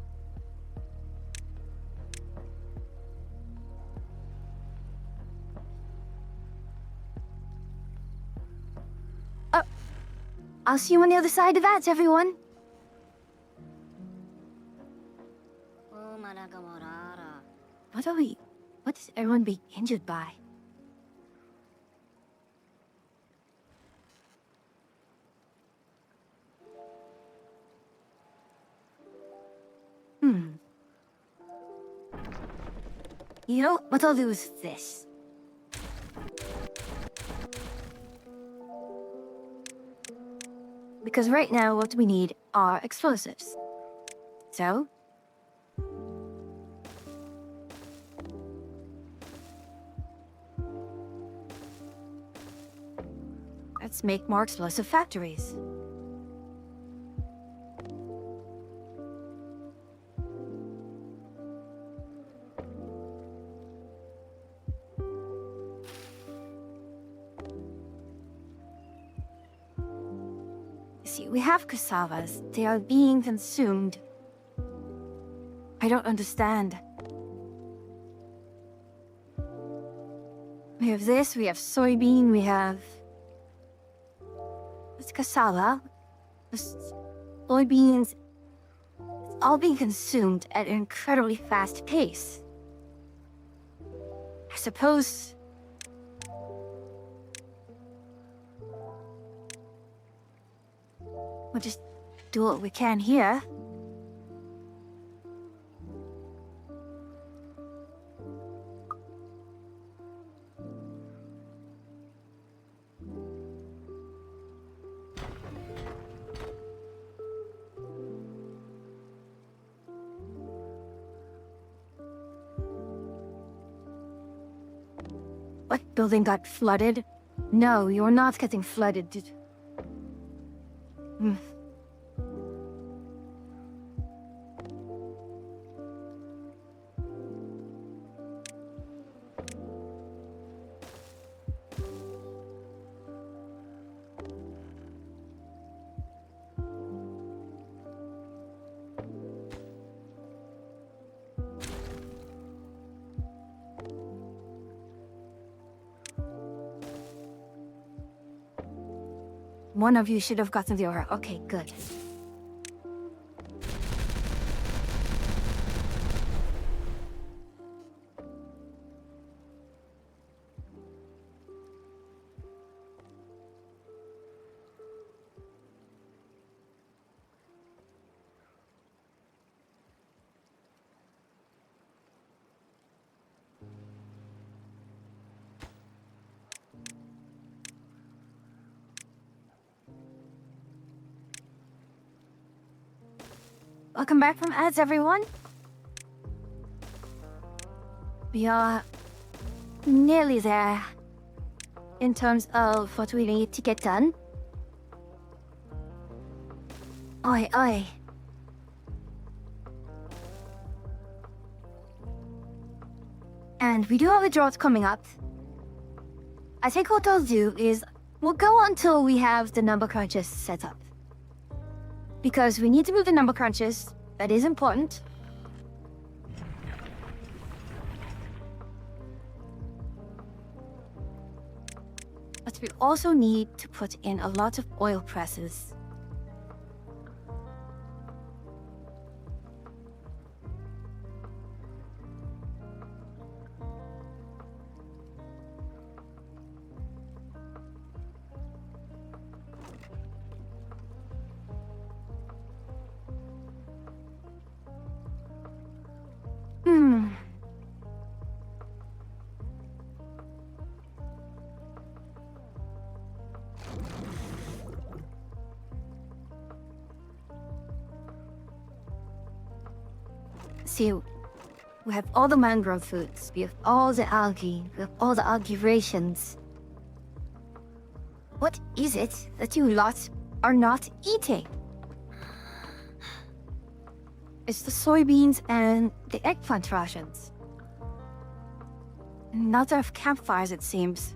I'll see you on the other side of that, everyone. What is everyone being injured by? You know, what I'll do is this. Because right now, what we need are explosives. So... let's make more explosive factories. See, we have cassavas. They are being consumed. I don't understand. We have this, we have soybean, we have... it's cassava. It's soybeans. It's all being consumed at an incredibly fast pace. I suppose... we'll just do what we can here. What building got flooded? No, you're not getting flooded. one of you should have gotten the order. Okay, good. Welcome back from ads, everyone. We are nearly there in terms of what we need to get done. Oi, oi. And we do have a drought coming up. I think what I'll do is we'll go until we have the number crunches set up. Because we need to move the number crunches. That is important. But we also need to put in a lot of oil presses. See, we have all the mangrove foods, we have all the algae, we have all the algae rations. What is it that you lot are not eating? It's the soybeans and the eggplant rations. Not enough campfires, it seems.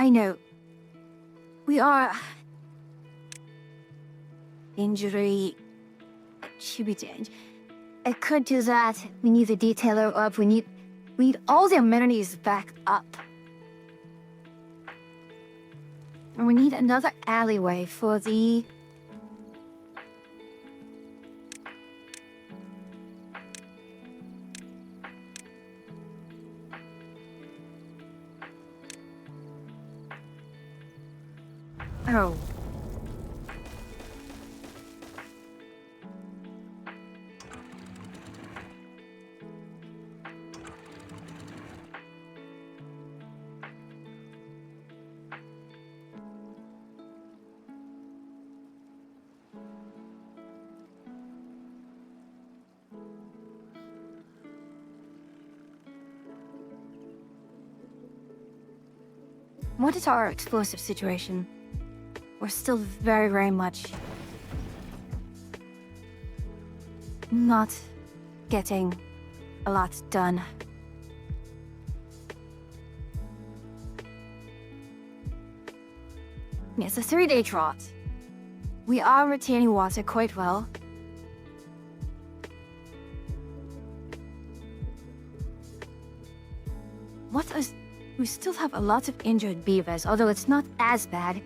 I know. We are... Injury... Should be changed. I could do that. We need the detailer up. We need all the amenities back up. And we need another alleyway for the... Oh. What is our explosive situation? We're still very, very much not getting a lot done. It's a 3-day drought. We are retaining water quite well. We still have a lot of injured beavers, although it's not as bad,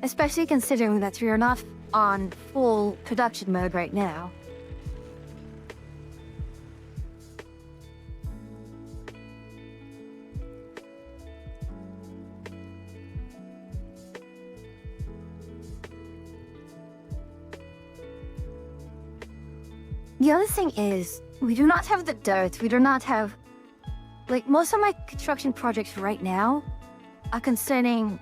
especially considering that we are not on full production mode right now. The other thing is, we do not have the dirt, we do not have... Like, most of my construction projects right now are concerning...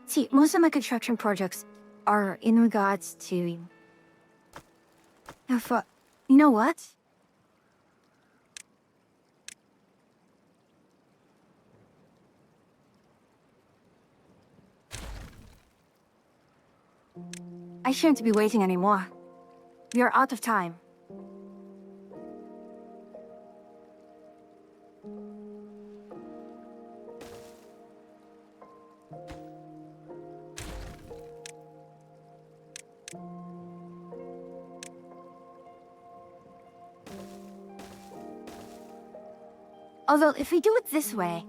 See, most of my construction projects are in regards to... You know what? I shouldn't be waiting anymore. We are out of time. Although, if we do it this way...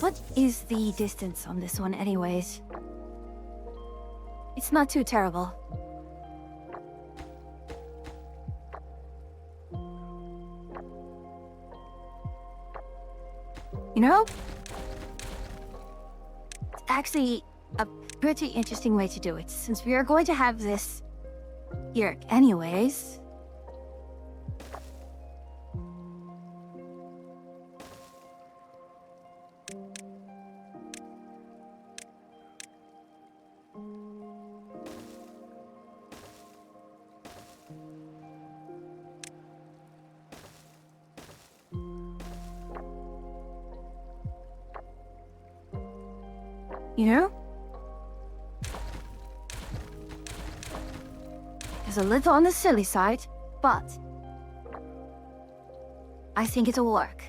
What is the distance on this one anyways? It's not too terrible. You know? It's actually a pretty interesting way to do it, since we are going to have this here anyways. You know? It's a little on the silly side, but I think it'll work.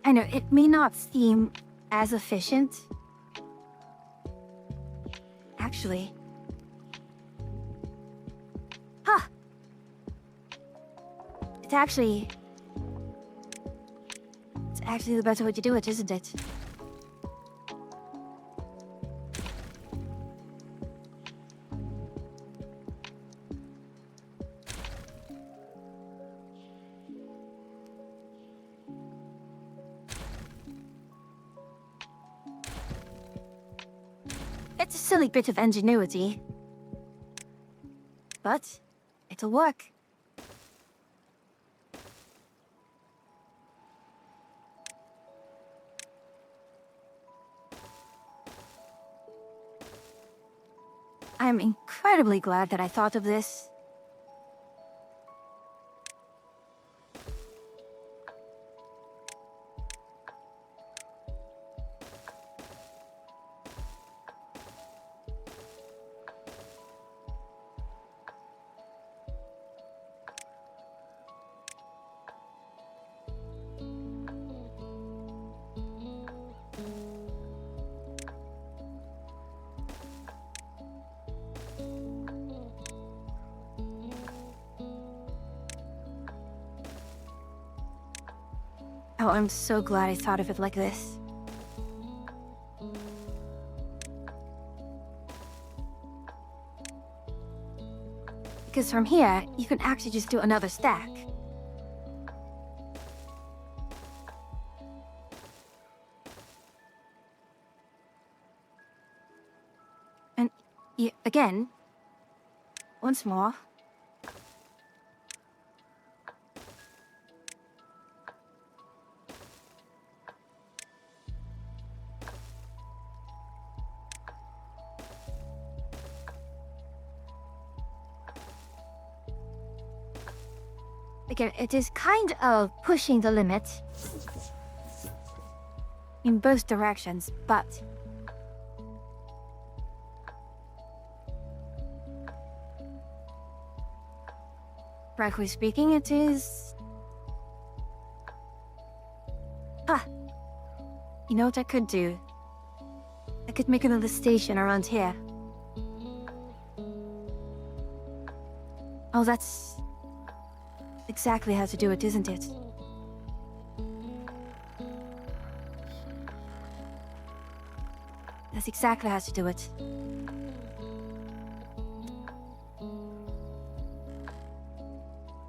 I know, it may not seem as efficient. Actually... Huh! It's actually the better way to do it, isn't it? It's a silly bit of ingenuity. But it'll work. I'm incredibly glad that I thought of this. Oh, I'm so glad I thought of it like this. Because from here, you can actually just do another stack. And Again. Once more. Again, it is kind of pushing the limit in both directions, but frankly speaking, it is... You know what I could do? I could make another station around here. Oh, that's exactly how to do it, isn't it? That's exactly how to do it.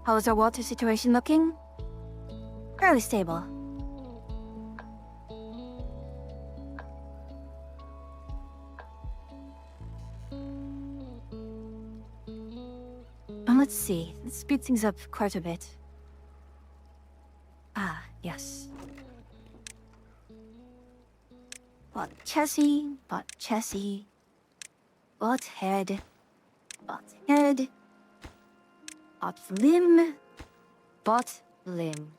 How is our water situation looking? Fairly stable. Let's see. Let's speed things up quite a bit. Ah, yes. Bot chassis, bot chassis. Bot head, bot head. Bot limb, bot limb.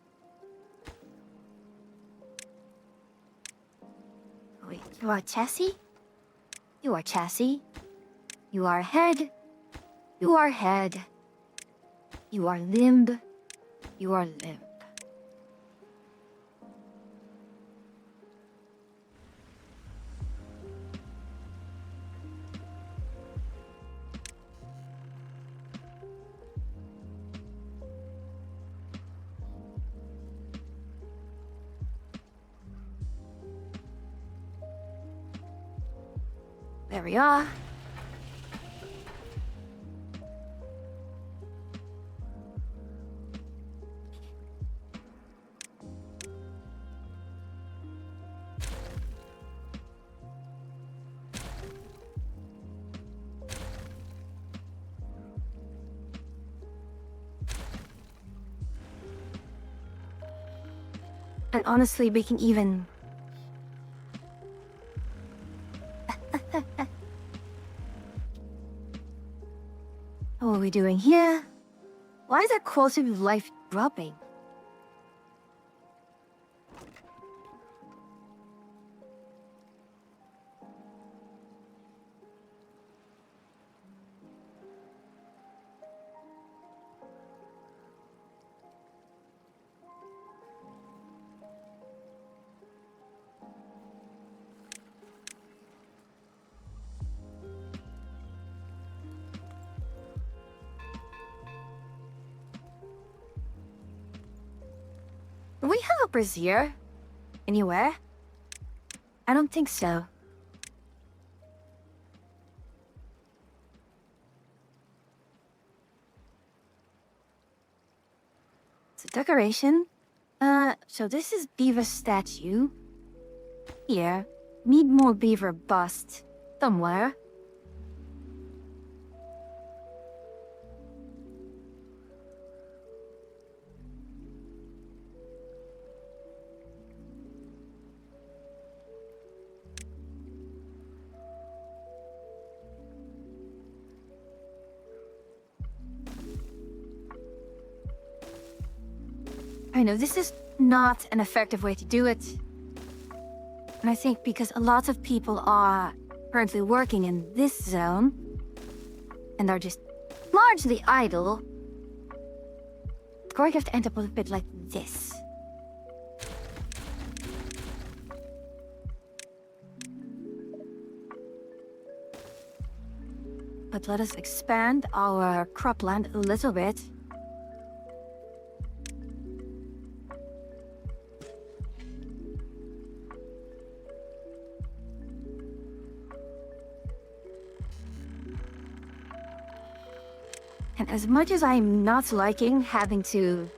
Wait, you are chassis? You are chassis. You are head. You are head. You are limb. You are limb. There we are. And honestly, we can even... What are we doing here? Why is our quality of life dropping? Do we have a brazier? Anywhere? I don't think so. It's a decoration. So this is beaver statue. Here. Need more beaver bust. Somewhere. I know this is not an effective way to do it. And I think because a lot of people are currently working in this zone, and are just largely idle, it's going to have to end up with a bit like this. But let us expand our cropland a little bit. And as much as I'm not liking having to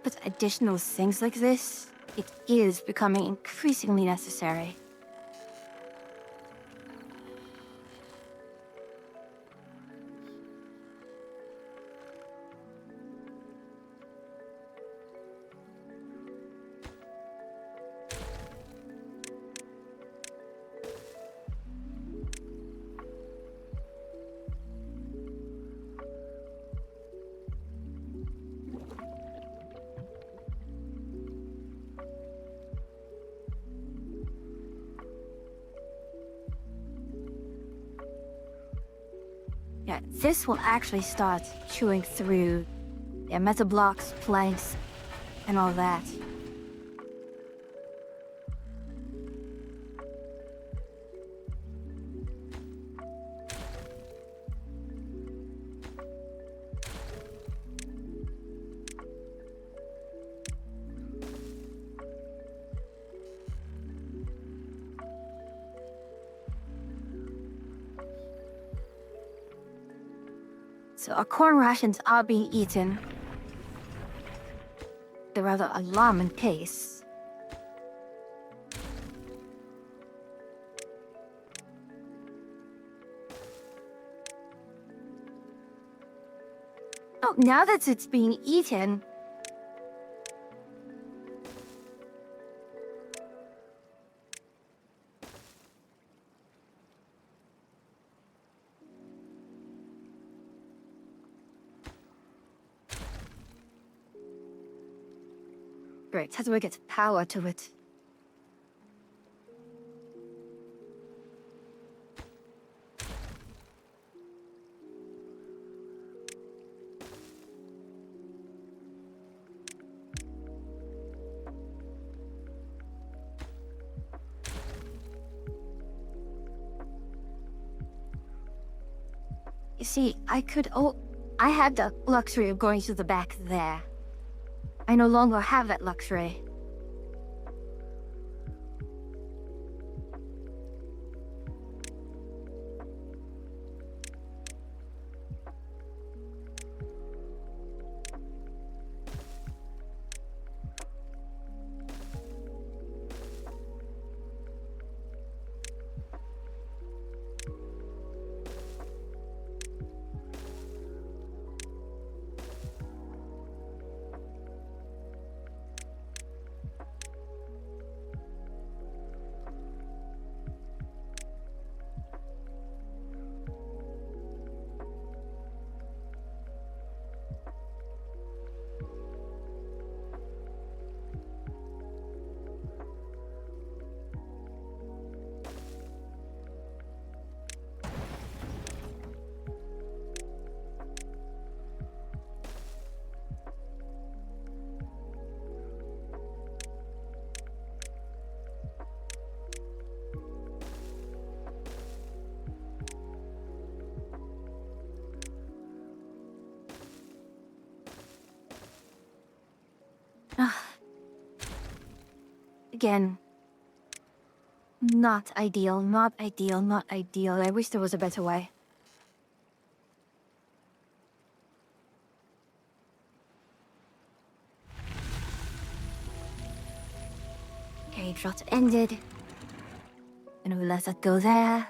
put additional things like this, it is becoming increasingly necessary. Yeah, this will actually start chewing through metal blocks, planks, and all that. So our corn rations are being eaten. The rather alarming pace. Oh, now that it's being eaten... Great, how do I get power to it? You see, I had the luxury of going to the back there. I no longer have that luxury. Again, not ideal, not ideal, not ideal. I wish there was a better way. Okay, drought ended. And we let that go there,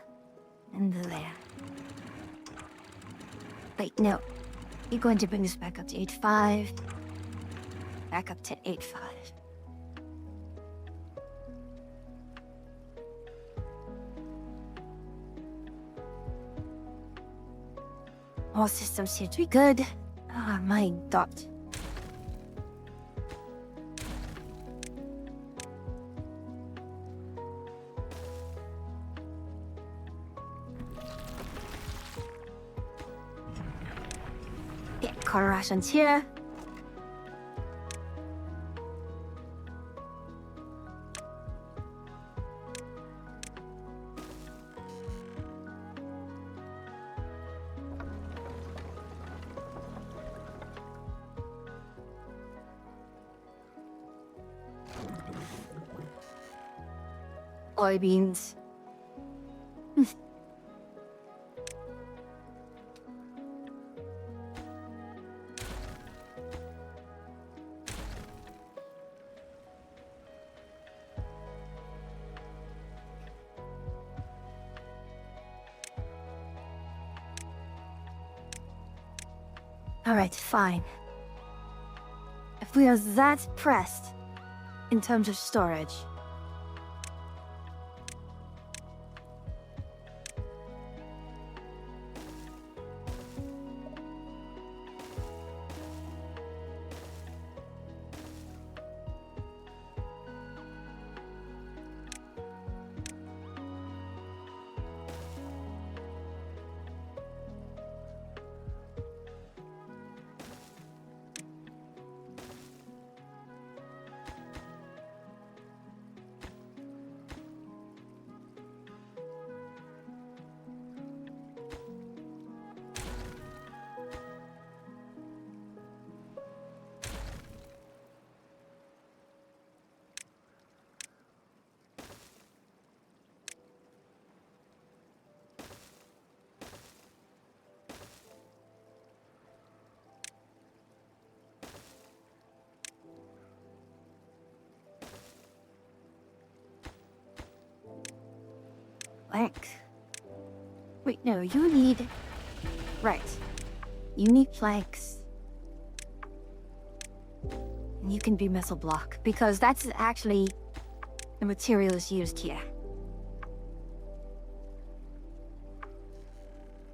and there. Wait, no. You're going to bring this back up to 8.5. Back up to 8.5. All systems seem to be good. Ah, my dot. Yeah, car rations here. Soybeans. Alright, fine. If we are that pressed in terms of storage, plank. Wait, no, you need... Right. You need planks. And you can be metal block, because that's actually the materials used here.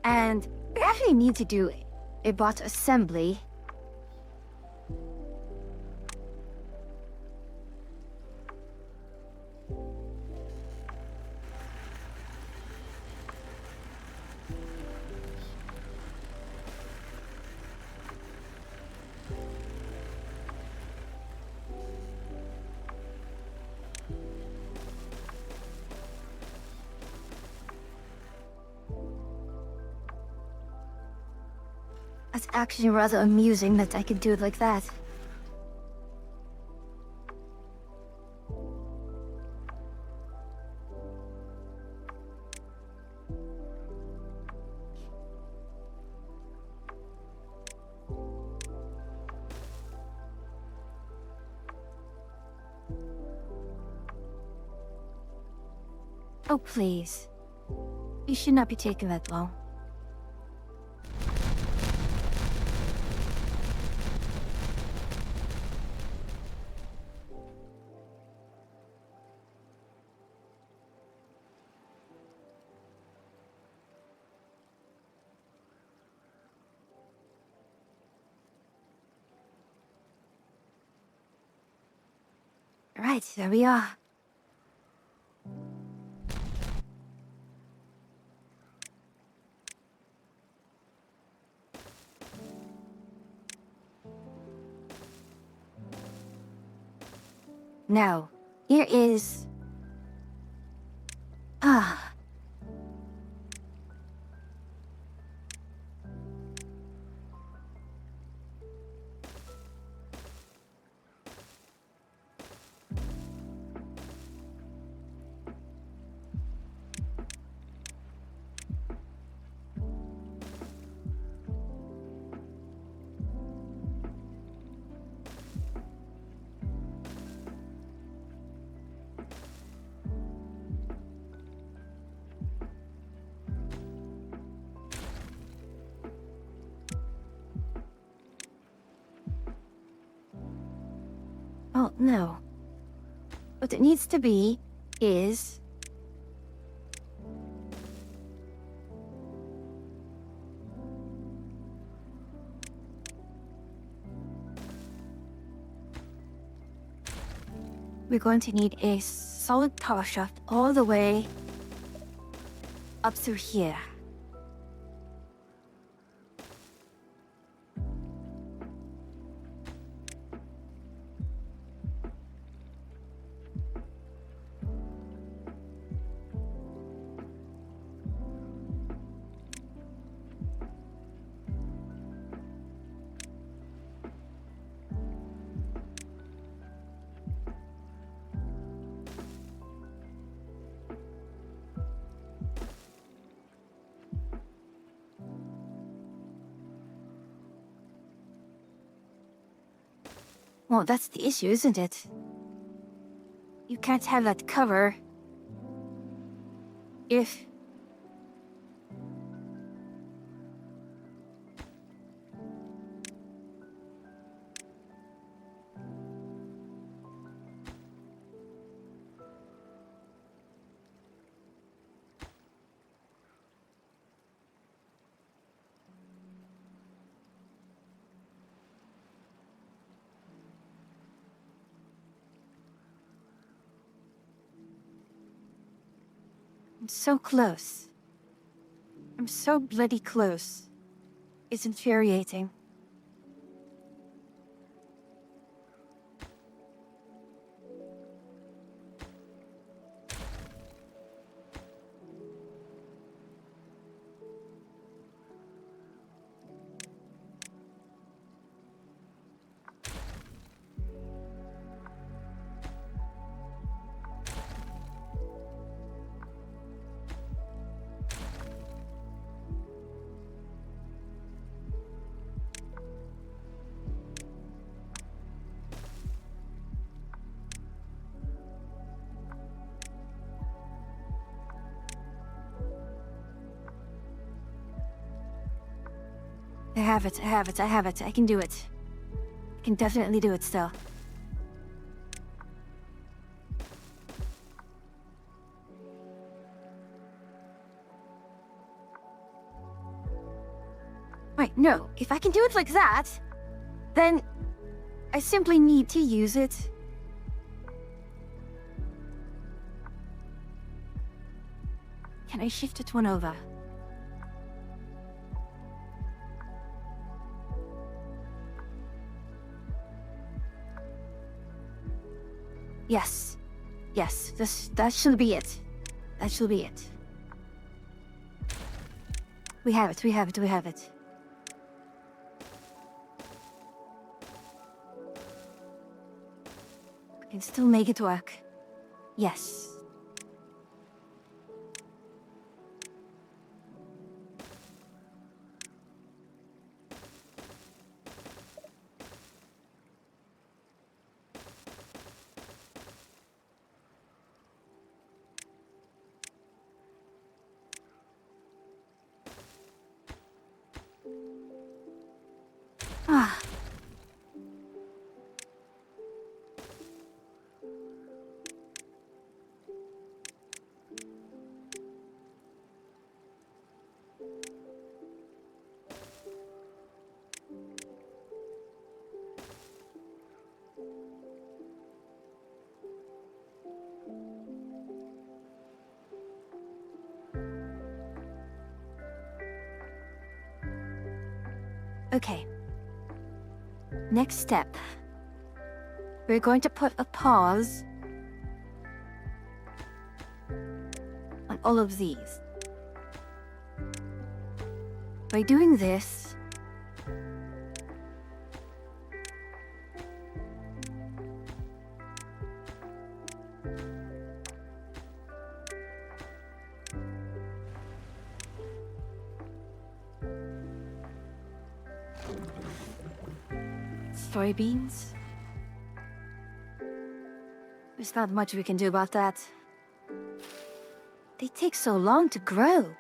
And we actually need to do a bot assembly. It's actually rather amusing that I can do it like that. Oh, please. You should not be taking that long. Right, there we are. Now, here is... Ah. Oh, no. What it needs to be is... We're going to need a solid power shaft all the way up through here. Well, that's the issue, isn't it? You can't have that cover if... I'm so close. I'm so bloody close. It's infuriating. I have it, I have it, I have it. I can do it. I can definitely do it still. Wait, no. If I can do it like that, then I simply need to use it. Can I shift it one over? Yes. Yes, that should be it. That should be it. We have it, we have it, we have it. We can still make it work. Yes. Ah. Okay. Next step. We're going to put a pause on all of these. By doing this, soybeans? There's not much we can do about that. They take so long to grow.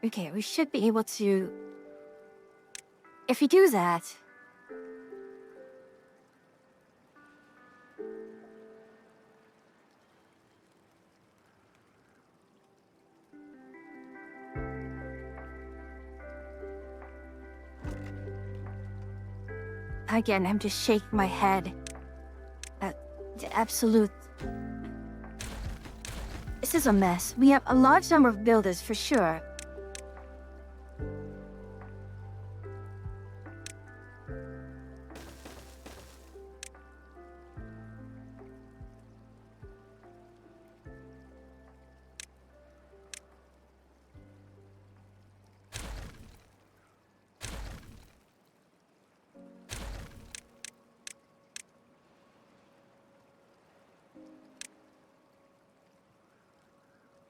Okay, we should be able to... If we do that... Again, I'm just shaking my head. The absolute... This is a mess. We have a large number of builders, for sure.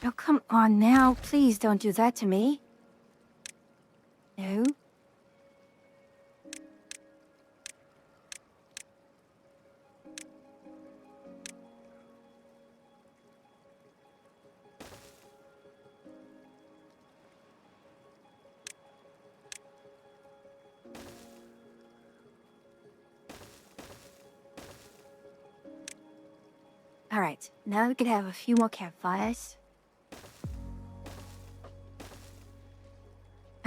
Oh, come on now. Please don't do that to me. No. All right, now we can have a few more campfires.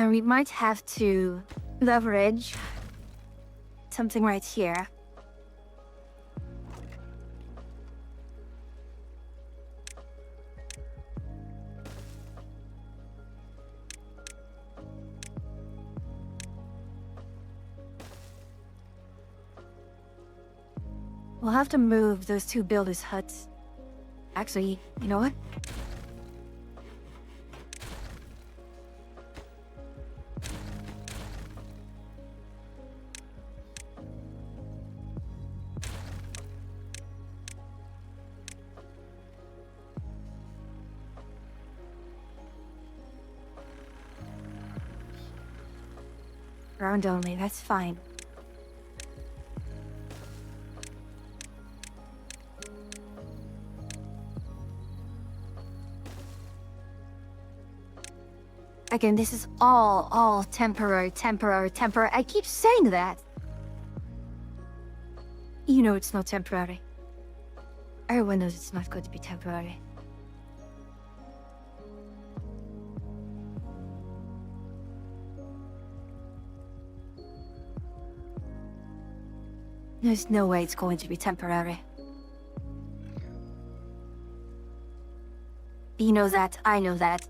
And we might have to leverage something right here. We'll have to move those two builders' huts. Actually, you know what? Ground only, that's fine. Again, this is all temporary. I keep saying that. You know it's not temporary. Everyone knows it's not going to be temporary. There's no way it's going to be temporary. You know that, I know that.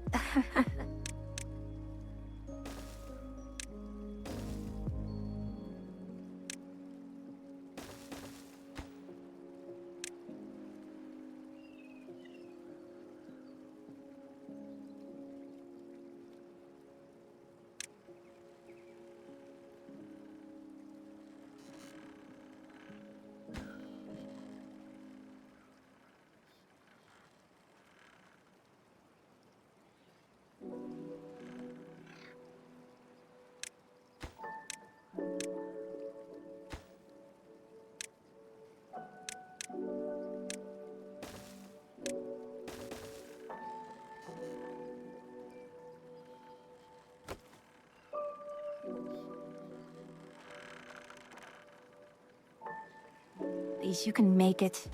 Please, you can make it.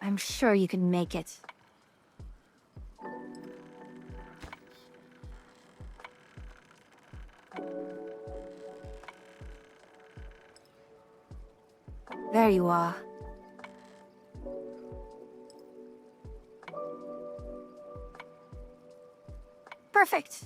I'm sure you can make it. There you are. Perfect.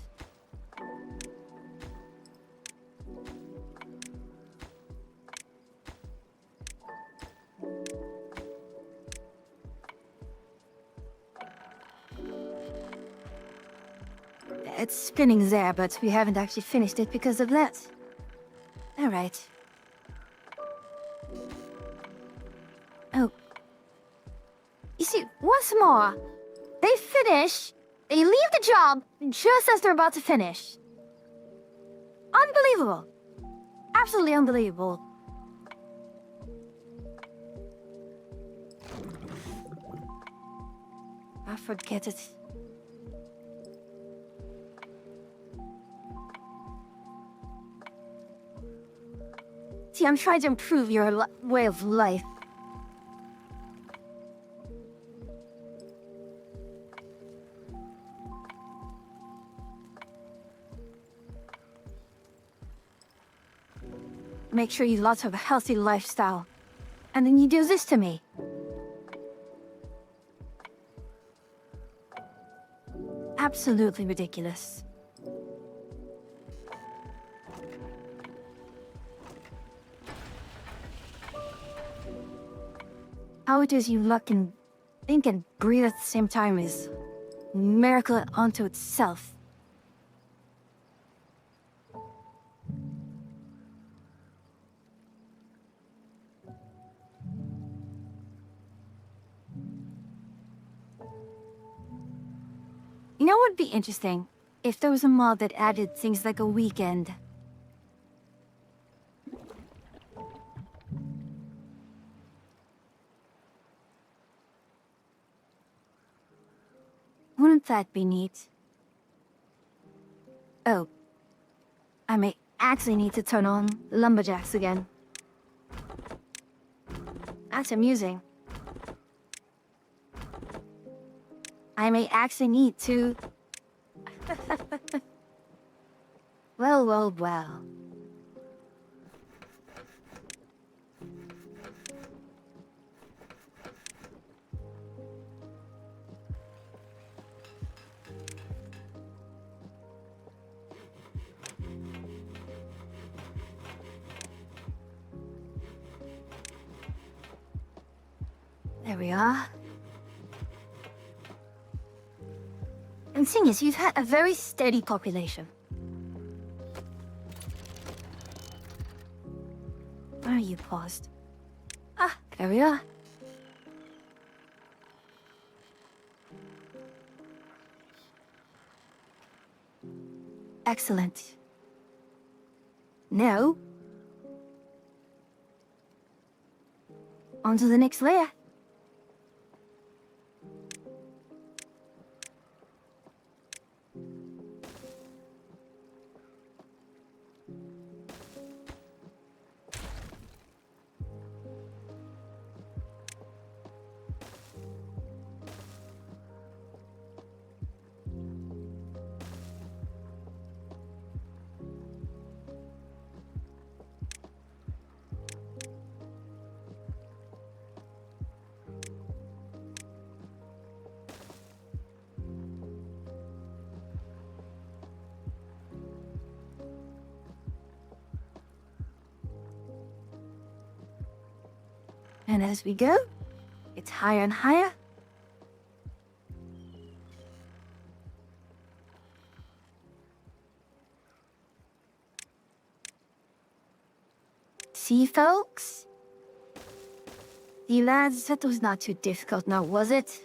It's spinning there, but we haven't actually finished it because of that. All right. Oh. You see, once more, they finish, they leave the job just as they're about to finish. Unbelievable. Absolutely unbelievable. I forget it. See, I'm trying to improve your way of life. Make sure you lots of a healthy lifestyle. And then you do this to me. Absolutely ridiculous. How it is you look and think and breathe at the same time is a miracle unto itself. You know what would be interesting? If there was a mod that added things like a weekend. Wouldn't that be neat? Oh. I may actually need to turn on Lumberjacks again. That's amusing. I may actually need to... Well. There we are. And the thing is, you've had a very steady population. Where are you paused? Ah, there we are. Excellent. Now, on to the next layer. And as we go, it's higher and higher. See, folks? You lads, that was not too difficult now, was it?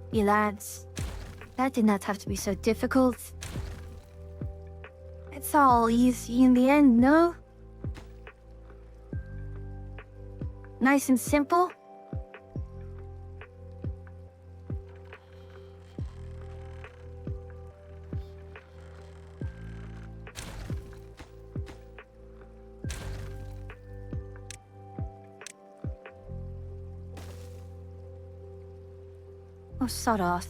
You lads, that did not have to be so difficult. It's all easy in the end, no? Nice and simple. Oh, sod off.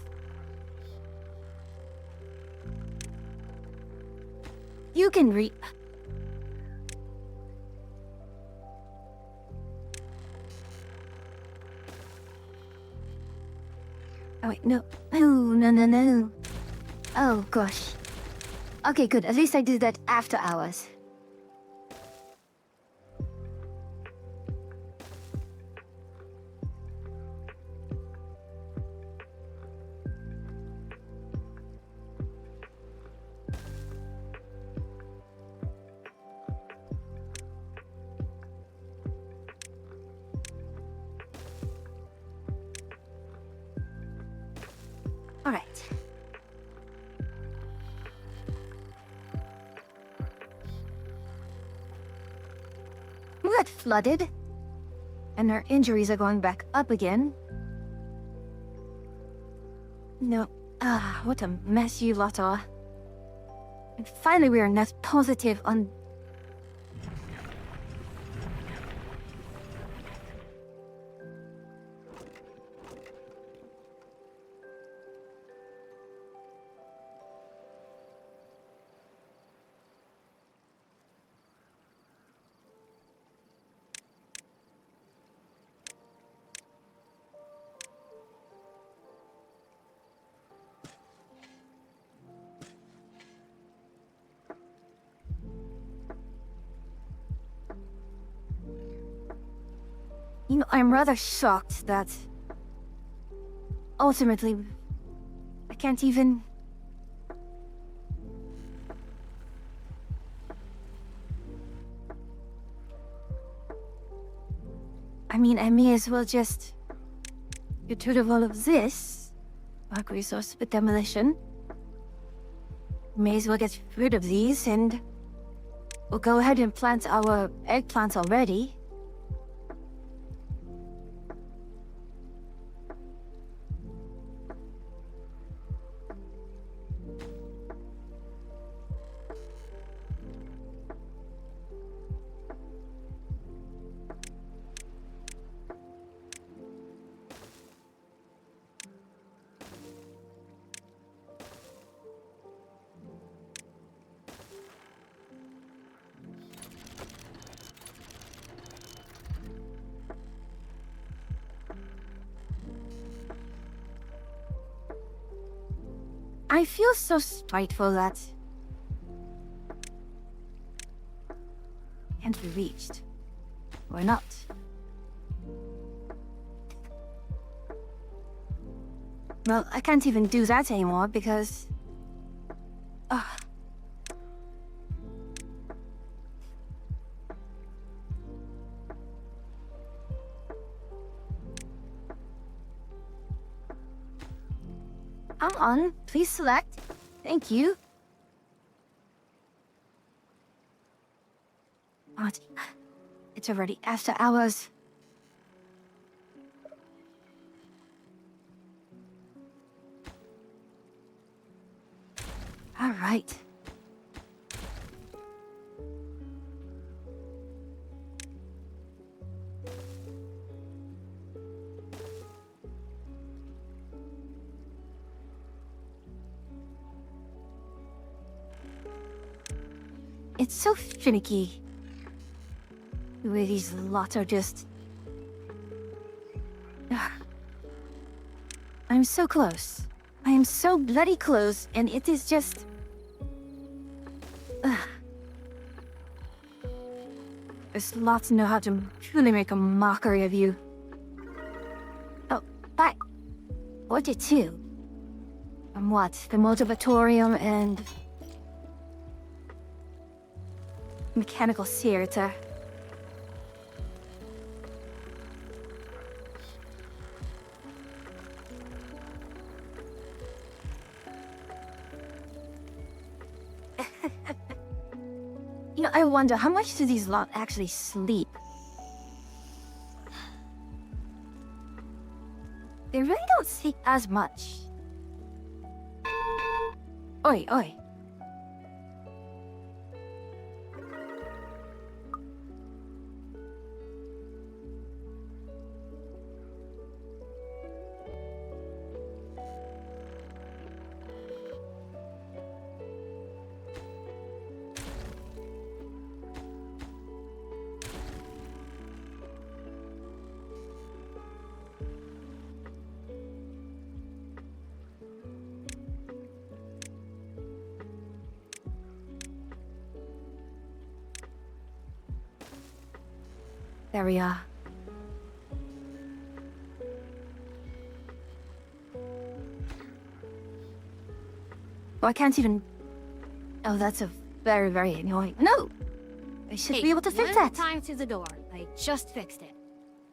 You can read. Oh wait, no. No. Oh gosh. Okay, good. At least I did that after hours. All right. We got flooded, and our injuries are going back up again. No. What a mess you lot are. And finally we are net positive on... You know, I'm rather shocked that... ultimately, I can't even... I mean, I may as well just... get rid of all of this. Mark resource with demolition. May as well get rid of these and... we'll go ahead and plant our eggplants already. I feel so spiteful that... can't be reached. Or not. Well, I can't even do that anymore because... Ugh. I'm on. Please select. Thank you. What? It's already after hours. All right. It's so finicky. The way these lots are just... Ugh. I'm so close. I am so bloody close, and it is just... Ugh. This lots know how to truly make a mockery of you. Oh, but... What it too? From what? The motivatorium and... Mechanical theater. You know, I wonder, how much do these lot actually sleep? They really don't sleep as much. Oi, oi. There we are. Oh, I can't even... Oh, that's a very, very annoying... No! I should be able to fix that. Time to the door. I just fixed it.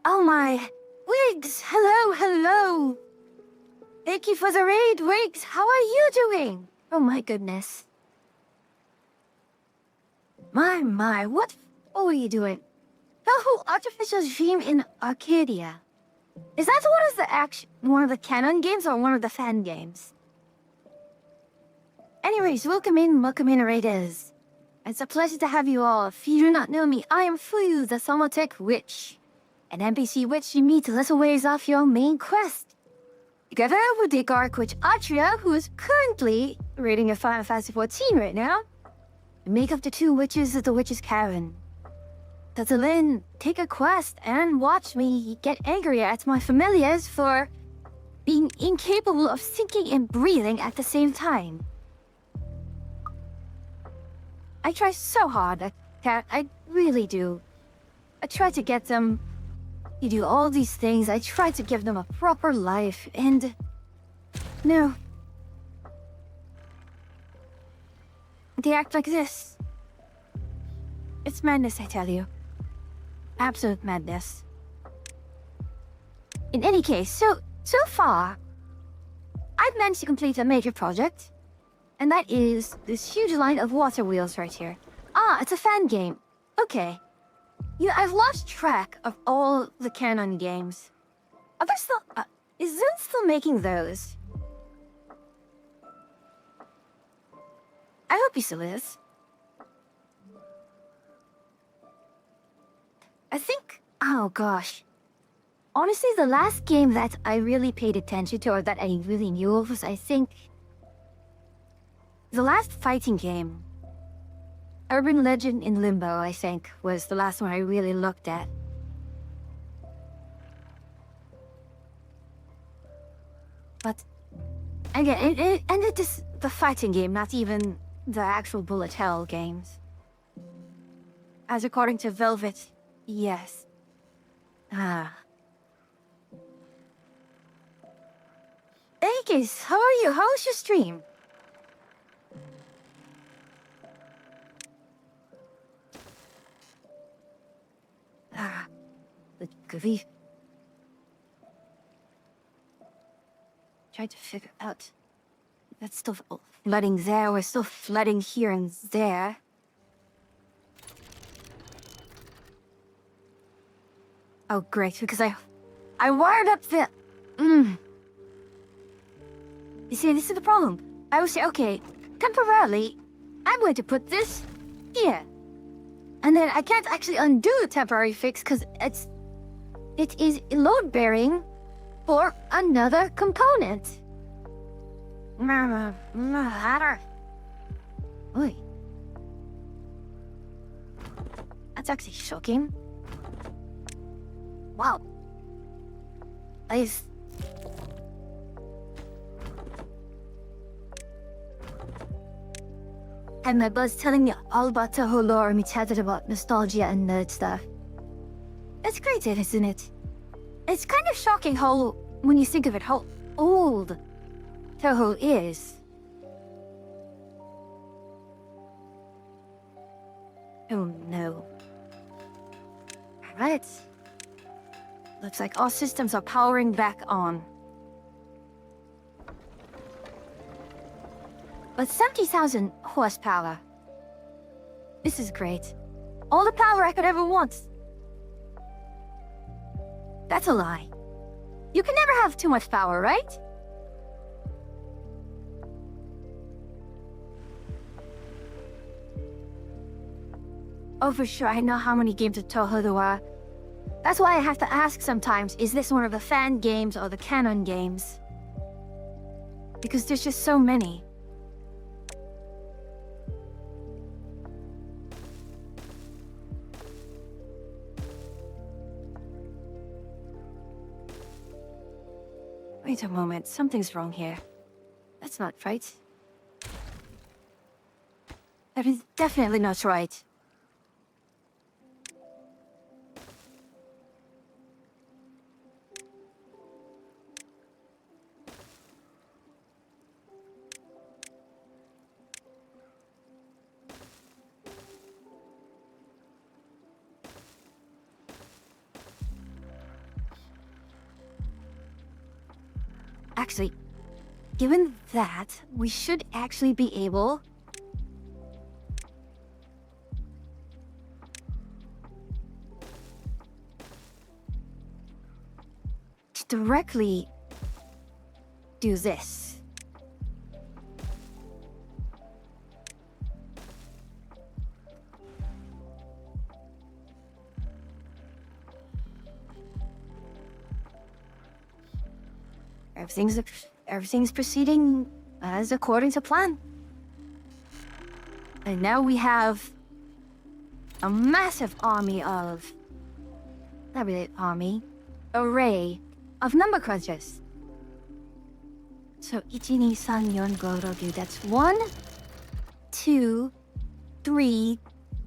Oh my... Wiggs! Hello, hello! Thank you for the raid, Wiggs! How are you doing? Oh my goodness. My, what are you doing? The whole artificial dream in Arcadia. Is that one of the canon games or one of the fan games? Anyways, welcome in, raiders. It's a pleasure to have you all. If you do not know me, I am Fuyu, the Somotech Witch. An NPC witch you meet a little ways off your main quest. Together with the Arc Witch Atria, who is currently raiding a Final Fantasy XIV right now, we make up the two witches of the Witch's Cavern. So till then, take a quest and watch me get angry at my familiars for being incapable of thinking and breathing at the same time. I try so hard, I really do. I try to get them to do all these things. I try to give them a proper life, and... No. They act like this. It's madness, I tell you. Absolute madness. In any case, so far, I've managed to complete a major project. And that is this huge line of water wheels right here. Ah, it's a fan game. Okay. You know, I've lost track of all the canon games. Are there still... is Zune still making those? I hope he still is. I think... Oh, gosh. Honestly, the last game that I really paid attention to, or that I really knew of, was, I think... The last fighting game. Urban Legend in Limbo, I think, was the last one I really looked at. But... Again, and it is the fighting game, not even the actual bullet hell games. As according to Velvet... Yes. Ah. Hey! Nikis, how are you? How's your stream? Ah, the goofy. Try to figure out. That's still flooding there. We're still flooding here and there. Oh, great, because I wired up the... You see, this is the problem. I would say, okay, temporarily, I'm going to put this here. And then I can't actually undo the temporary fix because it is load-bearing for another component. Oy. That's actually shocking. Wow. And my buzz telling me all about Toho lore and we chatted about nostalgia and nerd stuff. It's great, isn't it? It's kind of shocking how, when you think of it, how old Toho is. Oh no. Alright. Looks like all systems are powering back on. But 70,000 horsepower. This is great. All the power I could ever want. That's a lie. You can never have too much power, right? Oh, for sure, I know how many games of Toho there are. That's why I have to ask sometimes, is this one of the fan games or the canon games? Because there's just so many. Wait a moment, something's wrong here. That's not right. That is definitely not right. Actually, given that, we should actually be able to directly do this. Everything's proceeding as according to plan. And now we have a massive army of... not really army. Array of number crunchers. So, 1, 2, 3, 4, 5, 6, that's 1, 2, 3.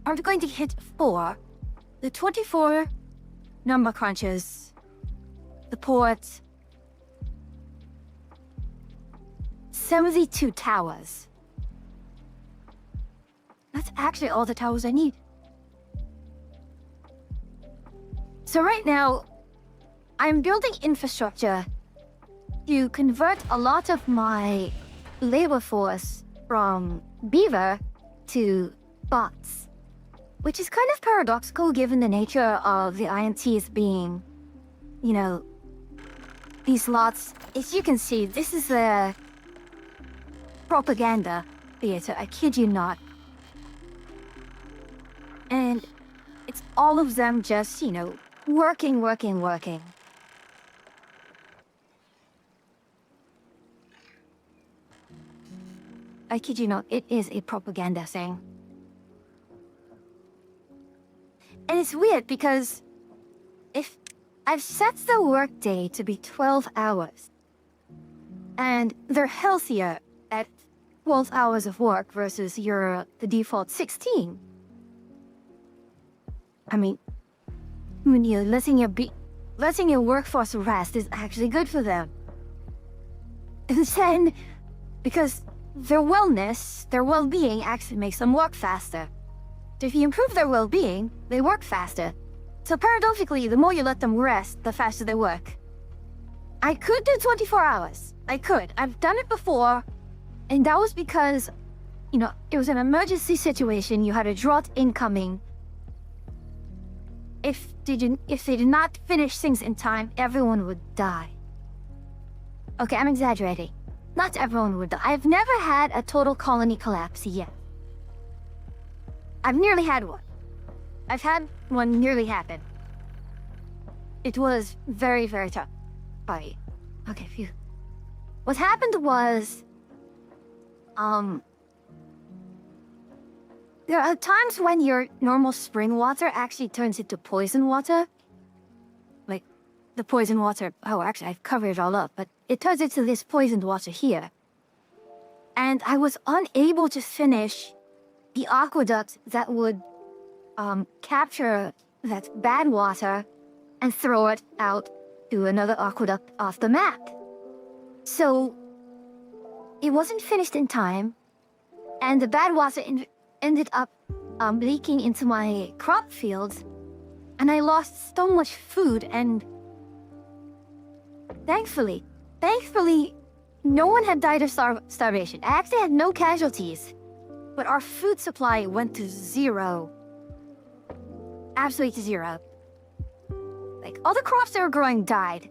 Are we going to hit 4? The 24 number crunchers. The ports. 72 towers. That's actually all the towers I need. So right now, I'm building infrastructure to convert a lot of my labor force from beaver to bots, which is kind of paradoxical given the nature of the INTs being, you know, these lots. As you can see, this is the propaganda theater, I kid you not. And it's all of them just, you know, working. I kid you not, it is a propaganda thing. And it's weird because if I've set the workday to be 12 hours, and they're healthier at 12 hours of work versus the default 16. I mean, when you're letting your workforce rest is actually good for them. And then, because their wellness, their well-being actually makes them work faster. If you improve their well-being, they work faster. So paradoxically, the more you let them rest, the faster they work. I could do 24 hours. I could. I've done it before. And that was because, you know, it was an emergency situation. You had a drought incoming. If they did not finish things in time, everyone would die. Okay, I'm exaggerating. Not everyone would die. I've never had a total colony collapse yet. I've nearly had one. I've had one nearly happen. It was very, very tough. Sorry. Okay, phew. What happened was, there are times when your normal spring water actually turns into poison water. Like, the poison water, oh, actually, I've covered it all up, but it turns into this poisoned water here. And I was unable to finish the aqueduct that would, capture that bad water and throw it out to another aqueduct off the map. So, it wasn't finished in time, and the bad water ended up leaking into my crop fields, and I lost so much food. And thankfully, no one had died of starvation. I actually had no casualties, but our food supply went to zero. Absolutely zero. Like, all the crops that were growing died,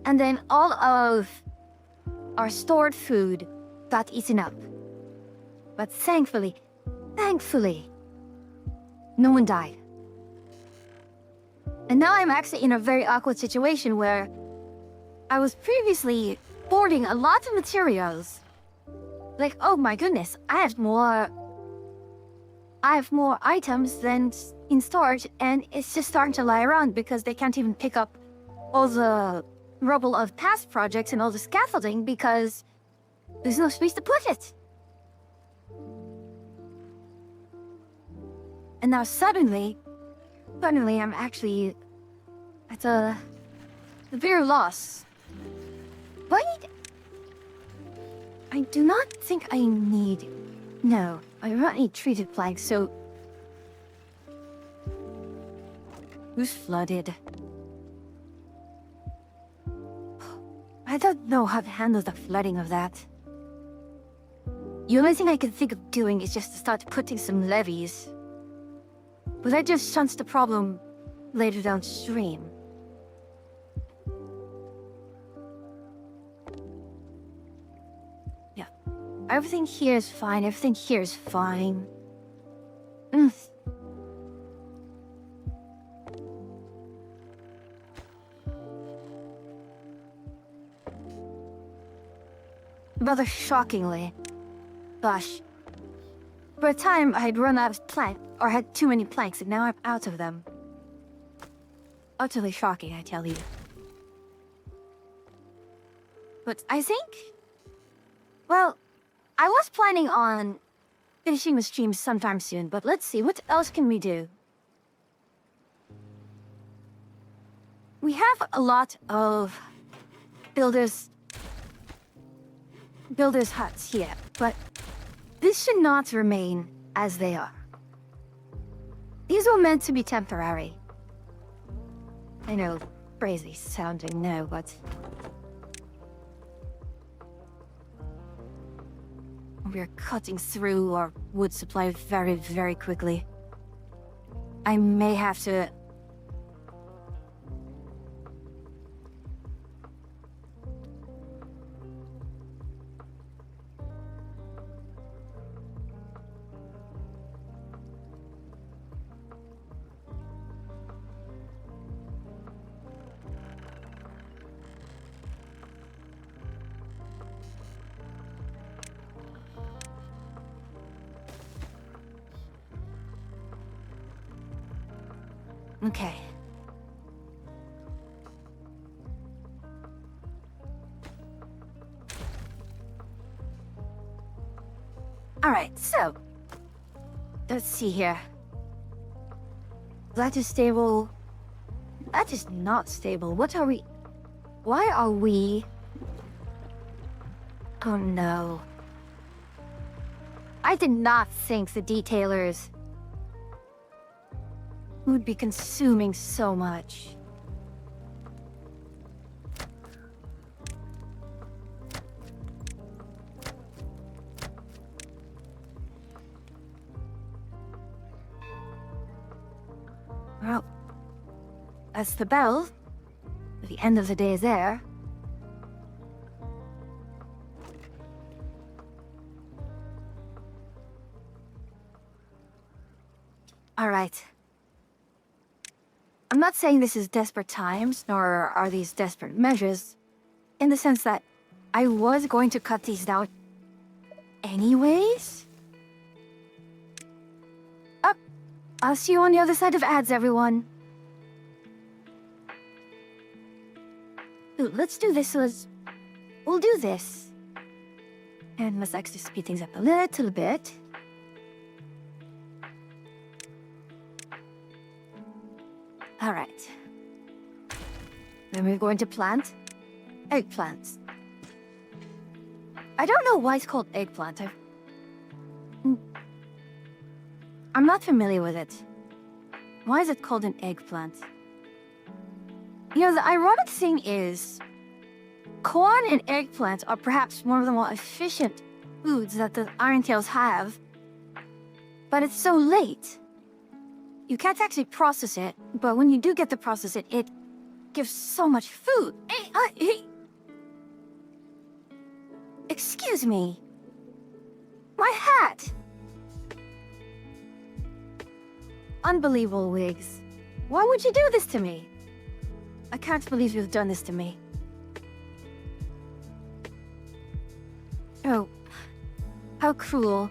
and then all of our stored food got eaten up. But thankfully, no one died. And now I'm actually in a very awkward situation where I was previously hoarding a lot of materials. Like, oh my goodness, I have more items than in storage, and it's just starting to lie around because they can't even pick up all the rubble of past projects and all the scaffolding because there's no space to put it. And now suddenly I'm actually at a severe loss. But I do not think I need... No, I do not need treated planks, so... Who's flooded? I don't know how to handle the flooding of that. The only thing I can think of doing is just to start putting some levees. But that just shunts the problem later downstream. Yeah. Everything here is fine. Everything here is fine. Rather shockingly. Gosh. For a time, I'd run out of plank, or had too many planks, and now I'm out of them. Utterly shocking, I tell you. But I think... Well, I was planning on finishing the stream sometime soon, but let's see, what else can we do? We have a lot of builders' huts here, but this should not remain as they are. These were meant to be temporary. I know, crazy sounding, no, but... We're cutting through our wood supply very, very quickly. I may have to... Okay. Alright, so... Let's see here. That is stable. That is not stable. What are we... Why are we... Oh no. I did not think the detailers would be consuming so much. Well, that's the bell. The end of the day is there. All right. I'm not saying this is desperate times, nor are these desperate measures, in the sense that I was going to cut these down anyways. Up. I'll see you on the other side of ads, everyone. Ooh, let's do this. We'll do this. And let's actually speed things up a little bit. All right. Then we're going to plant eggplants. I don't know why it's called eggplant. I'm not familiar with it. Why is it called an eggplant? You know, the ironic thing is, corn and eggplant are perhaps one of the more efficient foods that the Irontails have. But it's so late. You can't actually process it, but when you do get to process it, it gives so much food. Hey. Excuse me. My hat! Unbelievable, Wigs. Why would you do this to me? I can't believe you've done this to me. Oh. How cruel.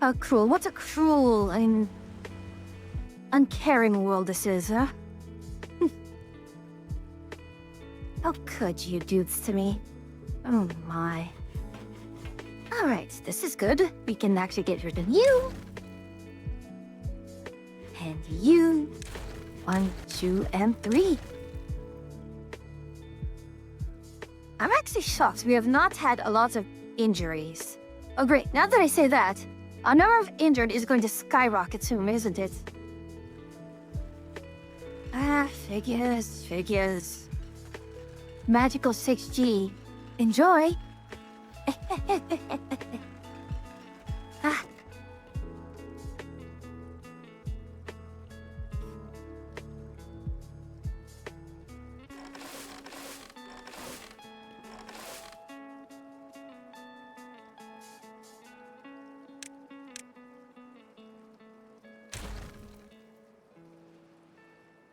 How cruel. What a cruel and uncaring world this is, huh? How could you do this to me? Oh my. Alright, this is good. We can actually get rid of you. And you. 1, 2, and 3. I'm actually shocked we have not had a lot of injuries. Oh great, now that I say that, our number of injured is going to skyrocket soon, isn't it? Ah, figures. Magical 6G. Enjoy! Ah.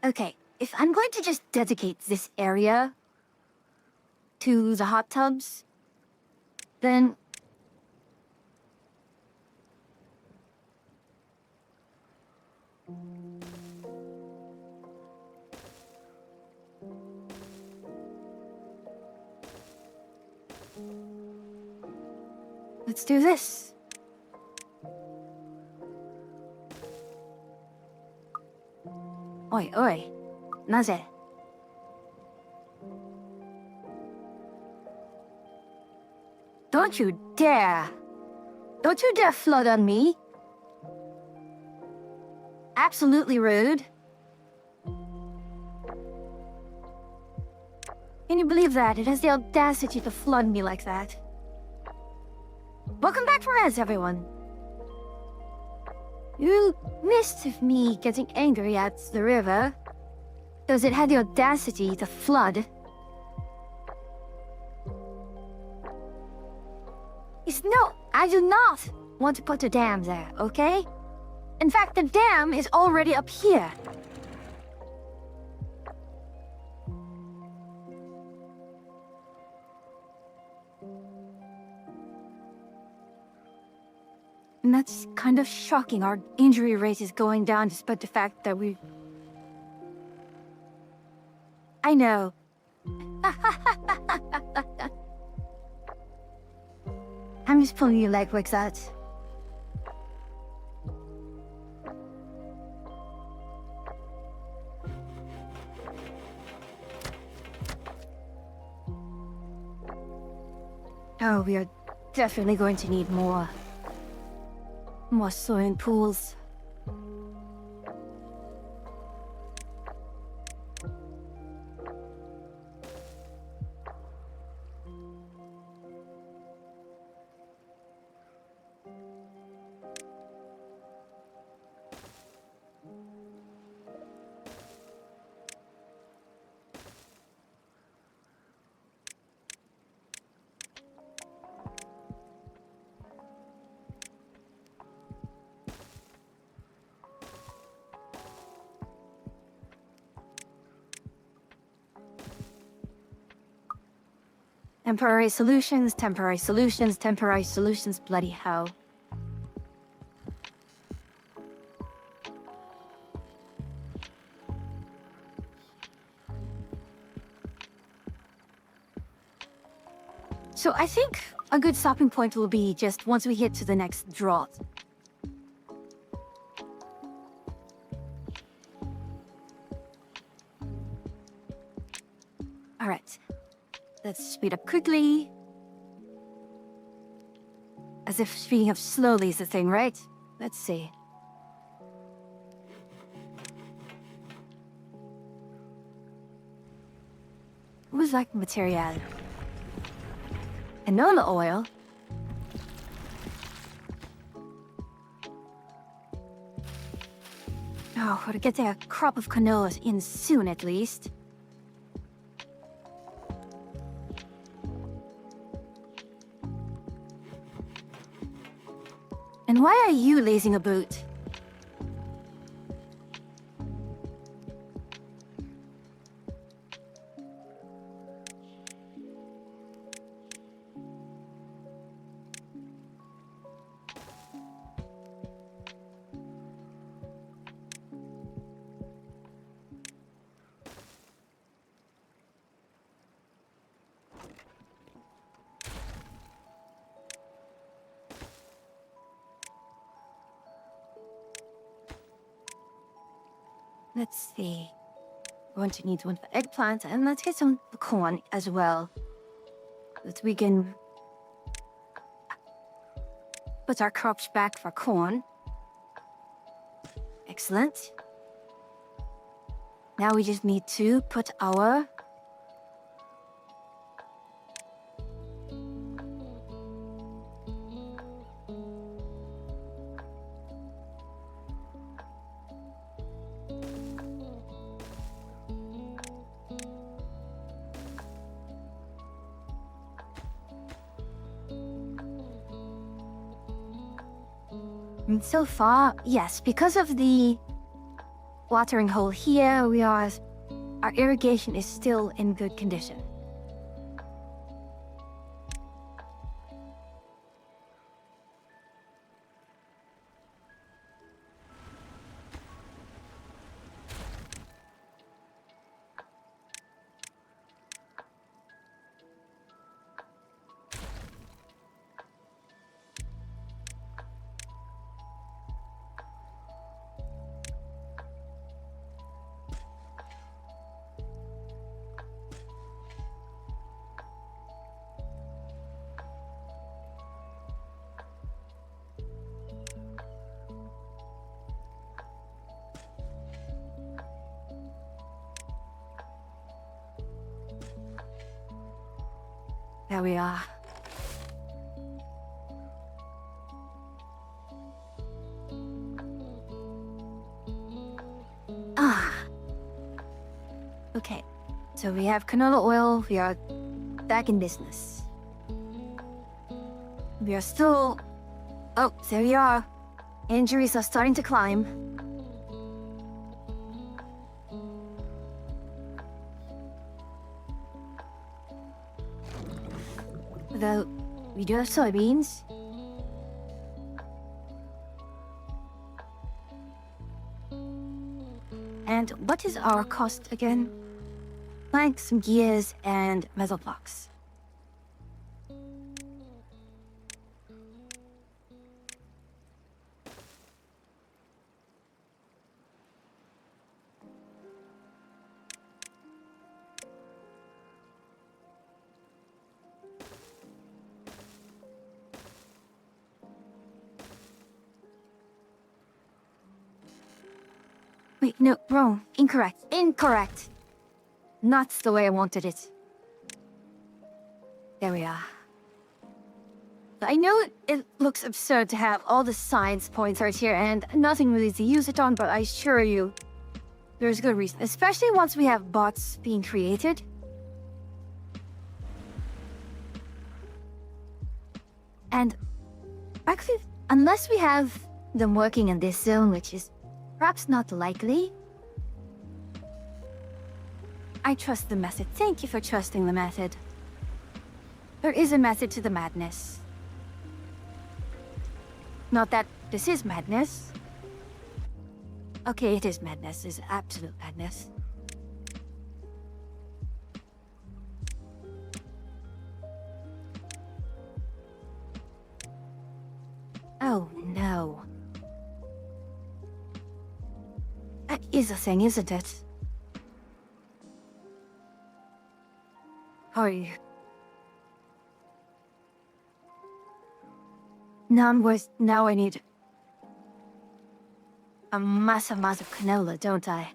Okay, if I'm going to just dedicate this area to the hot tubs, then let's do this. Oi, naze? Don't you dare! Don't you dare flood on me! Absolutely rude. Can you believe that? It has the audacity to flood me like that. Welcome back from Res, everyone. You missed of me getting angry at the river, because it had the audacity to flood. No, I do not want to put a dam there, okay? In fact, the dam is already up here. And that's kind of shocking. Our injury rate is going down despite the fact that we... I know. I'm just pulling your leg like that. Oh, we are definitely going to need more. More swimming pools. Temporary solutions, temporary solutions, temporary solutions, bloody hell. So I think a good stopping point will be just once we get to the next drought. Alright. Let's speed up quickly. As if speeding up slowly is the thing, right? Let's see. Who's like material? Canola oil? Oh, we'll get a crop of canolas in soon at least. And why are you lazing about? Let's see. We're going to need one for eggplant, and let's get some corn as well. That we can put our crops back for corn. Excellent. Now we just need to put our And so far, yes, because of the watering hole here, our irrigation is still in good condition. There we are. Ah. Okay, so we have canola oil, we are back in business. We are still... Oh, there we are. Injuries are starting to climb. Though, we do have soybeans. And what is our cost again? Planks, gears, and metal blocks. Wait, no, wrong. Incorrect. Incorrect. Not the way I wanted it. There we are. I know it looks absurd to have all the science pointers here and nothing really to use it on, but I assure you, there's good reason. Especially once we have bots being created. And actually, unless we have them working in this zone, which is perhaps not likely, I trust the method. Thank you for trusting the method. There is a method to the madness. Not that this is madness. Okay, it is madness. It's absolute madness. Oh, no. That is a thing, isn't it? How are you? Now I need a massive amount of canola, don't I?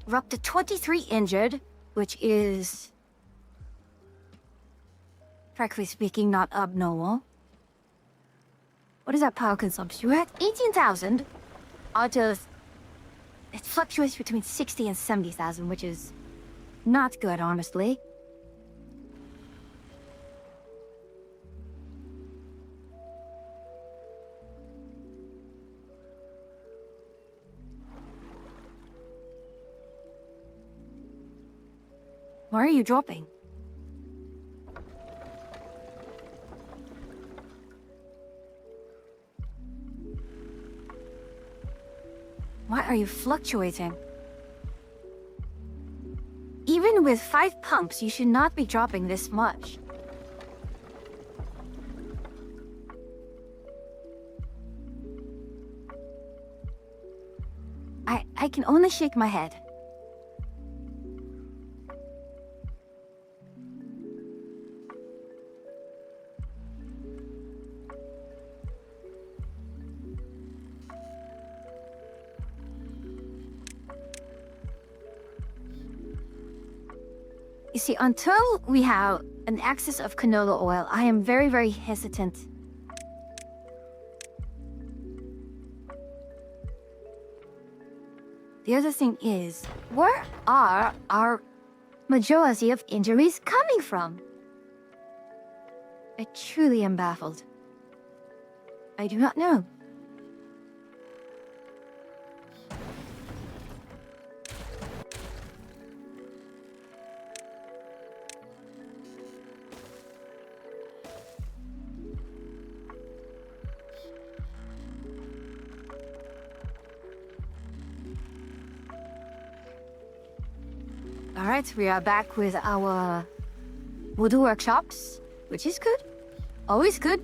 We're up to 23 injured, which is, frankly speaking, not abnormal. What is that power consumption? We're at 18,000 out of... It fluctuates between 60 and 70,000, which is not good, honestly. Why are you dropping? Why are you fluctuating? Even with 5 pumps, you should not be dropping this much. I can only shake my head. You see, until we have an excess of canola oil, I am very, very hesitant. The other thing is, where are our majority of injuries coming from? I truly am baffled. I do not know. Alright, we are back with our voodoo workshops, which is good. Always good.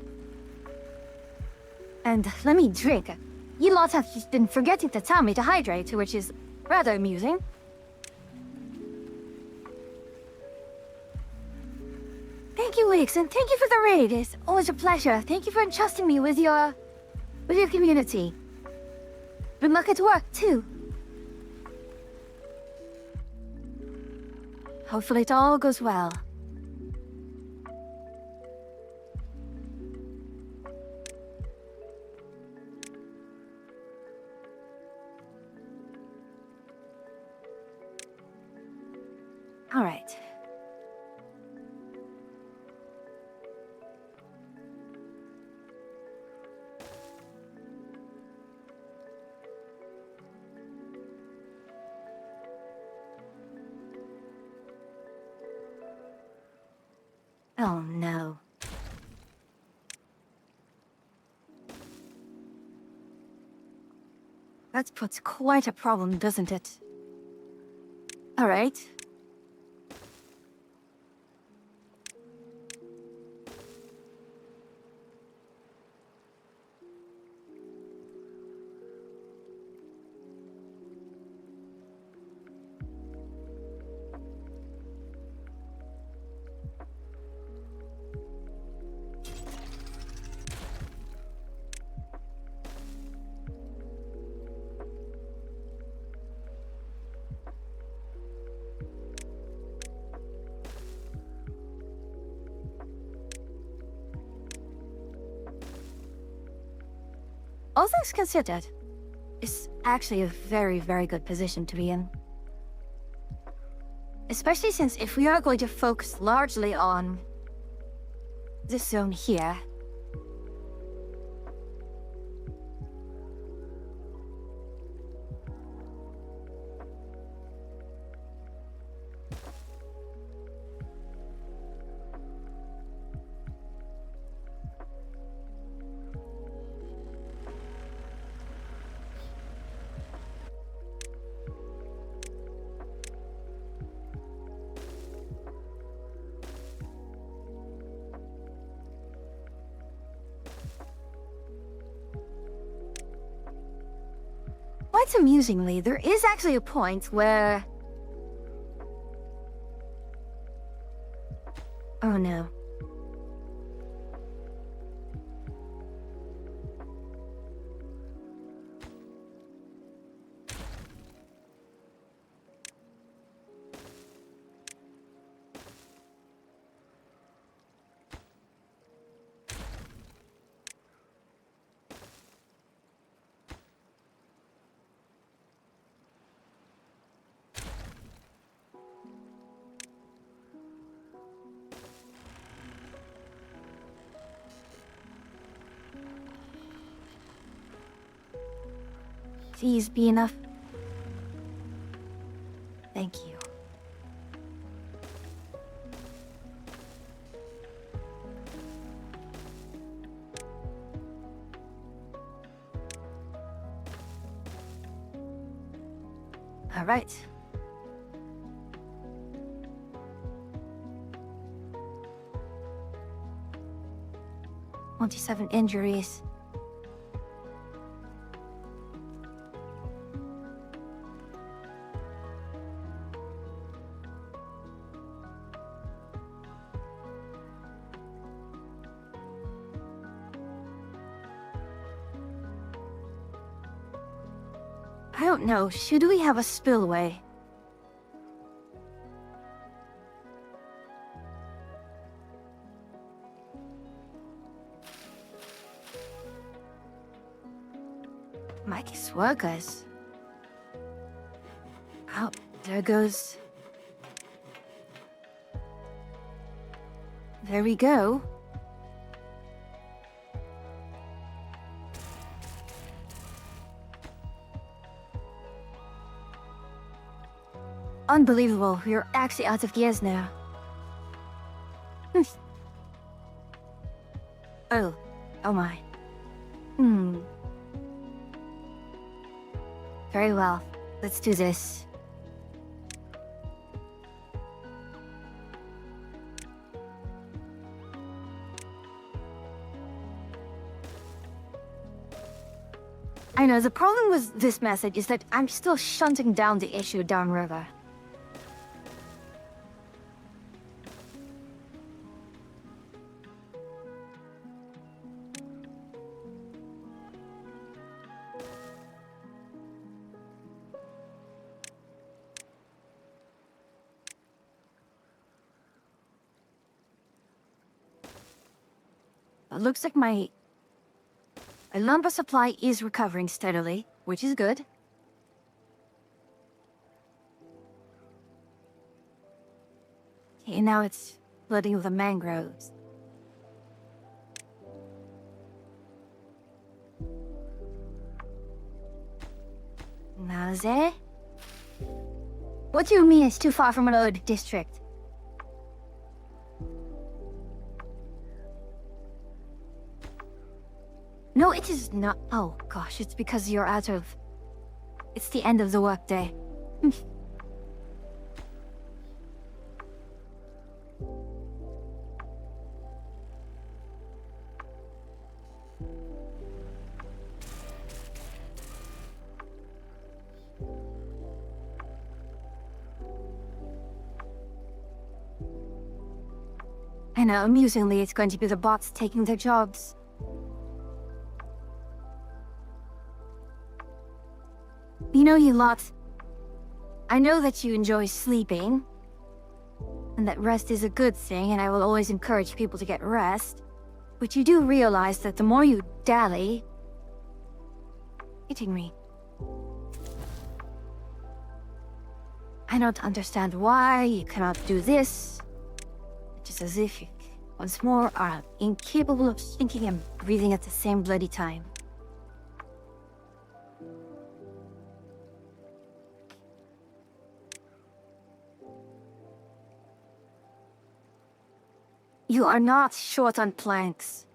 And let me drink. You lots have just been forgetting to tell me to hydrate, which is rather amusing. Thank you, Wix, and thank you for the raid. It's always a pleasure. Thank you for entrusting me with your community. Good luck at work, too. Hopefully it all goes well. All right. Oh no. That puts quite a problem, doesn't it? All right. all things considered, it's actually a very, very good position to be in. Especially since if we are going to focus largely on this zone here, quite amusingly, there is actually a point where... Oh no. Please be enough. Thank you. All right. "27 injuries. I don't know, should we have a spillway? Mikey Swagas. Oh, there goes. There we go. Unbelievable, we're actually out of gears now. Oh my. Very well, let's do this. I know, the problem with this method is that I'm still shunting down the issue downriver. It looks like my lumber supply is recovering steadily, which is good. Okay, now it's flooding with the mangroves. Naze? What do you mean it's too far from an old district? No, it is not. Oh gosh, it's because you're out of... It's the end of the workday. I know, amusingly, it's going to be the bots taking their jobs. You know, you lot, I know that you enjoy sleeping, and that rest is a good thing, and I will always encourage people to get rest, but you do realize that the more you dally, hitting me. I don't understand why you cannot do this. Just as if you, once more, are incapable of thinking and breathing at the same bloody time. You are not short on planks.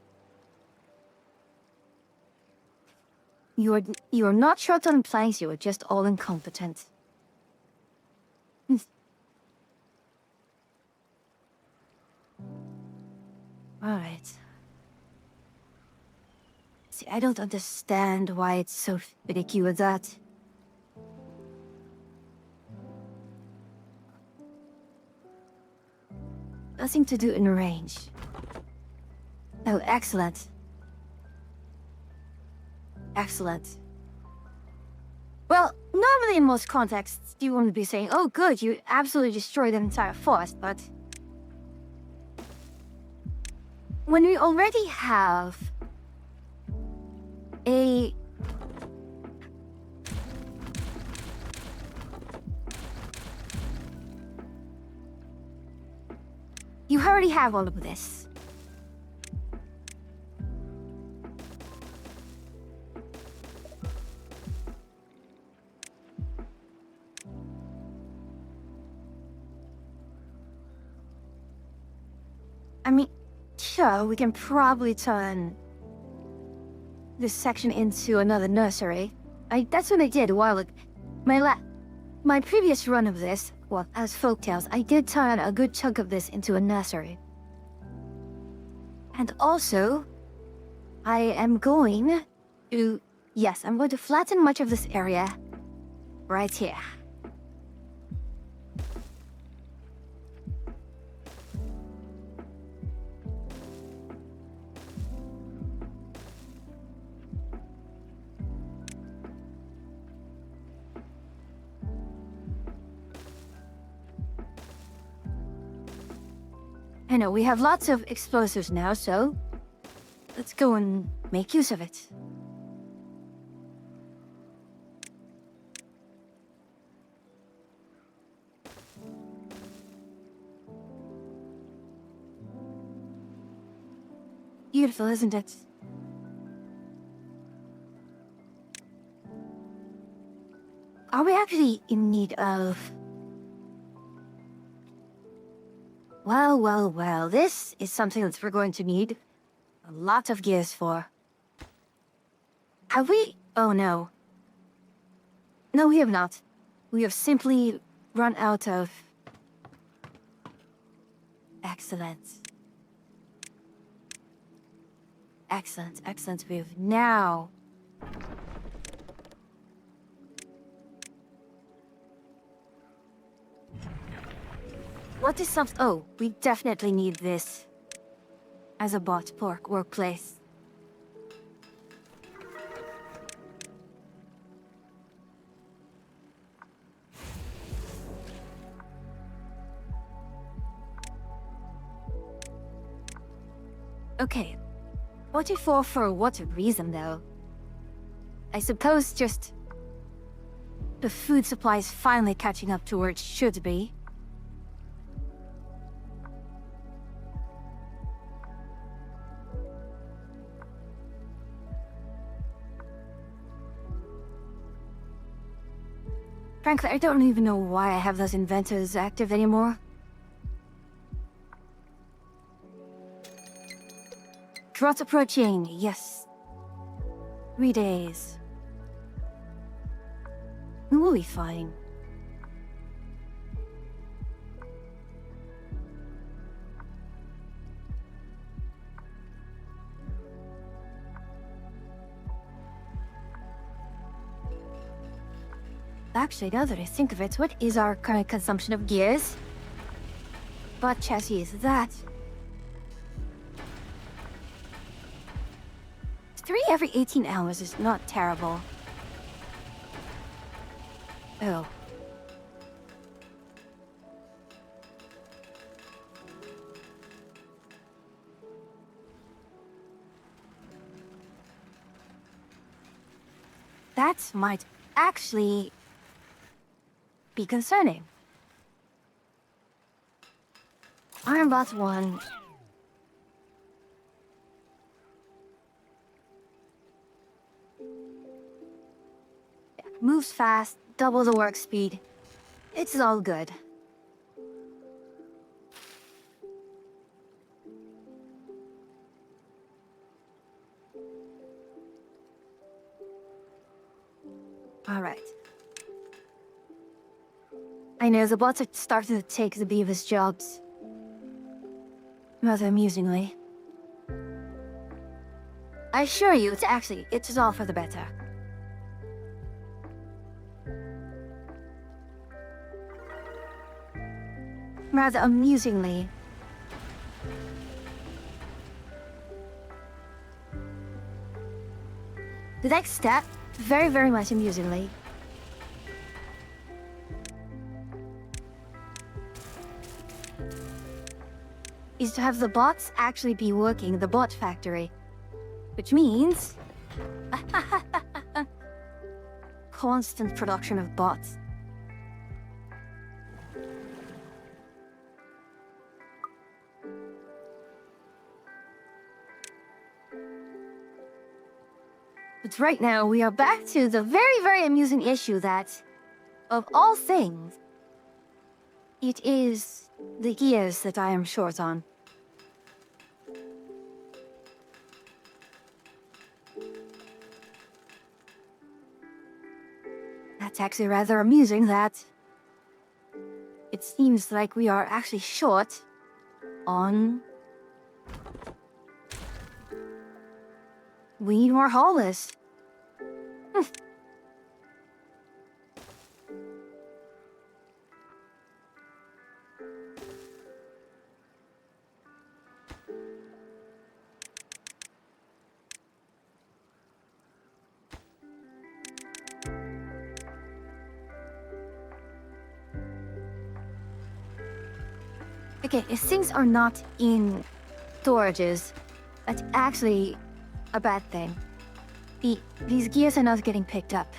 You are not short on planks, you are just all incompetent. Alright. See, I don't understand why it's so ridiculous that. Nothing to do in range. Oh, excellent. Excellent. Well, normally in most contexts, you wouldn't be saying, oh good, you absolutely destroyed an entire forest, but... when we already have a... you already have all of this. I mean, sure, we can probably turn this section into another nursery. That's what I did a while ago. My previous run of this, well, as Folktales, I did turn a good chunk of this into a nursery. And also, I am going to... yes, I'm going to flatten much of this area right here. I know, we have lots of explosives now, so let's go and make use of it. Beautiful, isn't it? Are we actually in need of... well, well, well, this is something that we're going to need a lot of gears for. Have we... oh no. No, we have not. We have simply run out of... excellent. Excellent, excellent. We have now... what is some... oh, we definitely need this as a bot pork workplace. Okay. 44 for what reason, though? I suppose just... the food supply is finally catching up to where it should be. Frankly, I don't even know why I have those inventors active anymore. Drought approaching, yes. 3 days. We will be fine. Actually, now that I think of it, what is our current consumption of gears? What chassis is that? 3 every 18 hours is not terrible. Oh. that might actually be concerning. Ironbot 1. Moves fast, double the work speed. It's all good. Alright. I know the bots are starting to take the Beavis jobs. Rather amusingly. I assure you, it's all for the better. Rather amusingly. The next step, very, very much amusingly, is to have the bots actually be working the bot factory. Which means... constant production of bots. But right now, we are back to the very, very amusing issue that, of all things, it is the gears that I am short on. That's actually rather amusing that it seems like we are actually short on... We need more haulers. Okay, if things are not in storages, that's actually a bad thing. These gears are not getting picked up.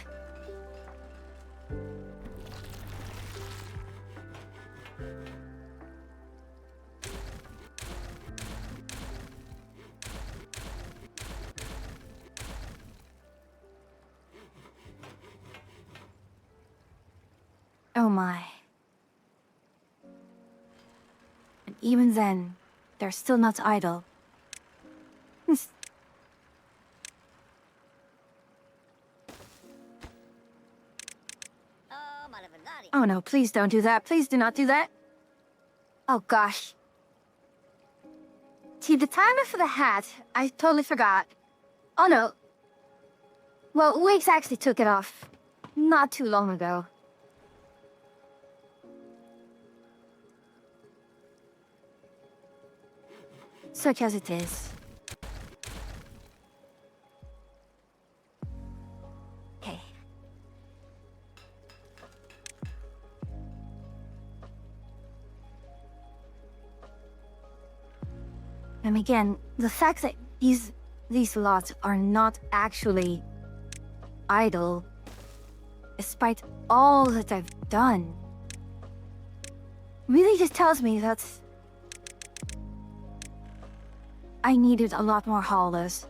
Oh my. And even then, they're still not idle. Oh no, please don't do that. Please do not do that. Oh gosh. See, the timer for the hat, I totally forgot. Oh no. Well, Wiggs actually took it off not too long ago. Such as it is. Okay. And again, the fact that these lots are not actually idle, despite all that I've done, really just tells me that I needed a lot more haulers.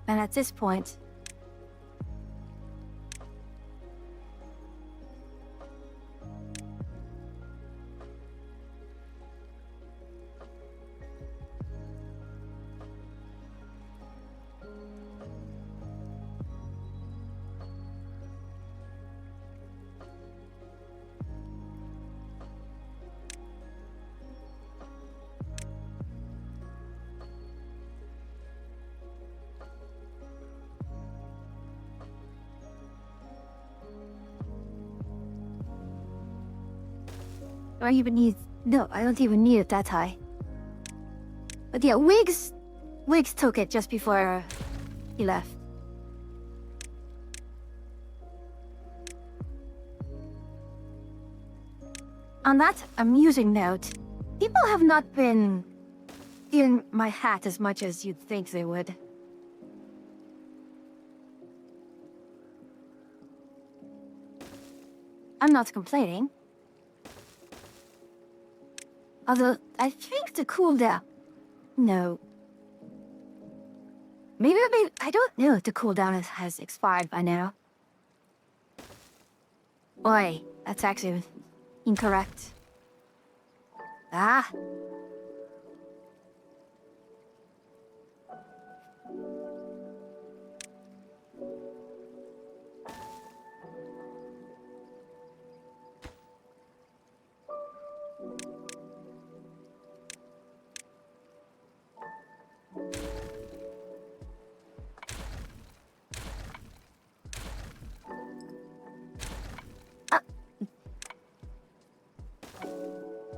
And at this point, do I even need... No, I don't even need it that high. But yeah, Wiggs took it just before he left. On that amusing note, people have not been in my hat as much as you'd think they would. I'm not complaining. Although, I think the cooldown... No. Maybe, I don't know if the cooldown has expired by now. Oi, that's actually incorrect. Ah.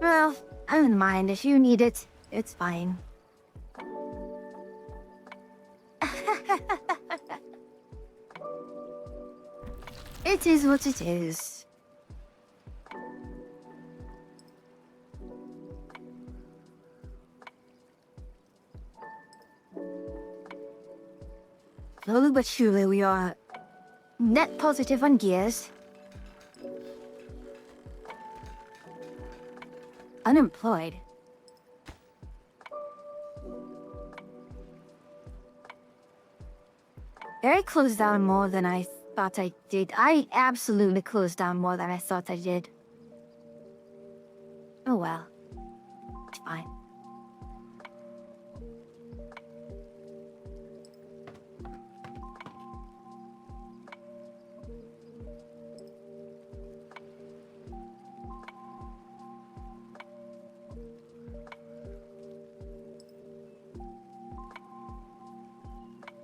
Well, I don't mind if you need it. It's fine. It is what it is. Slowly but surely we are net positive on gears. Unemployed. I closed down more than I thought I did. I absolutely closed down more than I thought I did. Oh well. It's fine.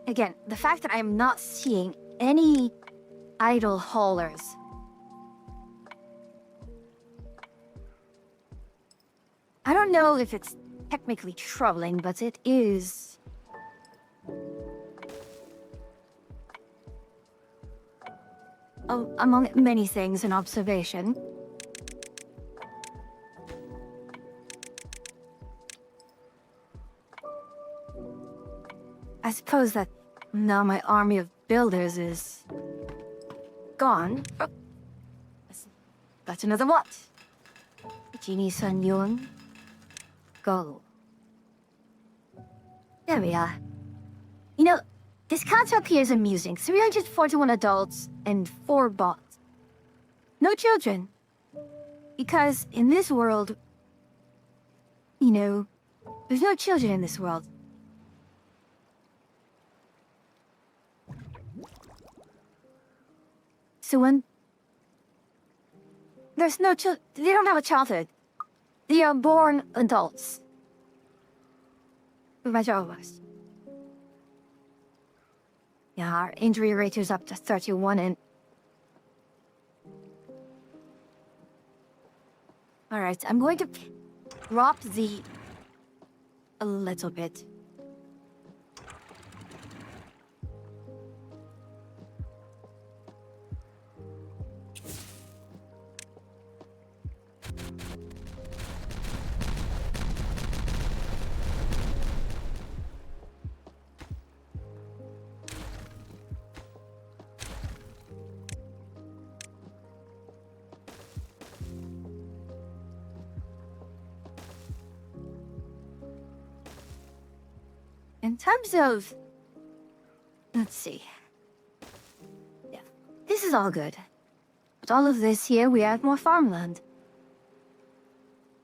Again, the fact that I'm not seeing any idle haulers. I don't know if it's technically troubling, but it is. Among many things, an observation. I suppose that now my army of builders is gone. Oh. That's another what? Genie Sun Yun. Go. There we are. You know, this concept here is amusing. 341 adults and 4 bots. No children. Because in this world, you know, there's no children in this world. So when there's no they don't have a childhood. They are born adults. Imagine all of us. Yeah, our injury rate is up to 31 and... Alright, I'm going to drop the... a little bit. In terms of... let's see. Yeah, this is all good. But all of this here, we add more farmland.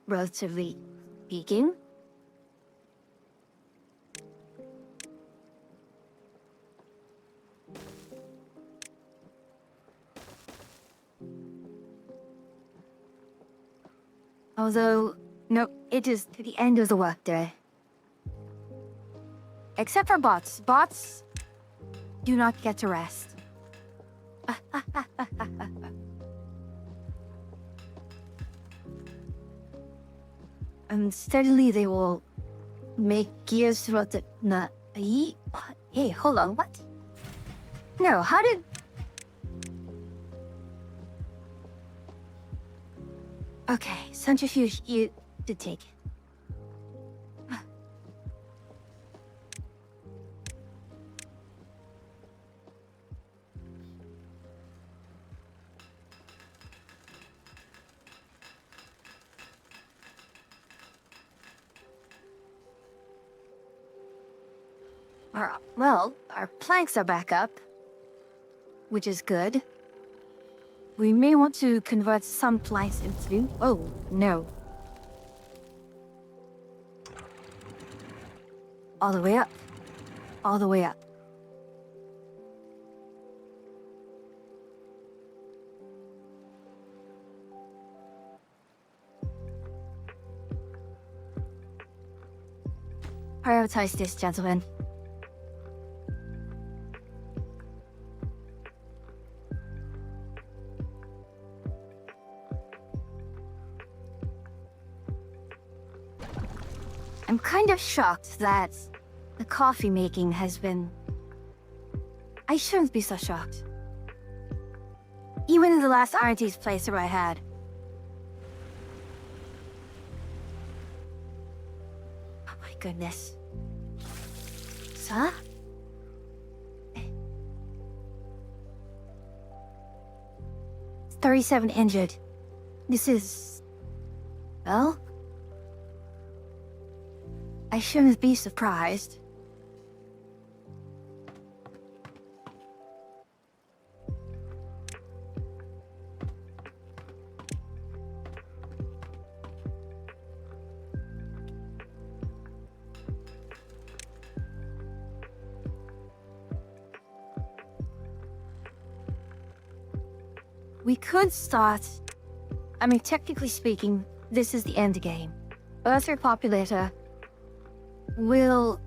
Relatively speaking. Although, no, it is to the end of the workday. Except for bots. Bots do not get to rest. And steadily they will make gears throughout the... Hey, hold on, what? No, how did... Okay, centrifuge, you did take. Our planks are back up, which is good. We may want to convert some planks into... Oh, no. All the way up. All the way up. Prioritize this, gentlemen. I'm kind of shocked that the coffee making has been... I shouldn't be so shocked. Even in the last RT's place where I had. Oh my goodness. Sir? 37 injured. This is... well? I shouldn't be surprised. We could start... I mean, technically speaking, this is the end game. Earth Repopulator will...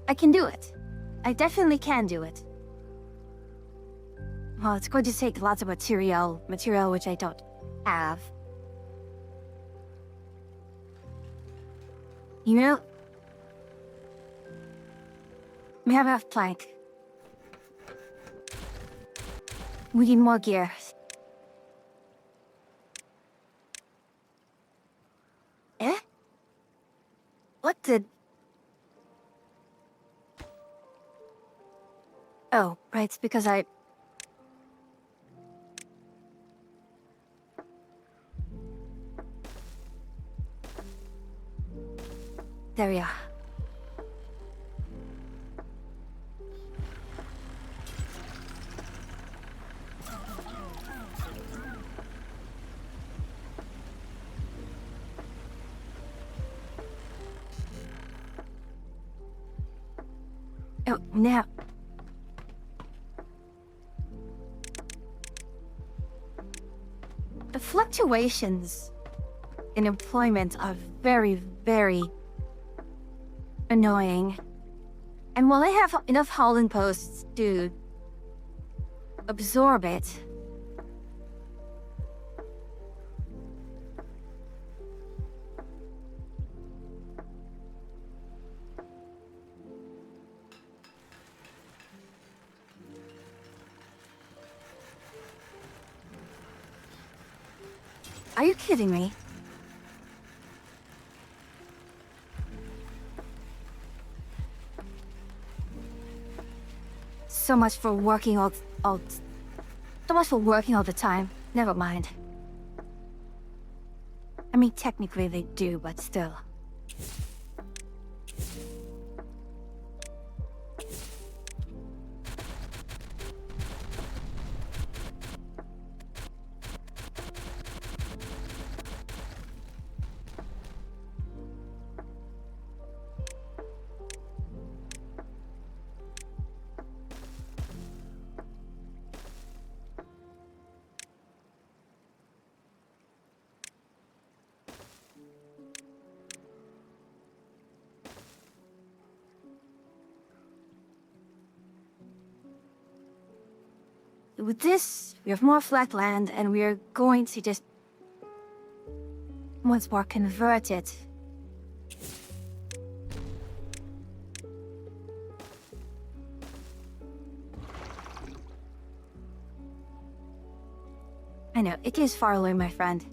I can do it. I definitely can do it. Well, it's going to take lots of material which I don't have. You know, we have enough plank. We need more gear. Eh? What did... Oh, right, it's because I... There we are. Oh, now... The fluctuations in employment are very, very annoying. And while I have enough hauling posts to absorb it, are you kidding me? So much for working so much for working all the time. Never mind. I mean, technically they do, but still. With this, we have more flat land, and we are going to just once more convert it. I know, it is far away, my friend.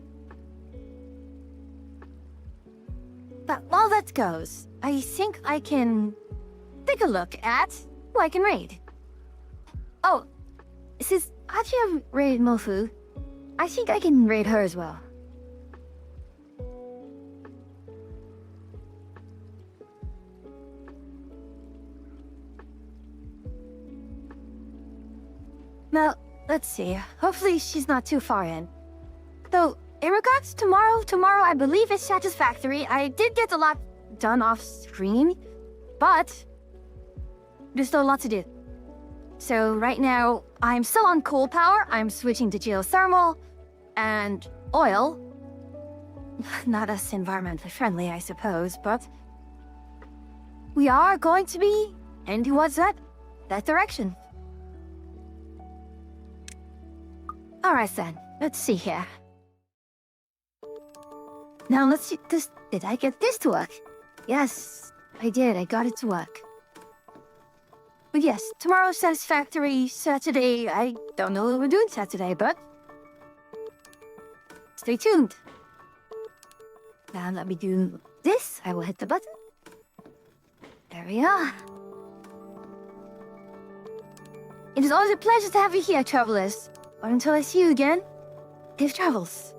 But while that goes, I think I can take a look at who I can raid. Oh, since Atia raided Mofu, I think I can raid her as well. Now, let's see. Hopefully she's not too far in. Though, in regards to tomorrow I believe is satisfactory. I did get a lot done off screen, but there's still a lot to do. So right now, I'm still on coal power. I'm switching to geothermal and oil. Not as environmentally friendly, I suppose, but we are going to be heading towards that direction. Alright then, let's see here. Now let's see this. Did I get this to work? Yes, I did. I got it to work. But yes, tomorrow's satisfactory. Saturday, I don't know what we're doing Saturday, but stay tuned. Now let me do this. I will hit the button. There we are. It is always a pleasure to have you here, travelers. But until I see you again, safe travels.